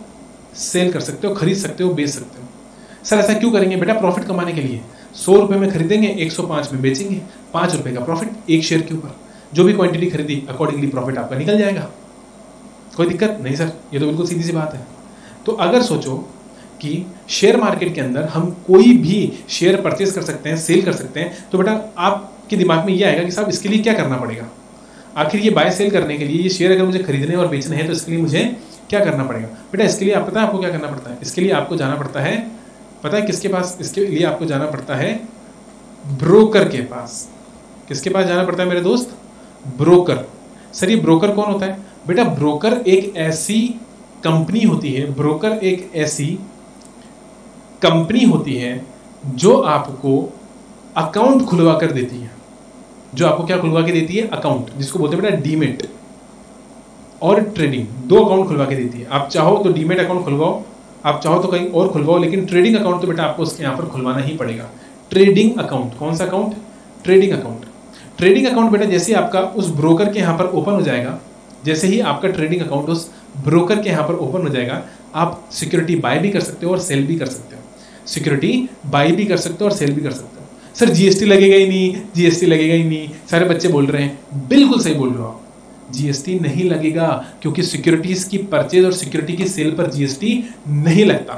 सेल कर सकते हो, खरीद सकते हो, बेच सकते हो। सर ऐसा क्यों करेंगे बेटा, प्रॉफिट कमाने के लिए। 100 रुपये में खरीदेंगे, 105 में बेचेंगे, 5 रुपये का प्रॉफिट एक शेयर के ऊपर। जो भी क्वांटिटी खरीदी अकॉर्डिंगली प्रॉफिट आपका निकल जाएगा, कोई दिक्कत नहीं सर, ये तो बिल्कुल सीधी सी बात है। तो अगर सोचो कि शेयर मार्केट के अंदर हम कोई भी शेयर परचेज कर सकते हैं, सेल कर सकते हैं, तो बेटा आपके दिमाग में ये आएगा कि साहब इसके लिए क्या करना पड़ेगा, आखिर ये बाय सेल करने के लिए, ये शेयर अगर मुझे खरीदने और बेचने हैं तो इसके लिए मुझे क्या करना पड़ेगा। बेटा इसके लिए आप पता है आपको क्या करना पड़ता है, इसके लिए आपको जाना पड़ता है, पता है किसके पास, इसके लिए आपको जाना पड़ता है ब्रोकर के पास। किसके पास जाना पड़ता है मेरे दोस्त, ब्रोकर। सर ये ब्रोकर कौन होता है, बेटा ब्रोकर एक ऐसी कंपनी होती है, ब्रोकर एक ऐसी कंपनी होती है जो आपको अकाउंट खुलवा कर देती है। जो आपको क्या खुलवा के देती है, अकाउंट, जिसको बोलते हैं बेटा डीमेट और ट्रेडिंग, दो अकाउंट खुलवा के देती है। आप चाहो तो डीमेट अकाउंट खुलवाओ, आप चाहो तो कहीं और खुलवाओ, लेकिन ट्रेडिंग अकाउंट तो बेटा आपको उसके यहाँ पर खुलवाना ही पड़ेगा। ट्रेडिंग अकाउंट, कौन सा account, trading account. Trading account बेटा जैसे ही आपका उस ब्रोकर के यहाँ पर ओपन हो जाएगा, जैसे ही आपका ट्रेडिंग अकाउंट उस ब्रोकर के यहाँ पर ओपन हो जाएगा, आप सिक्योरिटी बाय भी कर सकते हो और सेल भी कर सकते हो। सिक्योरिटी बाय भी कर सकते हो और सेल भी कर सकते हो। सर जीएसटी लगेगा ही नहीं, जीएसटी लगेगा ही नहीं, सारे बच्चे बोल रहे हैं, बिल्कुल सही बोल रहे हो आप, जीएसटी नहीं लगेगा, क्योंकि सिक्योरिटीज की परचेज और सिक्योरिटी की सेल पर जीएसटी नहीं लगता।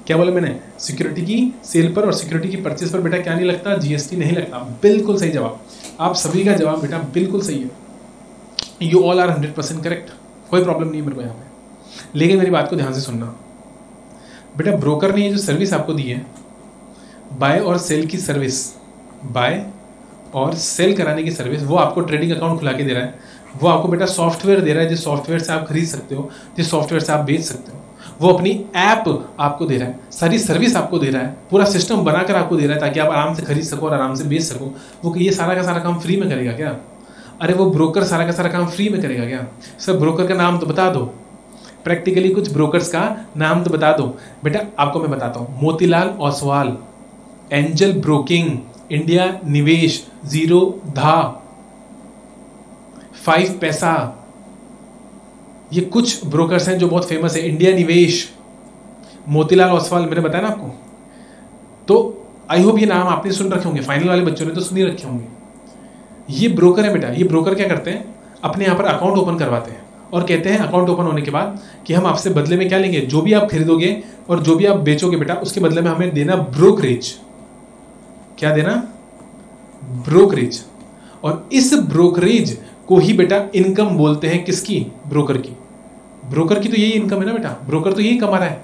क्या बोला मैंने, सिक्योरिटी की सेल पर और सिक्योरिटी की परचेज पर बेटा क्या नहीं लगता, जीएसटी नहीं लगता। बिल्कुल सही जवाब, आप सभी का जवाब बेटा बिल्कुल सही है। यू ऑल आर 100% करेक्ट, कोई प्रॉब्लम नहीं है मेरे को यहाँ पे। लेकिन मेरी बात को ध्यान से सुनना बेटा, ब्रोकर ने ये जो सर्विस आपको दी है, बाय और सेल की सर्विस, बाय और सेल कराने की सर्विस, वो आपको ट्रेडिंग अकाउंट खुला के दे रहा है। वो आपको बेटा सॉफ्टवेयर दे रहा है, जिस सॉफ्टवेयर से आप खरीद सकते हो, जिस सॉफ्टवेयर से आप बेच सकते हो। वो अपनी ऐप आपको दे रहा है, सारी सर्विस आपको दे रहा है, पूरा सिस्टम बनाकर आपको दे रहा है ताकि आप आराम से खरीद सको और आराम से बेच सको। वो ये सारा का सारा काम फ्री में करेगा क्या? अरे वो ब्रोकर सारा का सारा काम फ्री में करेगा क्या? सर ब्रोकर का नाम तो बता दो, प्रैक्टिकली कुछ ब्रोकर्स का नाम तो बता दो। बेटा आपको मैं बताता हूँ, Motilal Oswal, angel broking, India निवेश, जीरोधा, 5 पैसा, ये कुछ ब्रोकर्स हैं जो बहुत फेमस है। इंडिया निवेश, मोतीलाल ओसवाल, मैंने बताया ना आपको। तो आई होप ये नाम आपने सुन रखे होंगे, फाइनल वाले बच्चों ने तो सुन ही रखे होंगे। ये ब्रोकर है बेटा। ये ब्रोकर क्या करते हैं, अपने यहाँ पर अकाउंट ओपन करवाते हैं और कहते हैं अकाउंट ओपन होने के बाद कि हम आपसे बदले में क्या लेंगे, जो भी आप खरीदोगे और जो भी आप बेचोगे बेटा, उसके बदले में हमें देना ब्रोकरेज। क्या देना? ब्रोकरेज। और इस ब्रोकरेज को ही बेटा इनकम बोलते हैं। किसकी? ब्रोकर की। ब्रोकर की तो यही इनकम है ना बेटा, ब्रोकर तो यही कमा रहा है।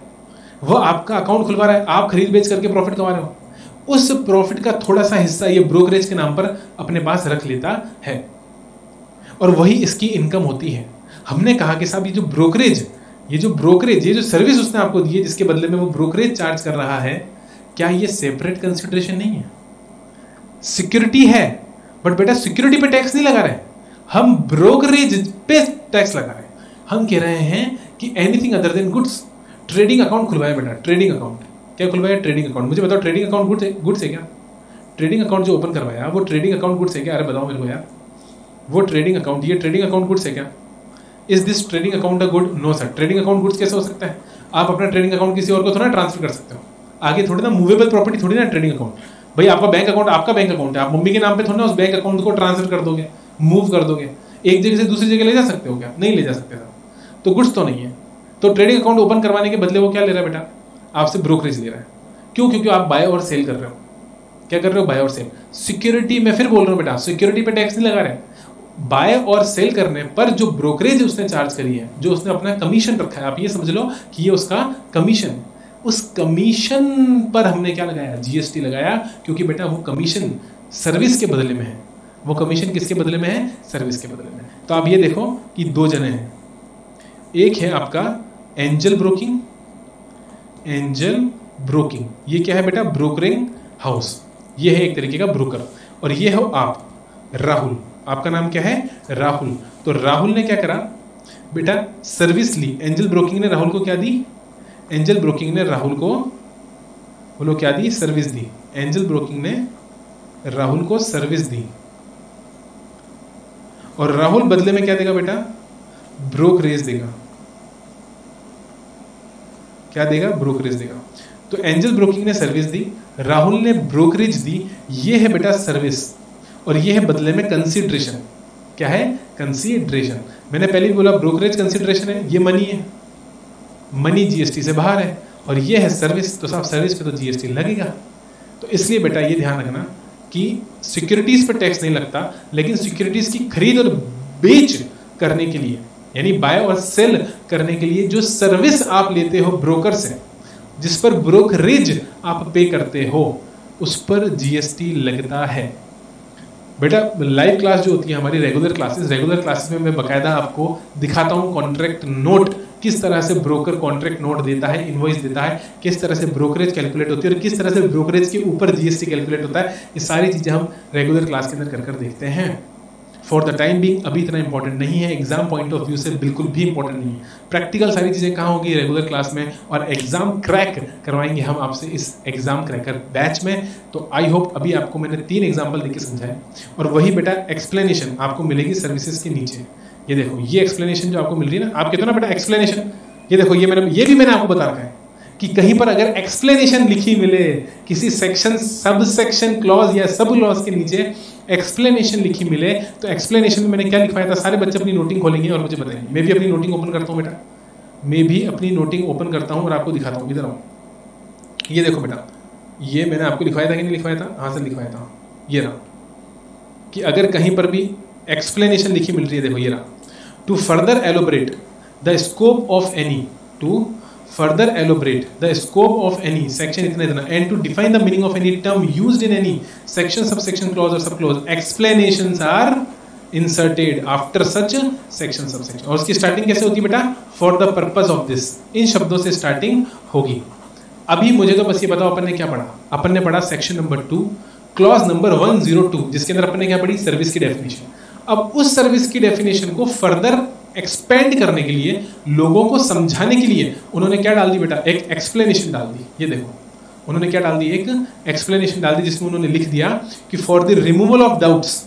वह आपका अकाउंट खुलवा रहा है, आप खरीद बेच करके प्रॉफिट कमा रहे हो, उस प्रॉफिट का थोड़ा सा हिस्सा ये ब्रोकरेज के नाम पर अपने पास रख लेता है और वही इसकी इनकम होती है। हमने कहा कि साहब ये जो ब्रोकरेज, ये जो सर्विस उसने आपको दी है, जिसके बदले में वो ब्रोकरेज चार्ज कर रहा है, क्या ये सेपरेट कंसिडरेशन नहीं है? सिक्योरिटी है, बट बेटा सिक्योरिटी पे टैक्स नहीं लगा रहे, हम ब्रोकरेज पे टैक्स लगा रहे हैं। हम कह रहे हैं कि anything other than goods. Trading account खुलवाया बेटा, ट्रेडिंग अकाउंट। क्या खुलवाया? Trading account. मुझे बताओ ट्रेडिंग अकाउंट गुड्स है क्या? ट्रेडिंग अकाउंट जो ओपन करवाया वो ट्रेडिंग अकाउंट गुड्स है क्या? अरे बताओ मेरे को यार, वो ट्रेडिंग अकाउंट, ये ट्रेडिंग अकाउंट गुड्स है क्या? Is this trading account a good? No sir. Trading account goods कैसे हो सकता है? आप अपना ट्रेडिंग अकाउंट किसी और को थोड़ा ट्रांसफर कर सकते हो, आगे थोड़ी ना, मूवेबल प्रॉपर्टी थोड़ी ना ट्रेडिंग अकाउंट। भाई आपका बैंक अकाउंट आपका बैंक अकाउंट है, आप मम्मी के नाम पे थोड़ा ना उस बैंक अकाउंट को ट्रांसफर कर दोगे, मूव कर दोगे। एक जगह से दूसरी जगह ले जा सकते हो क्या? नहीं ले जा सकते सर। तो गुड्स तो नहीं है। तो ट्रेडिंग अकाउंट ओपन करवाने के बदले वो क्या ले रहा है बेटा? आपसे ब्रोकरेज ले रहा है। क्यों? क्योंकि आप बाय और सेल कर रहे हो। क्या कर रहे हो? बाय और सेल। सिक्योरिटी, मैं फिर बोल रहा हूं बेटा, सिक्योरिटी पे टैक्स नहीं लगा रहे। बाय और सेल करने पर जो ब्रोकरेज उसने चार्ज करी है, जो उसने अपना कमीशन रखा है, आप ये समझ लो कि ये उसका कमीशन है। उस कमीशन पर हमने क्या लगाया? जीएसटी लगाया, क्योंकि बेटा वो कमीशन सर्विस के बदले में है। वो कमीशन किसके बदले में है? सर्विस के बदले में। तो आप ये देखो कि दो जने हैं, एक है आपका एंजल ब्रोकिंग, एंजल ब्रोकिंग, ये क्या है बेटा? Brokering house. ये है एक तरीके का ब्रोकर। और ये हो आप, राहुल। आपका नाम क्या है? राहुल। तो राहुल ने क्या करा बेटा? सर्विस ली। एंजल ब्रोकिंग ने राहुल को क्या दी? एंजल ब्रोकिंग ने राहुल को, बोलो क्या दी? सर्विस दी। एंजल ब्रोकिंग ने राहुल को सर्विस दी और राहुल बदले में क्या देगा बेटा? ब्रोकरेज देगा। क्या देगा? ब्रोकरेज देगा। तो एंजल ब्रोकिंग ने सर्विस दी, राहुल ने ब्रोकरेज दी। ये है बेटा सर्विस और ये है बदले में कंसीडरेशन। क्या है? कंसीडरेशन। मैंने पहले भी बोला ब्रोकरेज कंसीडरेशन है, ये मनी है, मनी जीएसटी से बाहर है, और ये है सर्विस, तो साहब सर्विस पे तो जीएसटी लगेगा। तो इसलिए बेटा ये ध्यान रखना कि सिक्योरिटीज पर टैक्स नहीं लगता, लेकिन सिक्योरिटीज की खरीद और बेच करने के लिए, यानी बाय और सेल करने के लिए जो सर्विस आप लेते हो ब्रोकर से, जिस पर ब्रोकरेज आप पे करते हो, उस पर जीएसटी लगता है। बेटा लाइव क्लास जो होती है हमारी रेगुलर क्लासेस में मैं बकायदा आपको दिखाता हूँ कॉन्ट्रैक्ट नोट, किस तरह से ब्रोकर कॉन्ट्रैक्ट नोट देता है, इनवॉइस देता है, किस तरह से ब्रोकरेज कैलकुलेट होती है और किस तरह से ब्रोकरेज के ऊपर जीएसटी कैलकुलेट होता है। ये सारी चीजें हम रेगुलर क्लास के अंदर कर देखते हैं। फॉर द टाइम बीइंग अभी इतना इंपॉर्टेंट नहीं है, एग्जाम पॉइंट ऑफ व्यू से बिल्कुल भी इंपॉर्टेंट नहीं है। प्रैक्टिकल सारी चीजें कहाँ होगी? रेगुलर क्लास में, और एग्जाम क्रैक करवाएंगे हम आपसे इस एग्जाम क्रैकर बैच में। तो आई होप अभी आपको मैंने 3 एग्जाम्पल देके समझाए, और वही बेटा एक्सप्लेनेशन आपको मिलेगी सर्विसेज के नीचे। ये देखो, ये एक्सप्लेनेशन जो आपको मिल रही है ना, आप कहते हो ना बेटा एक्सप्लेनेशन, ये देखो ये भी मैंने आपको बता रखा है कि कहीं पर अगर एक्सप्लेनेशन लिखी मिले, किसी सेक्शन, सब सेक्शन क्लॉज या सब क्लॉज के नीचे एक्सप्लेनेशन लिखी मिले, तो एक्सप्लेनेशन में मैंने क्या लिखवाया था? सारे बच्चे अपनी नोटिंग खोलेंगे और मुझे बताएंगे। मैं भी अपनी नोटिंग ओपन करता हूँ बेटा, मैं भी अपनी नोटिंग ओपन करता हूँ और आपको दिखाता हूँ। इधर आओ, ये देखो बेटा, ये मैंने आपको लिखवाया था कि नहीं लिखवाया था? हाँ सर लिखवाया था। ये रहा कि अगर कहीं पर भी एक्सप्लेनेशन लिखी मिल रही है, देखो ये रहा, to further elaborate the scope of any, to further elaborate the scope of any section इतना and to define the meaning of any term used in any section, subsection, clause or subclause, explanations are inserted after such section sub section. और उसकी starting कैसे होती है बेटा? For the purpose of this, इन शब्दों से स्टार्टिंग होगी। अभी मुझे तो बस ये बताओ अपन ने क्या पढ़ा? अपन ने पढ़ा सेक्शन नंबर 2 क्लॉज नंबर 102, जिसके अंदर अपन ने क्या पढ़ी? सर्विस की डेफिनेशन। अब उस सर्विस की डेफिनेशन को फर्दर एक्सपेंड करने के लिए, लोगों को समझाने के लिए उन्होंने क्या डाल दी बेटा? एक एक्सप्लेनेशन डाल दी। ये देखो उन्होंने क्या डाल दी? एक एक्सप्लेनेशन डाल दी, जिसमें उन्होंने लिख दिया कि for the removal of doubts,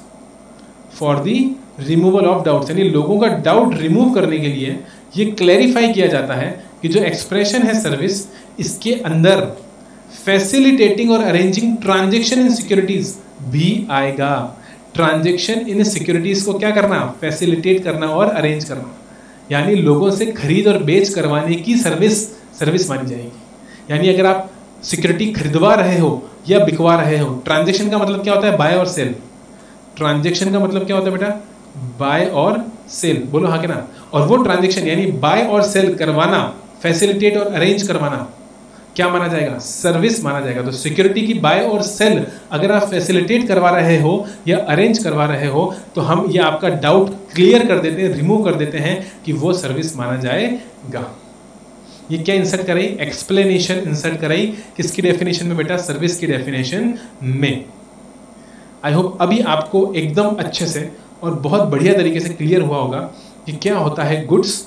for the removal of doubts, यानी लोगों का डाउट रिमूव करने के लिए ये क्लैरिफाई किया जाता है कि जो एक्सप्रेशन है सर्विस, इसके अंदर फैसिलिटेटिंग और अरेंजिंग ट्रांजेक्शन इन सिक्योरिटीज भी आएगा। ट्रांजेक्शन इन सिक्योरिटीज को क्या करना? फैसिलिटेट करना और अरेंज करना, यानी लोगों से खरीद और बेच करवाने की सर्विस मानी जाएगी। यानी अगर आप सिक्योरिटी खरीदवा रहे हो या बिकवा रहे हो, ट्रांजेक्शन का मतलब क्या होता है? बाय और सेल। ट्रांजेक्शन का मतलब क्या होता है बेटा? बाय और सेल। बोलो हाँ कि ना? और वो ट्रांजेक्शन यानी बाय और सेल करवाना, फैसिलिटेट और अरेंज करवाना क्या माना जाएगा? सर्विस माना जाएगा। तो सिक्योरिटी की बाय और सेल अगर आप फैसिलिटेट करवा रहे हो या अरेंज करवा रहे हो, तो हम ये आपका डाउट क्लियर कर देते हैं, रिमूव कर देते हैं कि वो सर्विस माना जाएगा। ये क्या इंसर्ट कराई? एक्सप्लेनेशन इंसर्ट कराई। किसकी डेफिनेशन में बेटा? सर्विस की डेफिनेशन में। आई होप अभी आपको एकदम अच्छे से और बहुत बढ़िया तरीके से क्लियर हुआ होगा कि क्या होता है गुड्स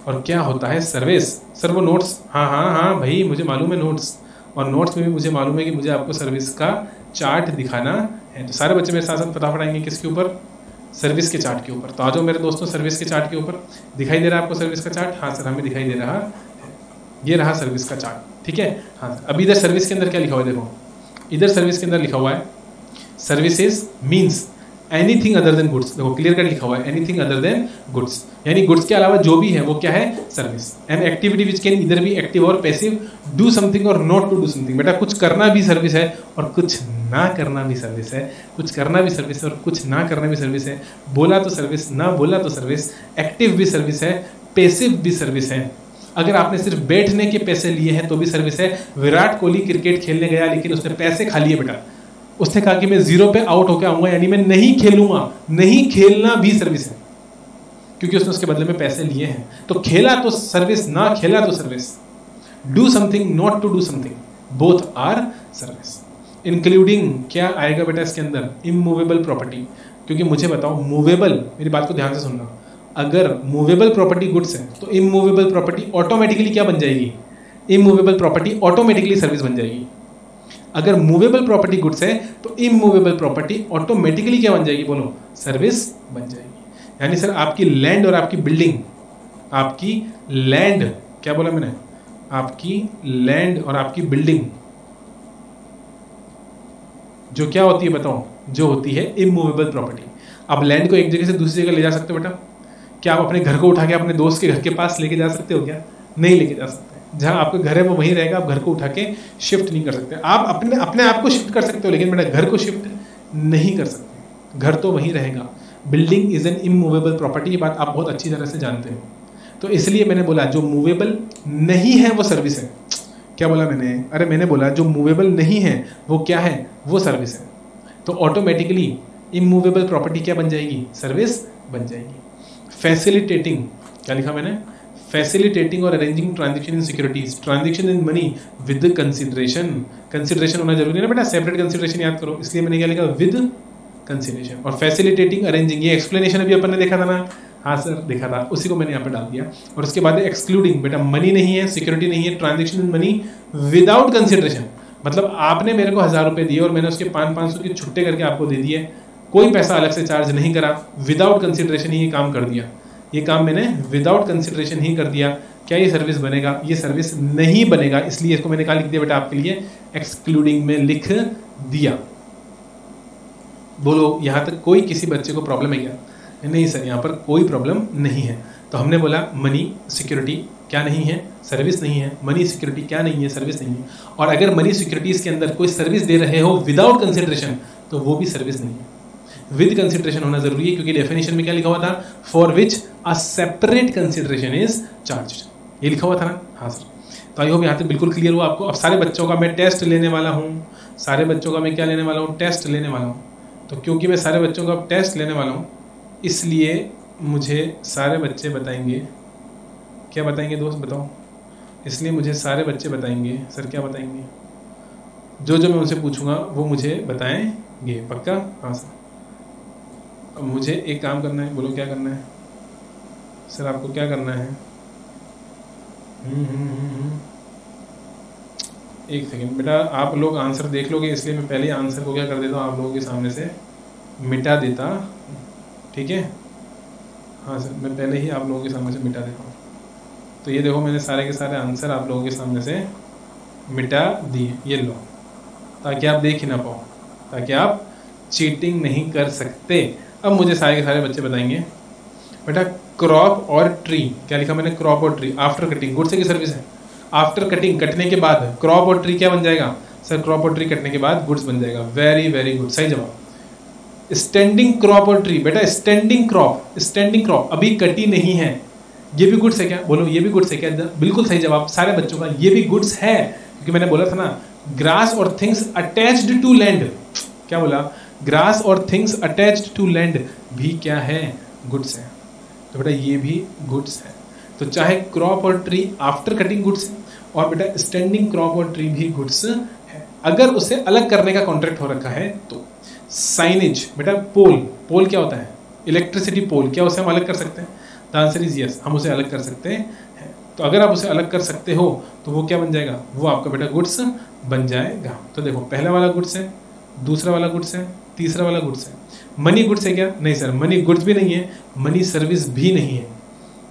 और क्या होता है सर्विस। सर वो नोट्स, हाँ भाई मुझे मालूम है नोट्स, और नोट्स में भी मुझे मालूम है कि मुझे आपको सर्विस का चार्ट दिखाना है। तो सारे बच्चे मेरे साथ साथ फटाफट आएंगे किसके ऊपर? सर्विस के चार्ट के ऊपर। तो आ जाओ मेरे दोस्तों सर्विस के चार्ट के ऊपर। दिखाई दे रहा है आपको सर्विस का चार्ट? हाँ सर हमें दिखाई दे रहा है, ये रहा सर्विस का चार्ट। ठीक है, हाँ सर। अभी इधर सर्विस के अंदर क्या लिखा हुआ है? देखो इधर सर्विस के अंदर लिखा हुआ है services means anything other than goods. देखो क्लियर कट लिखा हुआ है एनीथिंग अदर देन गुड्स, यानी गुड्स के अलावा जो भी है वो क्या है? Service. An activity which can इधर बी एक्टिव और पैसिव, डू समथिंग और नॉट टू डू समथिंग। बेटा कुछ करना भी सर्विस है और कुछ ना करना भी सर्विस है, कुछ करना भी सर्विस है और कुछ ना करना भी सर्विस है। बोला तो सर्विस, ना बोला तो सर्विस। एक्टिव भी सर्विस है, पैसिव भी सर्विस है। अगर आपने सिर्फ बैठने के पैसे लिए हैं तो भी सर्विस है। विराट कोहली क्रिकेट खेलने गया लेकिन उसने पैसे खा लिए बेटा, उसने कहा कि मैं 0 पे आउट होकर आऊंगा, यानी मैं नहीं खेलूंगा, नहीं खेलना भी सर्विस है, क्योंकि उसने उसके बदले में पैसे लिए हैं। तो खेला तो सर्विस, ना खेला तो service. Do something, not to do something, both are service. Including क्या आएगा बेटा इसके अंदर? Immovable property. क्योंकि मुझे बताओ मूवेबल, मेरी बात को ध्यान से सुनना, अगर मूवेबल प्रॉपर्टी गुड्स है तो इमूवेबल प्रॉपर्टी ऑटोमेटिकली क्या बन जाएगी? इमूवेबल प्रॉपर्टी ऑटोमेटिकली सर्विस बन जाएगी। अगर मूवेबल प्रॉपर्टी गुड्स है तो इमूवेबल प्रॉपर्टी ऑटोमेटिकली क्या बन जाएगी? बोलो सर्विस बन जाएगी। यानी सर आपकी लैंड और आपकी बिल्डिंग, आपकी लैंड, क्या बोला मैंने? आपकी लैंड और आपकी बिल्डिंग जो क्या होती है बताओ? जो होती है इमूवेबल प्रॉपर्टी। अब लैंड को एक जगह से दूसरी जगह ले जा सकते हो बेटा? क्या आप अपने घर को उठा के अपने दोस्त के घर के पास लेके जा सकते हो क्या? नहीं लेके जा सकते। जहां आपका घर है वो वहीं रहेगा, आप घर को उठा के शिफ्ट नहीं कर सकते। आप अपने आप को शिफ्ट कर सकते हो लेकिन बेटा घर को शिफ्ट नहीं कर सकते, घर तो वहीं रहेगा। Building is an immovable property, ये बात आप बहुत अच्छी तरह से जानते हो। तो इसलिए मैंने बोला जो मूवेबल नहीं है वो सर्विस है। क्या बोला मैंने? अरे मैंने बोला जो मूवेबल नहीं है वो क्या है? वो सर्विस है। तो ऑटोमेटिकली इमूवेबल प्रॉपर्टी क्या बन जाएगी? सर्विस बन जाएगी। फैसिलिटेटिंग, क्या लिखा मैंने? फैसिलिटेटिंग और arranging transaction in securities, transaction in money with consideration. Consideration होना जरूरी है ना बेटा, सेपरेट कंसिडरेशन याद करो, इसलिए मैंने क्या लिखा? With consideration. और फैसिलिटेटिंग अरेंजिंग, ये एक्सप्लेनेशन अभी अपन ने देखा था ना? हाँ सर देखा था, उसी को मैंने यहाँ पे डाल दिया। और उसके बाद एक्सक्लूडिंग, बेटा मनी नहीं है, सिक्योरिटी नहीं है, transaction in money without consideration, मतलब आपने मेरे को 1000 रुपये दिए और मैंने उसके 500 की छुट्टे करके आपको दे दिए, कोई पैसा अलग से चार्ज नहीं करा, विदाउट कंसिडरेशन ही ये काम कर दिया। ये काम मैंने विदाउट कंसिडरेशन ही कर दिया। क्या ये सर्विस बनेगा? ये सर्विस नहीं बनेगा, इसलिए इसको मैंने कहा लिख दिया बेटा आपके लिए, एक्सक्लूडिंग में लिख दिया। बोलो यहाँ तक कोई किसी बच्चे को प्रॉब्लम है क्या? नहीं सर यहाँ पर कोई प्रॉब्लम नहीं है। तो हमने बोला मनी सिक्योरिटी क्या नहीं है? सर्विस नहीं है। मनी सिक्योरिटी क्या नहीं है? सर्विस नहीं है। और अगर मनी सिक्योरिटीज के अंदर कोई सर्विस दे रहे हो विदाउट कंसिडरेशन तो वो भी सर्विस नहीं है। विद कंसिडरेशन होना जरूरी है, क्योंकि डेफिनेशन में क्या लिखा हुआ था? For which a separate consideration is charged, ये लिखा हुआ था ना? हाँ सर। तो आई होप यहाँ तक बिल्कुल क्लियर हुआ आपको। अब सारे बच्चों का मैं टेस्ट लेने वाला हूँ, सारे बच्चों का मैं क्या लेने वाला हूँ? टेस्ट लेने वाला हूँ। तो क्योंकि मैं सारे बच्चों का टेस्ट लेने वाला हूँ इसलिए मुझे सारे बच्चे बताएंगे। क्या बताएंगे दोस्त बताओ? इसलिए मुझे सारे बच्चे बताएंगे। सर क्या बताएंगे? जो जो मैं उनसे पूछूंगा वो मुझे बताएंगे। पक्का? हाँ सर। अब मुझे एक काम करना है, बोलो क्या करना है? सर आपको क्या करना है? एक सेकेंड बेटा, आप लोग आंसर देख लोगे इसलिए मैं पहले आंसर को क्या कर देता हूँ, आप लोगों के सामने से मिटा देता। ठीक है? हाँ सर, मैं पहले ही आप लोगों के सामने से मिटा देता हूँ। तो ये देखो, मैंने सारे के सारे आंसर आप लोगों के सामने से मिटा दिए। ये लो, ताकि आप देख ही ना पाओ, ताकि आप चीटिंग नहीं कर सकते। अब मुझे सारे के सारे बच्चे बताएंगे बेटा, क्रॉप और ट्री। क्या लिखा मैंने? क्रॉप और ट्री आफ्टर कटिंग गुड्स की सर्विस है। आफ्टर कटिंग, कटने के बाद क्रॉप और ट्री क्या बन जाएगा? सर क्रॉप और ट्री कटने के बाद गुड्स बन जाएगा। वेरी वेरी गुड, सही जवाब। स्टैंडिंग क्रॉप और ट्री बेटा, स्टैंडिंग क्रॉप, स्टैंडिंग क्रॉप अभी कटी नहीं है, ये भी गुड्स है क्या? बोलो ये भी गुड्स है क्या? बिल्कुल सही जवाब सारे बच्चों का, ये भी गुड्स है, क्योंकि मैंने बोला था ना, ग्रास और थिंग्स अटैच्ड टू लैंड। क्या बोला? ग्रास और थिंग्स अटैच्ड टू लैंड भी क्या है? गुड्स है। तो बेटा ये भी गुड्स है। तो चाहे क्रॉप और ट्री आफ्टर कटिंग गुड्स है, और बेटा स्टैंडिंग क्रॉप और ट्री भी गुड्स है, अगर उसे अलग करने का कॉन्ट्रैक्ट हो रखा है तो। साइनेज बेटा, पोल, पोल क्या होता है? इलेक्ट्रिसिटी पोल, क्या उसे हम अलग कर सकते हैं? द आंसर इज यस, हम उसे अलग कर सकते हैं। तो अगर आप उसे अलग कर सकते हो तो वो क्या बन जाएगा? वो आपका बेटा गुड्स बन जाएगा। तो देखो, पहला वाला गुड्स है, दूसरा वाला गुड्स है, तीसरा वाला गुड्स है। मनी गुड्स है क्या? नहीं सर, मनी गुड्स भी नहीं है, मनी सर्विस भी नहीं है।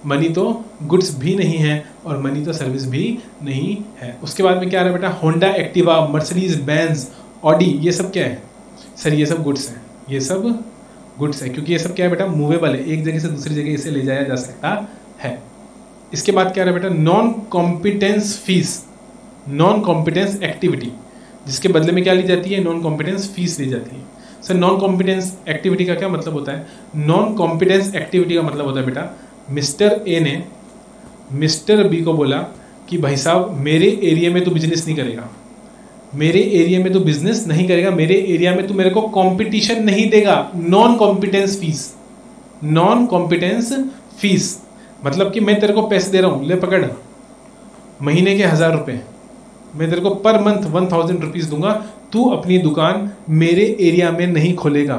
मनी तो गुड्स भी नहीं है और मनी तो सर्विस भी नहीं है। उसके बाद में क्या आ रहा है बेटा? Honda Activa, Mercedes Benz, Audi, ये सब क्या है? सर ये सब गुड्स हैं, ये सब गुड्स है, क्योंकि ये सब क्या है बेटा? मूवेबल है, एक जगह से दूसरी जगह इसे ले जाया जा सकता है। इसके बाद क्या है बेटा? Non competence fees, non competence activity, जिसके बदले में क्या ली जाती है? नॉन कॉम्पिटेंस फीस ली जाती है। सर नॉन कॉम्पिटेंस एक्टिविटी का क्या मतलब होता है? नॉन कॉम्पिटेंस एक्टिविटी का मतलब होता है बेटा, मिस्टर ए ने मिस्टर बी को बोला कि भाई साहब मेरे एरिया में तो बिजनेस नहीं करेगा, मेरे एरिया में तो बिजनेस नहीं करेगा, मेरे एरिया में तो मेरे को कंपटीशन नहीं देगा। Non competence fees, non competence fees मतलब कि मैं तेरे को पैसे दे रहा हूं, ले पकड़, महीने के 1000 रुपए, मैं तेरे को पर मंथ 1000 रुपीज दूंगा, तू अपनी दुकान मेरे एरिया में नहीं खोलेगा,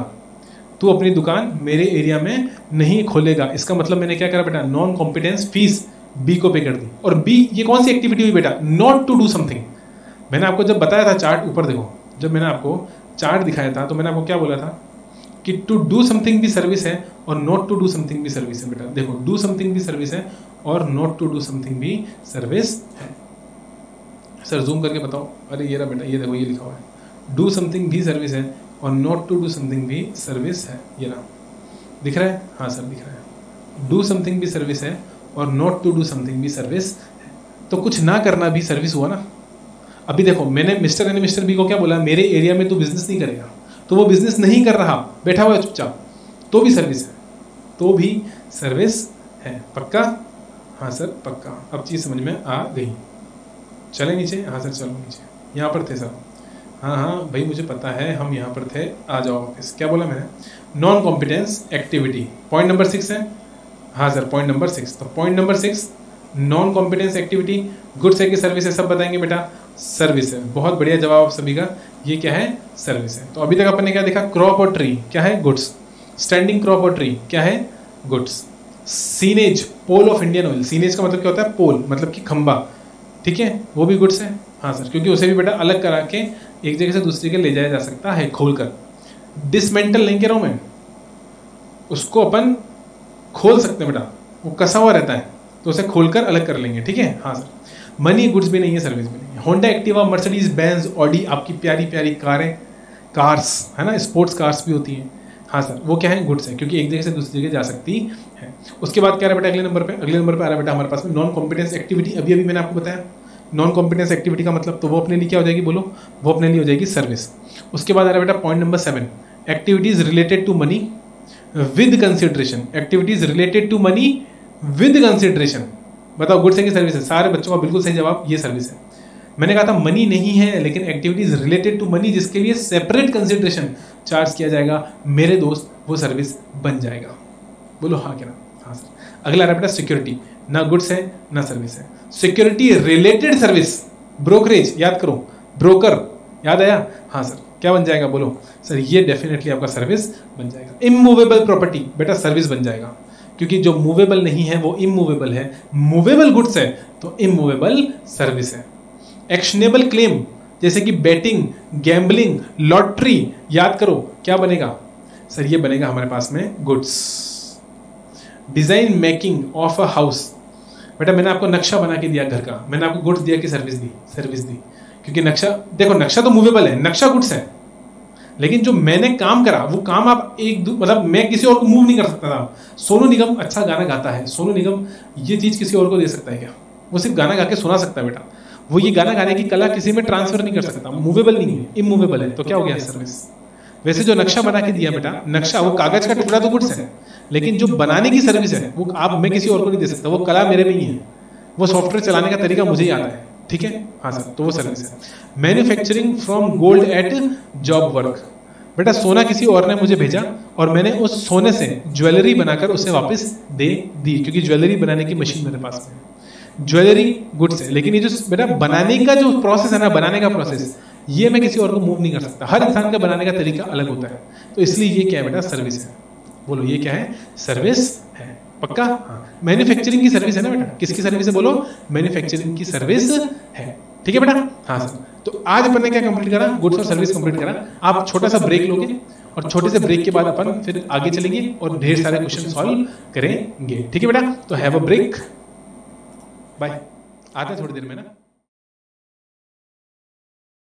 तू अपनी दुकान मेरे एरिया में नहीं खोलेगा। इसका मतलब मैंने क्या करा बेटा? नॉन कॉम्पिटेंस फीस बी को पे कर दी। और बी ये कौन सी एक्टिविटी हुई बेटा? Not to do something. मैंने आपको जब बताया था चार्ट, ऊपर देखो, जब मैंने आपको चार्ट दिखाया था तो मैंने आपको क्या बोला था कि टू डू समथिंग भी सर्विस है और नॉट टू डू समथिंग भी सर्विस है। बेटा देखो, डू समथिंग भी सर्विस है और नॉट टू डू समथिंग भी सर्विस है। सर जूम करके बताओ। अरे ये रहा बेटा, ये देखो, ये लिखा हुआ है, डू समथिंग भी सर्विस है और नॉट टू डू समथिंग भी सर्विस है। ये रहा, दिख रहा है? हाँ सर दिख रहा है। डू समथिंग भी सर्विस है और नॉट टू डू समथिंग भी सर्विस है। तो कुछ ना करना भी सर्विस हुआ ना। अभी देखो, मैंने मिस्टर ए ने मिस्टर बी को क्या बोला? मेरे एरिया में तो बिजनेस नहीं करेगा, तो वो बिजनेस नहीं कर रहा, बैठा हुआ है चुपचाप, तो भी सर्विस है, तो भी सर्विस है। पक्का? हाँ सर पक्का। अब चीज़ समझ में आ गई। चले नीचे? हाँ सर चलो नीचे। यहाँ पर थे सर? हाँ हाँ भाई मुझे पता है, हम यहाँ पर थे, आ जाओ ऑफिस। क्या बोला मैंने? Non competence activity, point number 6 है। हाँ सर पॉइंट नंबर 6। तो point number 6 non competence activity, goods है कि सर्विस है? सब बताएंगे बेटा, सर्विस है। बहुत बढ़िया जवाब सभी का। ये क्या है? सर्विस है। तो अभी तक अपन ने क्या देखा? क्रॉप और ट्री क्या है? गुड्स। स्टैंडिंग क्रॉप और ट्री क्या है? Goods. Signage, pole of Indian Oil, signage का मतलब क्या होता है? पोल, मतलब कि खंबा, ठीक है, वो भी गुड्स है। हाँ सर, क्योंकि उसे भी बेटा अलग करा के एक जगह से दूसरी जगह ले जाया जा सकता है खोलकर। डिसमेंटल नहीं कह रहा हूं मैं, उसको अपन खोल सकते हैं बेटा, वो कसा हुआ रहता है तो उसे खोलकर अलग कर लेंगे, ठीक है। हाँ सर, मनी गुड्स भी नहीं है, सर्विस भी नहीं है। Honda Activa, Mercedes Benz, Audi, आपकी प्यारी प्यारी कारें, कार्स है ना, स्पोर्ट्स कार्स भी होती हैं। हाँ सर, वो क्या है? गुड्स है, क्योंकि एक जगह से दूसरी जगह जा सकती है। उसके बाद क्या रहा बेटा? अगले नंबर पे आ रहा बेटा हमारे पास में नॉन कॉम्पिटेंस एक्टिविटी। अभी मैंने आपको बताया नॉन कॉम्पिटेंस एक्टिविटी का मतलब, तो वो अपने लिए क्या हो जाएगी? बोलो, वो अपने लिए हो जाएगी सर्विस। उसके बाद आ रहा बेटा point number 7, activities related to money with consideration. Activities related to money with consideration, बताओ गुड्स है कि सर्विस है? सारे बच्चों का बिल्कुल सही जवाब, ये सर्विस है। मैंने कहा था मनी नहीं है, लेकिन एक्टिविटीज रिलेटेड टू मनी जिसके लिए सेपरेट कंसिडरेशन चार्ज किया जाएगा मेरे दोस्त, वो सर्विस बन जाएगा। बोलो हाँ क्या ना, हाँ सर। अगला रहा बेटा सिक्योरिटी, ना गुड्स है ना सर्विस है। सिक्योरिटी रिलेटेड सर्विस, ब्रोकरेज, याद करो, ब्रोकर, याद आया, हाँ सर। क्या बन जाएगा बोलो सर, ये डेफिनेटली आपका सर्विस बन जाएगा। इमूवेबल प्रॉपर्टी बेटा सर्विस बन जाएगा, क्योंकि जो मूवेबल नहीं है वो इमूवेबल है, मूवेबल गुड्स है तो इमूवेबल सर्विस है। एक्शनेबल क्लेम जैसे कि बेटिंग, गैम्बलिंग, लॉटरी, याद करो क्या बनेगा सर, ये बनेगा हमारे पास में goods. Design making of a house, बेटा मैंने आपको नक्शा बना के दिया घर का, मैंने आपको गुड्स दिया कि सर्विस दी, सर्विस दी, क्योंकि नक्शा देखो, नक्शा तो मूवेबल है, नक्शा गुड्स है, लेकिन जो मैंने काम करा वो काम आप मतलब मैं किसी और को मूव नहीं कर सकता था। सोनू निगम अच्छा गाना गाता है, सोनू निगम ये चीज किसी और को दे सकता है क्या? वो सिर्फ गाना गा के सुना सकता है बेटा, वो ये गाना गाने की कला किसी में ट्रांसफर नहीं कर सकता, मूवेबल नहीं है, इमूवेबल है। तो क्या हो गया सर्विस। वैसे जो नक्शा बना के दिया बेटा, नक्शा वो कागज का टुकड़ा तो गुड्स है, लेकिन जो बनाने की सर्विस है वो आप मैं किसी और को नहीं दे सकता, वो कला मेरे में ही है, वो सॉफ्टवेयर चलाने का तरीका मुझे ही आता है, ठीक है, हाँ सर, तो वो सर्विस है। Manufacturing from gold eight job work, बेटा सोना किसी और ने मुझे भेजा और मैंने उस सोने से ज्वेलरी बनाकर उसे वापस दे दी, क्योंकि ज्वेलरी बनाने की मशीन मेरे पास में है, ज्वेलरी गुड्स है। लेकिन ये जो बेटा बनाने का जो प्रोसेस है ना, बनाने का प्रोसेस, ये मैं किसी और को मूव नहीं कर सकता, हर इंसान का बनाने का तरीका अलग होता है, तो इसलिए ये क्या है बेटा, सर्विस है। बोलो ये क्या है, सर्विस है, पक्का। हाँ, मैन्युफैक्चरिंग की सर्विस है ना बेटा, किसकी सर्विस है बोलो, मैन्युफैक्चरिंग की सर्विस है, ठीक है बेटा, हाँ सर। तो आज अपन ने क्या कंप्लीट करा, गुड्स और सर्विस कंप्लीट करा। आप छोटा सा ब्रेक लोगे और छोटे से ब्रेक के बाद अपन फिर आगे चलेंगे और ढेर सारे क्वेश्चन सॉल्व करेंगे, ठीक है बेटा। तो हैव अ ब्रेक, बाय, आते हैं थोड़ी देर में ना।